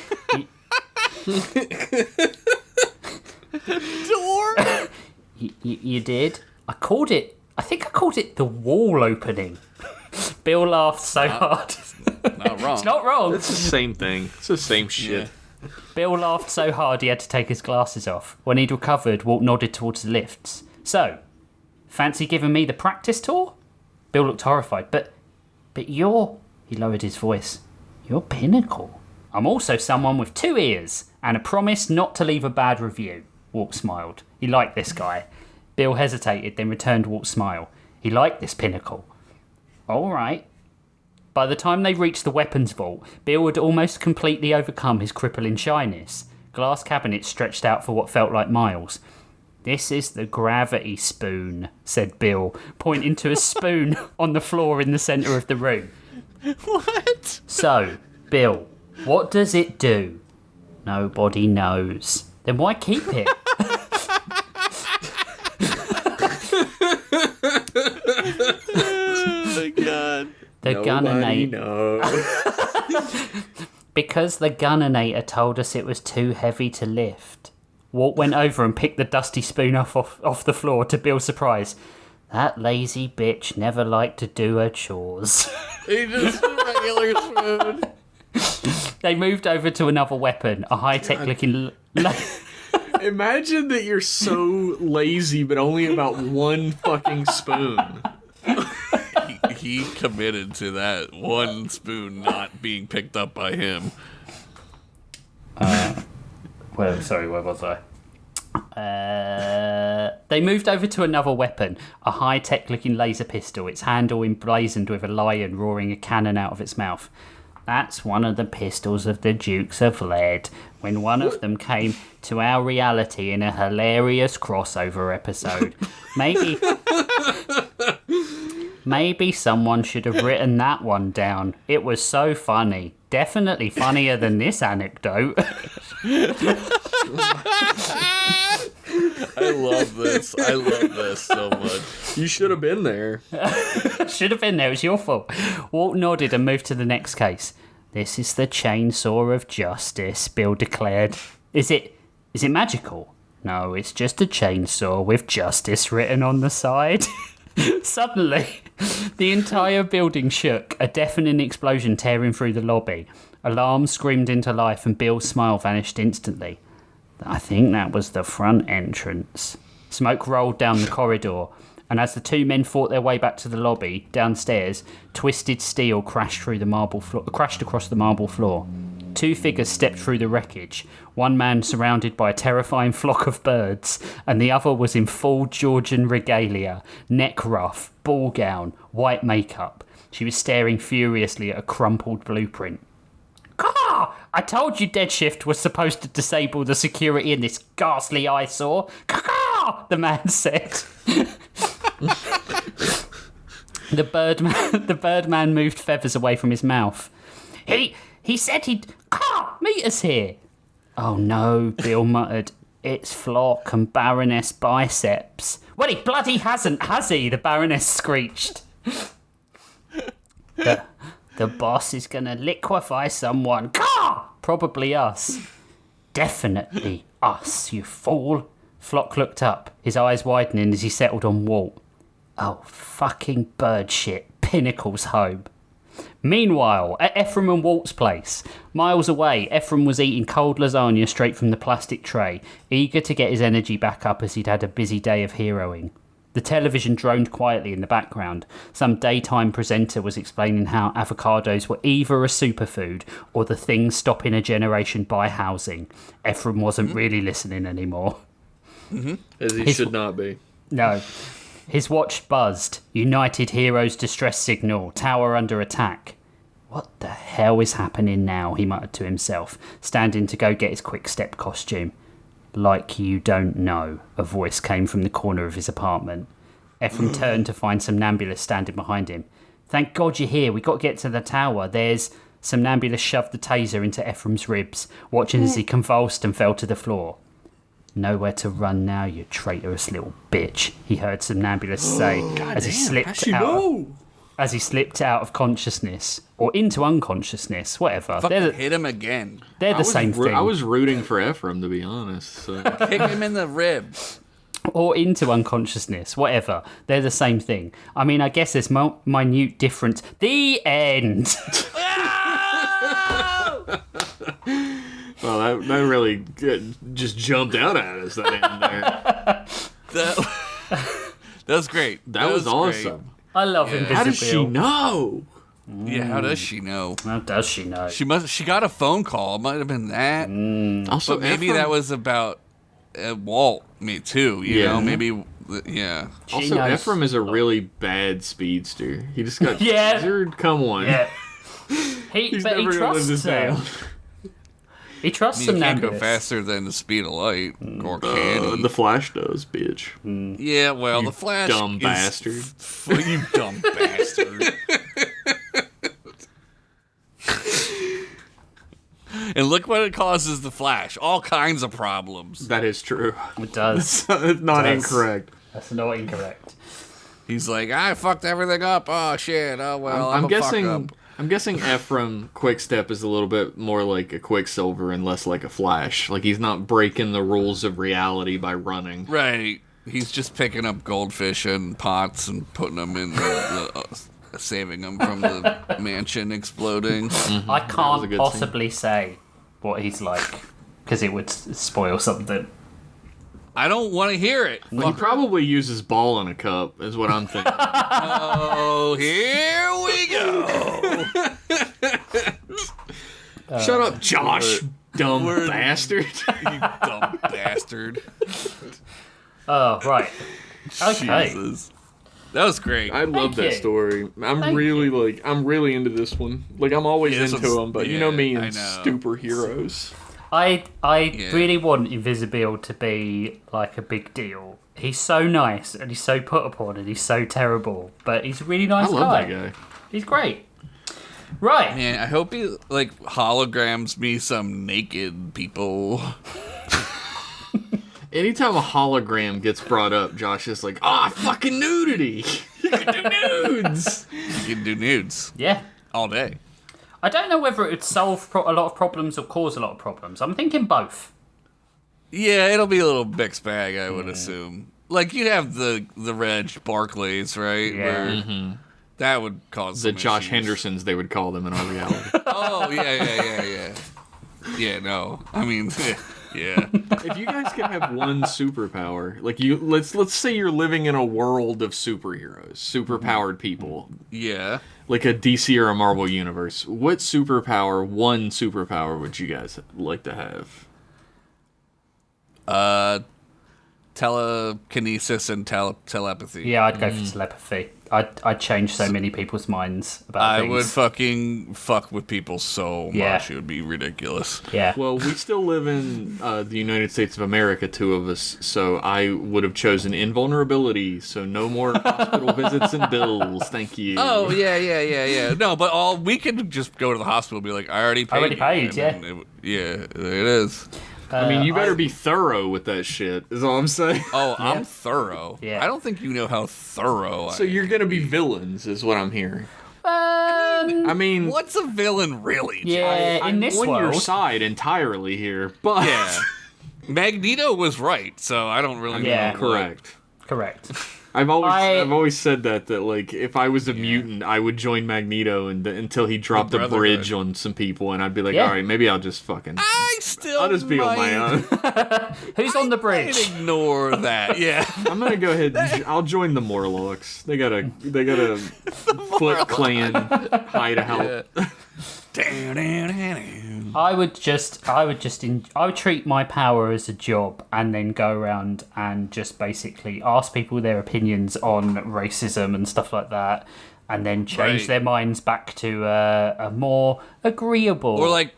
Door? You did? I think I called it the wall opening. Bill laughed so hard. Not wrong. It's not wrong. It's the same thing. It's the same shit. Yeah. Bill laughed so hard he had to take his glasses off. When he'd recovered, Walt nodded towards the lifts. So, fancy giving me the practice tour? Bill looked horrified. But you're... He lowered his voice. You're Pinnacle. I'm also someone with 2 ears and a promise not to leave a bad review. Walt smiled. He liked this guy. Bill hesitated, then returned Walt's smile. He liked this Pinnacle. All right. By the time they reached the weapons vault, Bill had almost completely overcome his crippling shyness. Glass cabinets stretched out for what felt like miles. This is the gravity spoon, said Bill, pointing to a spoon on the floor in the centre of the room. What? So, Bill, what does it do? Nobody knows. Then why keep it? Oh my god. The Nobody Gunninator. knows. Because the Gunninator told us it was too heavy to lift. Walt went over and picked the dusty spoon off the floor to Bill's surprise. That lazy bitch never liked to do her chores. He just regular spoon. They moved over to another weapon, a high-tech looking... Imagine that you're so lazy, but only about one fucking spoon. He committed to that one spoon not being picked up by him. Well, sorry, where was I? They moved over to another weapon, a high-tech looking laser pistol, its handle emblazoned with a lion roaring a cannon out of its mouth. That's one of the pistols of the Dukes of Lead, when one of them came to our reality in a hilarious crossover episode. Maybe someone should have written that one down. It was so funny. Definitely funnier than this anecdote. I love this. I love this so much. You should have been there. Should have been there. It was your fault. Walt nodded and moved to the next case. This is the chainsaw of justice, Bill declared. Is it magical? No, it's just a chainsaw with justice written on the side. Suddenly, the entire building shook, a deafening explosion tearing through the lobby. Alarms screamed into life and Bill's smile vanished instantly. I think that was the front entrance. Smoke rolled down the corridor, and as the 2 men fought their way back to the lobby, downstairs, twisted steel crashed across the marble floor. 2 figures stepped through the wreckage, one man surrounded by a terrifying flock of birds, and the other was in full Georgian regalia, neck ruff, ball gown, white makeup. She was staring furiously at a crumpled blueprint. Caw! I told you Dead Shift was supposed to disable the security in this ghastly eyesore. Caw! The man said. The birdman moved feathers away from his mouth. He said he'd meet us here. Oh no, Bill muttered. It's Flock and Baroness Biceps. Well, he bloody hasn't, has he? The Baroness screeched. The boss is gonna liquefy someone. Caw! Probably us. Definitely us, you fool. Flock looked up, his eyes widening as he settled on Walt. Oh, fucking bird shit. Pinnacle's home. Meanwhile, at Ephraim and Walt's place, miles away, Ephraim was eating cold lasagna straight from the plastic tray, eager to get his energy back up as he'd had a busy day of heroing. The television droned quietly in the background. Some daytime presenter was explaining how avocados were either a superfood or the thing stopping a generation buy housing. Ephraim wasn't really listening anymore. As he should not be. No. His watch buzzed. United Heroes distress signal. Tower under attack. What the hell is happening now? He muttered to himself, standing to go get his quick step costume. Like you don't know, a voice came from the corner of his apartment. Ephraim turned to find Somnambulist standing behind him. Thank God you're here. We got to get to the tower. There's... Somnambulist shoved the taser into Ephraim's ribs, watching as he convulsed and fell to the floor. Nowhere to run now, you traitorous little bitch, he heard Somnambulist say as he slipped out of consciousness, or into unconsciousness, whatever. Hit him again. They're the same thing. I was rooting for Ephraim, to be honest. So. Kick him in the ribs. Or into unconsciousness, whatever. They're the same thing. I mean, I guess there's minute difference. The end! Well, that really just jumped out at us, that end there. That was great. That was awesome. Great. I love Invisible. How does she know? Yeah, how does she know? How does she know? She got a phone call. It might have been that. Also, but maybe Ephraim, that was about Walt, me too. You know, maybe, yeah. Also, Ephraim is a really bad speedster. He just got tasered. Come on. Yeah. He's but he never gonna live this trusts her. down. He trusts You can't Somnambulist. go faster than the speed of light, or can he? The Flash does, bitch. Yeah, well, the Flash dumb is bastard. You dumb bastard. And look what it causes the Flash. All kinds of problems. That is true. It does. It's not incorrect. That's not incorrect. He's like, I fucked everything up. Oh, shit. Oh, well, I'm guessing. fuck up. I'm guessing Ephraim Quickstep is a little bit more like a Quicksilver and less like a Flash. Like he's not breaking the rules of reality by running. Right. He's just picking up goldfish and pots and putting them in saving them from the mansion exploding. I can't possibly say what he's like because it would spoil something. I don't want to hear it. Well, he probably uses ball in a cup, is what I'm thinking. Oh, here we go. Shut up, Josh, dumb bastard. You dumb bastard. Oh, right. Okay. Jesus. That was great. I love that story. I'm Thank really into this one. Like I'm always Yeah, into them, but you know me and I know. superheroes. I really want Invisible to be like a big deal. He's so nice and he's so put upon and he's so terrible, but he's a really nice guy. I love that guy. He's great. Right. Man, I hope he like holograms me some naked people. Anytime a hologram gets brought up, Josh is like, fucking nudity. You can do nudes. You can do nudes Yeah. all day. I don't know whether it would solve a lot of problems or cause a lot of problems. I'm thinking both. Yeah, it'll be a little mixed bag, I would assume. Like you have the Reg Barclays, right? Yeah. That would cause The some Josh issues. Hendersons, they would call them in our reality. Oh yeah. Yeah, no. I mean, yeah. If you guys could have one superpower, like let's say you're living in a world of superheroes, superpowered people, Yeah. like a DC or a Marvel universe. What one superpower would you guys like to have? Telekinesis and telepathy. Yeah, I'd go for telepathy. I'd change so many people's minds about I things. would fucking fuck with people so Yeah. much. It would be ridiculous. Yeah. Well, we still live in the United States of America, two of us, so I would have chosen invulnerability, so no more hospital visits and bills, thank you. Oh, yeah. No, but we could just go to the hospital and be like, I already paid. Yeah. There it is. I mean, you better be thorough with that shit, is all I'm saying. Oh, I'm thorough. Yeah. I don't think you know how thorough I am. So you're gonna be villains, is what I'm hearing. I I mean, what's a villain really? Yeah, I'm in this on your world. side entirely here, but Yeah. Magneto was right, so I don't really Yeah. know. correct. Correct. I've always said that like if I was a mutant, I would join Magneto until he dropped a bridge on some people, and I'd be like, Yeah. all right, maybe I'll just fucking. I'll just be on my own. Who's on the bridge? Ignore that. Yeah. I'm gonna go ahead. I'll join the Morlocks. They got a Foot Clan hideout. I would treat my power as a job and then go around and just basically ask people their opinions on racism and stuff like that, and then change their minds back to a more agreeable. Or like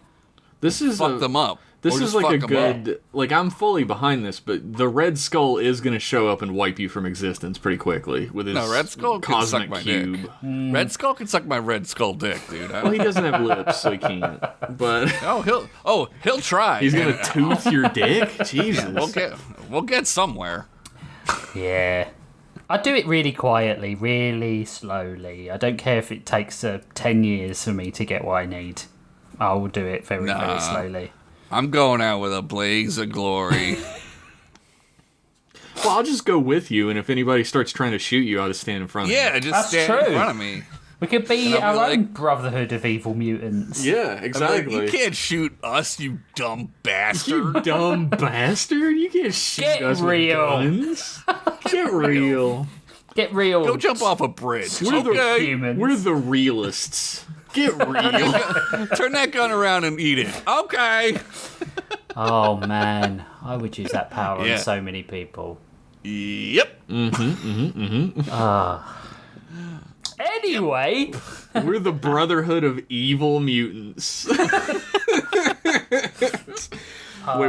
This is fuck them up. This Or is just like a fuck 'em up. good. Like I'm fully behind this, but the Red Skull is gonna show up and wipe you from existence pretty quickly with his No, Red Skull can suck cosmic my cube. dick. Red Skull can suck my Red Skull dick, dude. Well, he doesn't have lips, so he can't. But he'll try. he's gonna tooth your dick. Jesus. We'll get somewhere. Yeah. I do it really quietly, really slowly. I don't care if it takes 10 years for me to get what I need. I will do it very, very slowly. I'm going out with a blaze of glory. Well, I'll just go with you, and if anybody starts trying to shoot you, I'll just stand in front of you. Yeah, just That's stand true. in front of me. We could be And I'll be our own like- brotherhood of evil mutants. Yeah, Like, exactly. you can't shoot us, you dumb You bastard. dumb bastard! You can't shoot Get us real. with guns. Get real. Get real. Go jump off a bridge. We're the humans. We're the realists. Get real. Turn that gun around and eat it. Okay. Oh man, I would use that power Yeah. on so many people. Yep. Anyway, We're the brotherhood of evil mutants. Wait,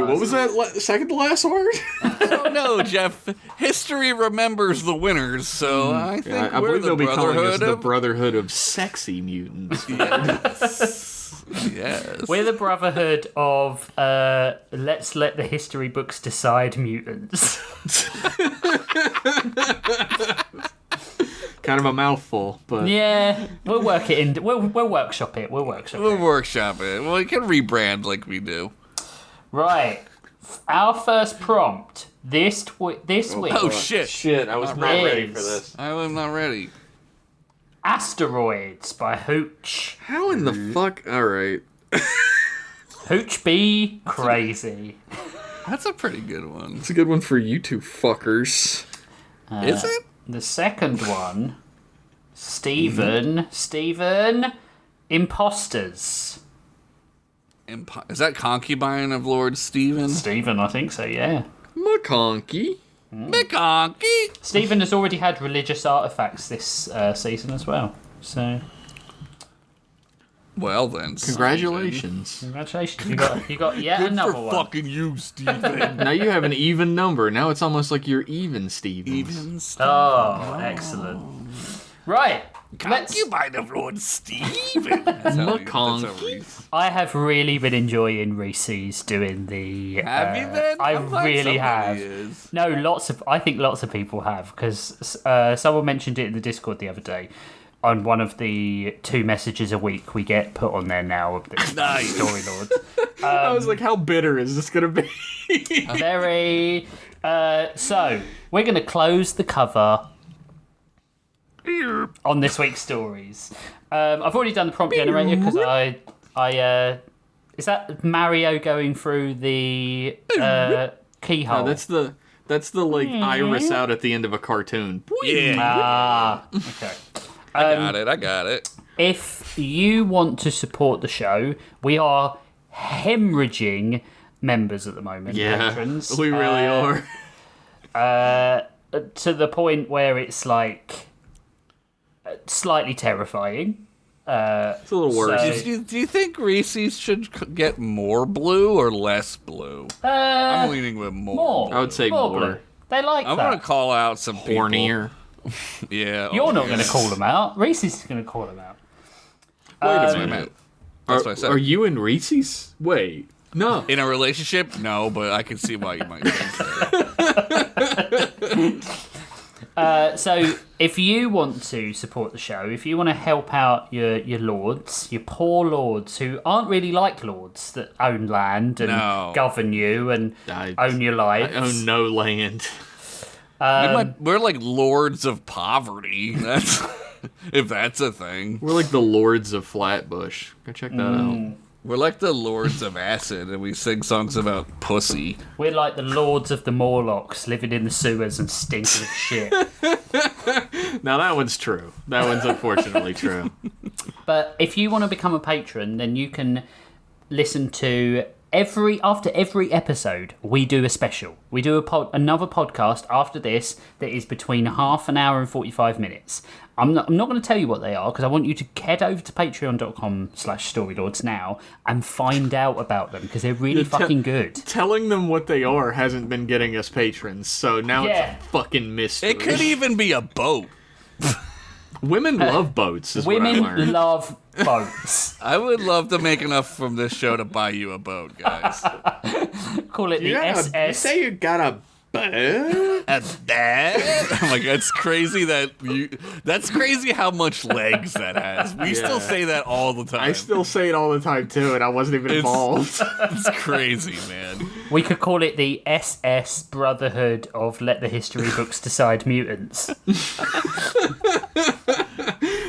what was that second to last word? Oh no, Jeff. History remembers the winners, so I think I we're believe the they'll be calling us brotherhood the of... brotherhood of sexy mutants. Yes. we're the brotherhood of let's let the history books decide mutants. Kind of a mouthful, but Yeah, we'll work it in. We'll workshop it. We'll workshop We'll it. workshop it. Well, we can rebrand like we do. Right. Our first prompt this week. Oh shit. shit, I was not ready ready for for this. I am not ready. Asteroids by Hooch. How in the fuck? All right. Hooch be crazy. That's a pretty good one. It's a good one for you two fuckers. Is it? The second one, Stephen, Imposters. Is that Concubine of Lord Stephen? Stephen, I think so, yeah. McConkey. McConkey. Stephen has already had religious artifacts this season as well. So, Well then, Congratulations. congratulations. You got yet Stephen. another Good for one. fucking you, Stephen. Now you have an even number. Now it's almost like you're even, Stevens. Even Stephen. Oh, excellent. Right. Let's. Concubine of Lord Stephen. That's how McConkey. Reese- I have really been enjoying Reese's doing the. Have you been? I I'm glad really somebody have. is. No, I think lots of people have because someone mentioned it in the Discord the other day. On one of the 2 messages a week we get put on there now of the Nice. Story Lords. I was like, how bitter is this gonna be? Very. So we're going to close the cover on this week's stories. I've already done the prompt generator because I is that Mario going through the keyhole? No, that's the like iris out at the end of a cartoon. Yeah. Ah, okay. I got it. If you want to support the show, we are hemorrhaging members at the moment. Yeah, patrons. we really are. To the point where it's like slightly terrifying. It's a little worse. So- Do you think Reese's should get more blue or less blue? I'm leaning with more. More. I would say More more. blue. They like I'm that. gonna call out some people. Hornier. Yeah. You're not going to call them out. Reese's is going to call them out. Wait a That's what I minute. meant. That's what I said. Are you and Reese's? Wait. No. In a relationship? No, but I can see why you might think that. So if you want to support the show, if you want to help out your lords, your poor lords who aren't really like lords that own land and govern you and own your lives. I own no land. We're like lords of poverty. That's if that's a thing. We're like the lords of Flatbush. Go check that out. We're like the lords of acid, and we sing songs about pussy. We're like the lords of the Morlocks, living in the sewers and stinking of shit. Now that one's true. That one's unfortunately true. But if you want to become a patron, then you can listen to after every episode, we do a special. We do another podcast after this that is between half an hour and 45 minutes. I'm not going to tell you what they are because I want you to head over to patreon.com/storylords now and find out about them because they're really fucking good. Telling them what they are hasn't been getting us patrons, so now it's a fucking mystery. It could even be a boat. Women love boats, is Women what I learned. love boats. I would love to make enough from this show to buy you a boat, guys. Call it the SS. You say you got a boat? A dad? I'm like, that's crazy that's crazy how much legs that has. We still say that all the time. I still say it all the time, too, and I wasn't even involved. It's crazy, man. We could call it the SS Brotherhood of Let the History Books Decide Mutants.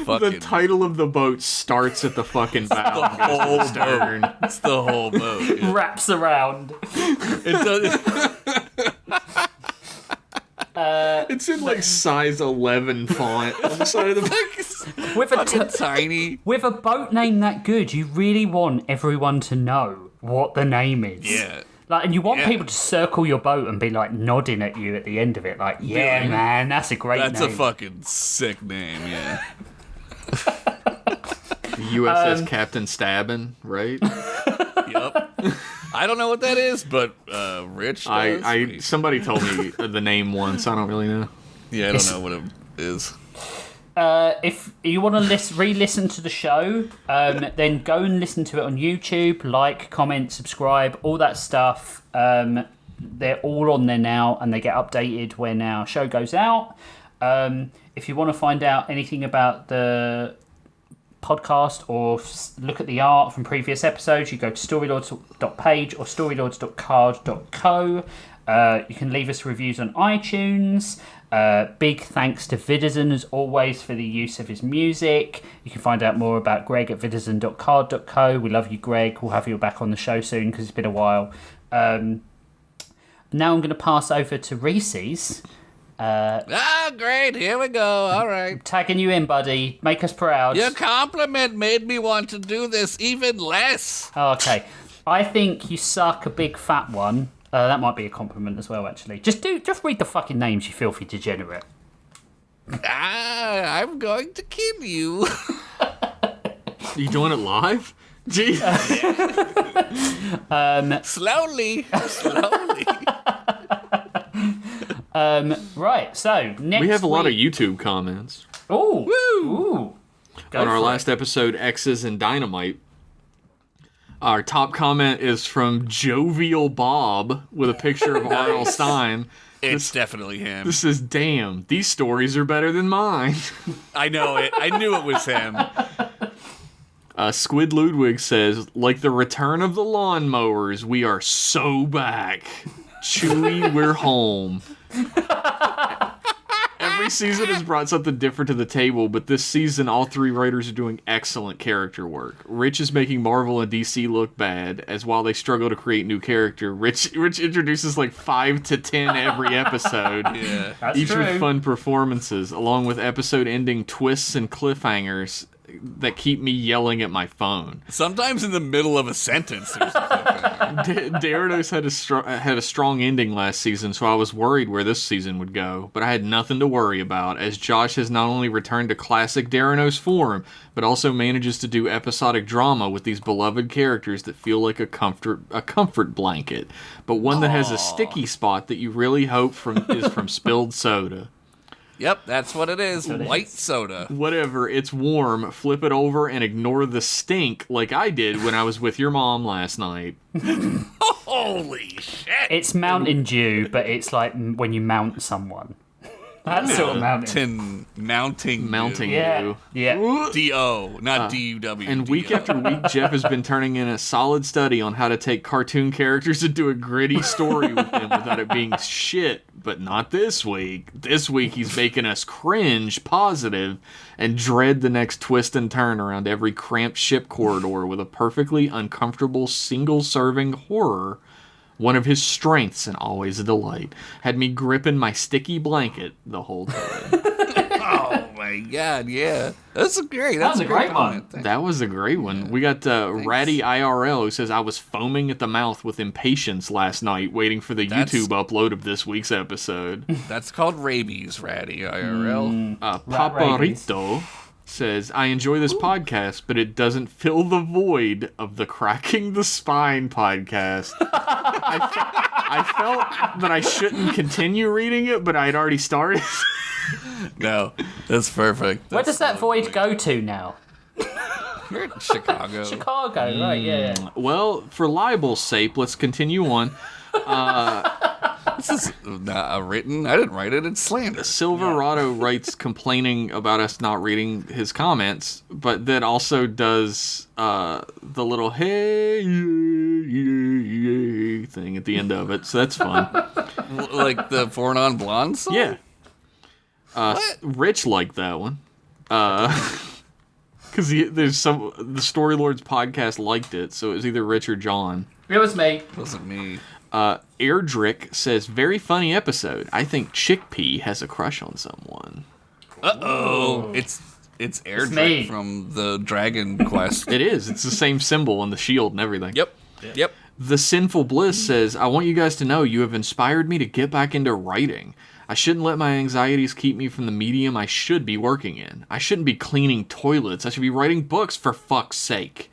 The title of the boat starts at the fucking bow. The whole boat. It's the whole boat. Yeah. Wraps around. It does. It's in like size 11 font on the side of the book. With tiny. With a boat name that good, you really want everyone to know what the name is. Yeah. Like, and you want people to circle your boat and be like nodding at you at the end of it, like, yeah, man, that's a great name. That's a fucking sick name, yeah. USS Captain Stabbin', right? Yep. I don't know what that is, but Rich does. Somebody told me the name once. I don't really know. Yeah, I don't know what it is. If you want to re-listen to the show, then go and listen to it on YouTube. Like, comment, subscribe, all that stuff. They're all on there now, and they get updated when our show goes out. If you want to find out anything about the podcast or look at the art from previous episodes, you go to storylords.page or storylords.card.co. You can leave us reviews on iTunes. Big thanks to Vidison as always for the use of his music. You can find out more about Greg at vidison.card.co. We love you, Greg. We'll have you back on the show soon because it's been a while. Now I'm going to pass over to Reese's. Great. Here we go. All right. Tagging you in, buddy. Make us proud. Your compliment made me want to do this even less. Okay. I think you suck a big fat one. That might be a compliment as well, actually. Just read the fucking names, you filthy degenerate. I'm going to kill you. Are you doing it live? Jeez. Slowly. Right, so next we have a lot of YouTube comments. Ooh. On our last episode, X's and Dynamite. Our top comment is from Jovial Bob with a picture of R.L. Stein. It's definitely him. This is, damn, these stories are better than mine. I know it. I knew it was him. Squid Ludwig says, like the return of the lawnmowers, we are so back. Chewy, we're home. Every season has brought something different to the table, but this season all three writers are doing excellent character work. Rich is making Marvel and DC look bad, as while they struggle to create new character, Rich introduces like 5 to 10 every episode. Yeah, that's each true. with fun performances, along with episode-ending twists and cliffhangers that keep me yelling at my phone. Sometimes in the middle of a sentence, there's a cliffhanger. Gyarados had a strong ending last season, so I was worried where this season would go, but I had nothing to worry about, as Josh has not only returned to classic Gyarados form, but also manages to do episodic drama with these beloved characters that feel like a comfort blanket, but one that has a sticky spot that you really hope is from spilled soda. Yep, that's what it is. White soda. Whatever, it's warm. Flip it over and ignore the stink like I did when I was with your mom last night. Holy shit! It's Mountain Dew, but it's like when you mount someone. That's sort of mounting. Mounting Yeah. you. Yeah. D-O, not D-U-W. And week after week, Jeff has been turning in a solid study on how to take cartoon characters and do a gritty story with them without it being shit. But not this week. This week, he's making us cringe, positive, and dread the next twist and turn around every cramped ship corridor with a perfectly uncomfortable single-serving horror. One of his strengths, and always a delight, had me gripping my sticky blanket the whole time. Oh my god, yeah. That's great. That was a great one. That was a great one. We got Ratty IRL, who says, I was foaming at the mouth with impatience last night waiting for the YouTube upload of this week's episode. That's called rabies, Ratty IRL. Paparito says, I enjoy this podcast, but it doesn't fill the void of the Cracking the Spine podcast. I felt that I shouldn't continue reading it, but I'd already started. No, that's perfect. Where does that void go to now? You're in Chicago. Chicago, right, yeah. Well, for libel's sake, let's continue on. This is not written. I didn't write it. It's slander. Silverado writes complaining about us not reading his comments, but then also does the little hey thing at the end of it, so that's fun. Like the Four Non Blondes song? Yeah. Rich liked that one. Because there's the Story Lords podcast liked it, so it was either Rich or John. It was me. It wasn't me. Airdrick says, very funny episode. I think Chickpea has a crush on someone. Uh-oh. It's me. Airdrick from the Dragon Quest. It is. It's the same symbol on the shield and everything. Yep. The Sinful Bliss says, I want you guys to know you have inspired me to get back into writing. I shouldn't let my anxieties keep me from the medium I should be working in. I shouldn't be cleaning toilets. I should be writing books, for fuck's sake.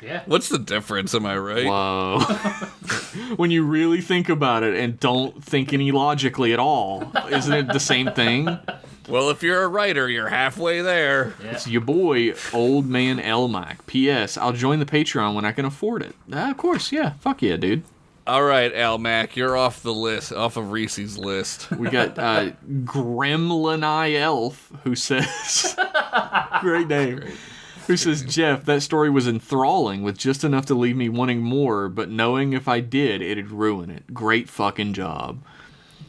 Yeah. What's the difference, am I right? Whoa. When you really think about it and don't think any logically at all, isn't it the same thing? Well, if you're a writer, you're halfway there. Yeah. It's your boy, Old Man Elmac. P.S. I'll join the Patreon when I can afford it. Of course, yeah. Fuck yeah, dude. All right, Al Mac, you're off the list, off of Reese's list. We got Gremlin Eye Elf, who says... Great name. Great. Who says, Jeff, that story was enthralling with just enough to leave me wanting more, but knowing if I did, it'd ruin it. Great fucking job.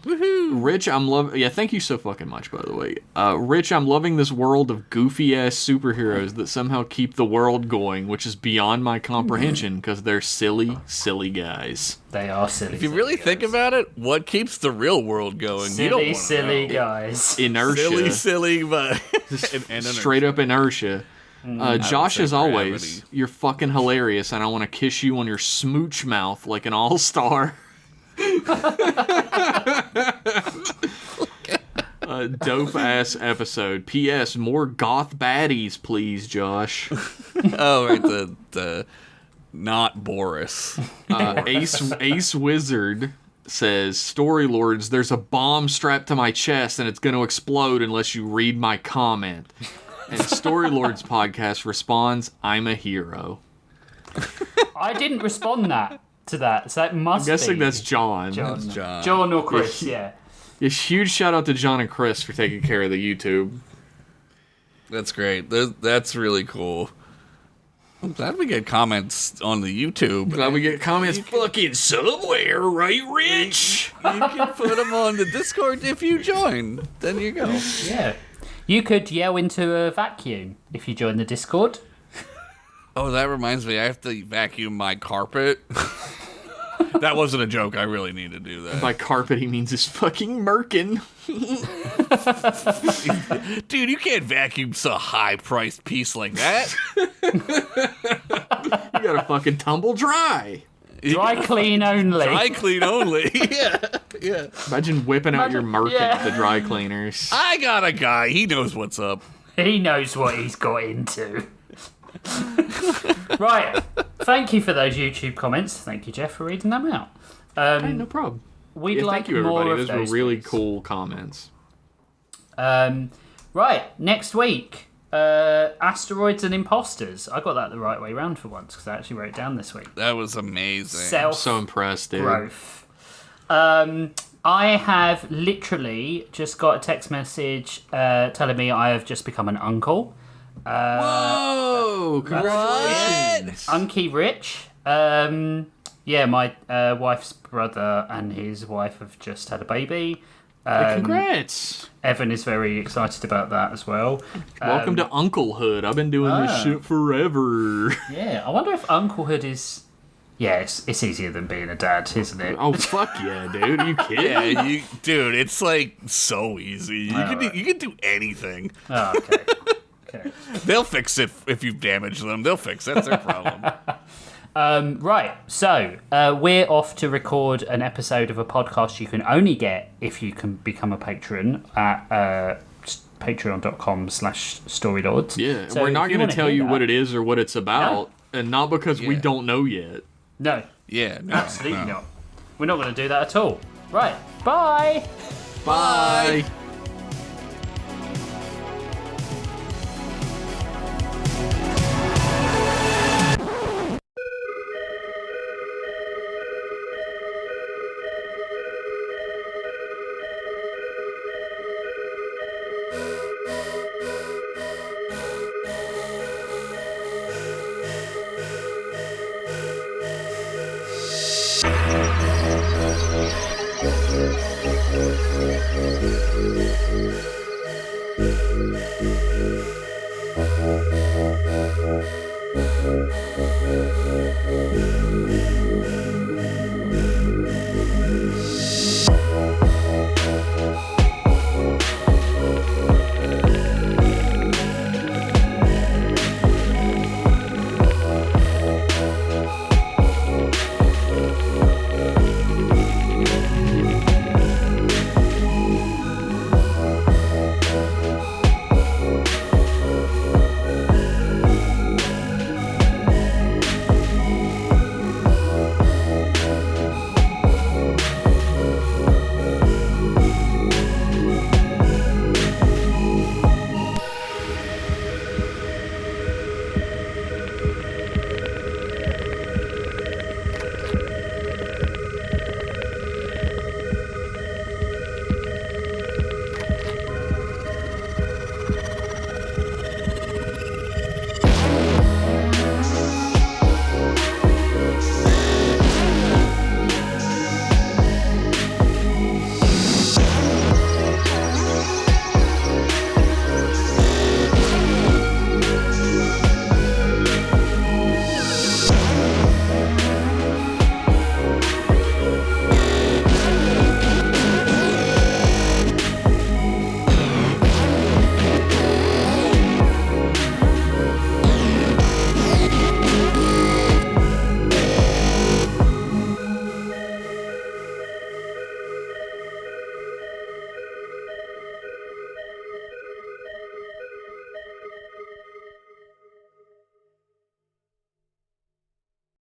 Woohoo! Rich, I'm loving... Yeah, thank you so fucking much, by the way. Rich, I'm loving this world of goofy-ass superheroes that somehow keep the world going, which is beyond my comprehension, because they're silly, silly guys. They are silly. If you really think about it, what keeps the real world going? Silly, you don't silly guys. Inertia. Silly, but... and straight up inertia. Josh, as always, you're fucking hilarious, and I want to kiss you on your smooch mouth like an all-star. Dope-ass episode. P.S. More goth baddies, please, Josh. Oh, right, the not Boris. Ace Wizard says, Story Lords, there's a bomb strapped to my chest, and it's going to explode unless you read my comment. And Story Lords podcast responds, I'm a hero. I didn't respond to that, so that must be... I'm guessing that's John. That's John. John or Chris, yeah. A huge shout out to John and Chris for taking care of the YouTube. That's great. That's really cool. I'm glad we get comments on the YouTube. Glad we get comments fucking somewhere, right, Rich? You can put them on the Discord if you join. Then you go. Yeah. You could yell into a vacuum if you join the Discord. Oh, that reminds me. I have to vacuum my carpet. That wasn't a joke. I really need to do that. By carpet, he means his fucking merkin. Dude, you can't vacuum a high-priced piece like that. You gotta fucking tumble dry. Dry clean only. Dry clean only. Yeah. Imagine whipping out your merkin at the dry cleaners. I got a guy. He knows what's up. He knows what he's got into. Right. Thank you for those YouTube comments. Thank you, Jeff, for reading them out. Hey, no problem. We'd like thank you, everybody. more of Those those. were really please. cool comments. Right. Next week, asteroids and imposters. I got that the right way round for once because I actually wrote it down this week. That was amazing. Self I'm so impressed, dude. growth. I I have literally just got a text message telling me I have just become an uncle. Whoa! Congratulations. Unky Rich. Yeah, my wife's brother and his wife have just had a baby. Congrats. Evan is very excited about that as well. Welcome to unclehood. I've been doing this shit forever. Yeah, I wonder if unclehood is... Yeah, it's easier than being a dad, isn't it? Oh, fuck yeah, dude. Are you kidding? Yeah, dude, it's like so easy. You can do anything. Oh, okay. Okay. They'll fix it if you've damaged them. They'll fix it. That's their problem. Right, so we're off to record an episode of a podcast you can only get if you can become a patron at patreon.com/storylords. Yeah, so we're not going to tell you what it is or what it's about, No. and not because we don't know yet. No. Yeah, no, Absolutely no. not. We're not going to do that at all. Right, bye! Bye. Thank you.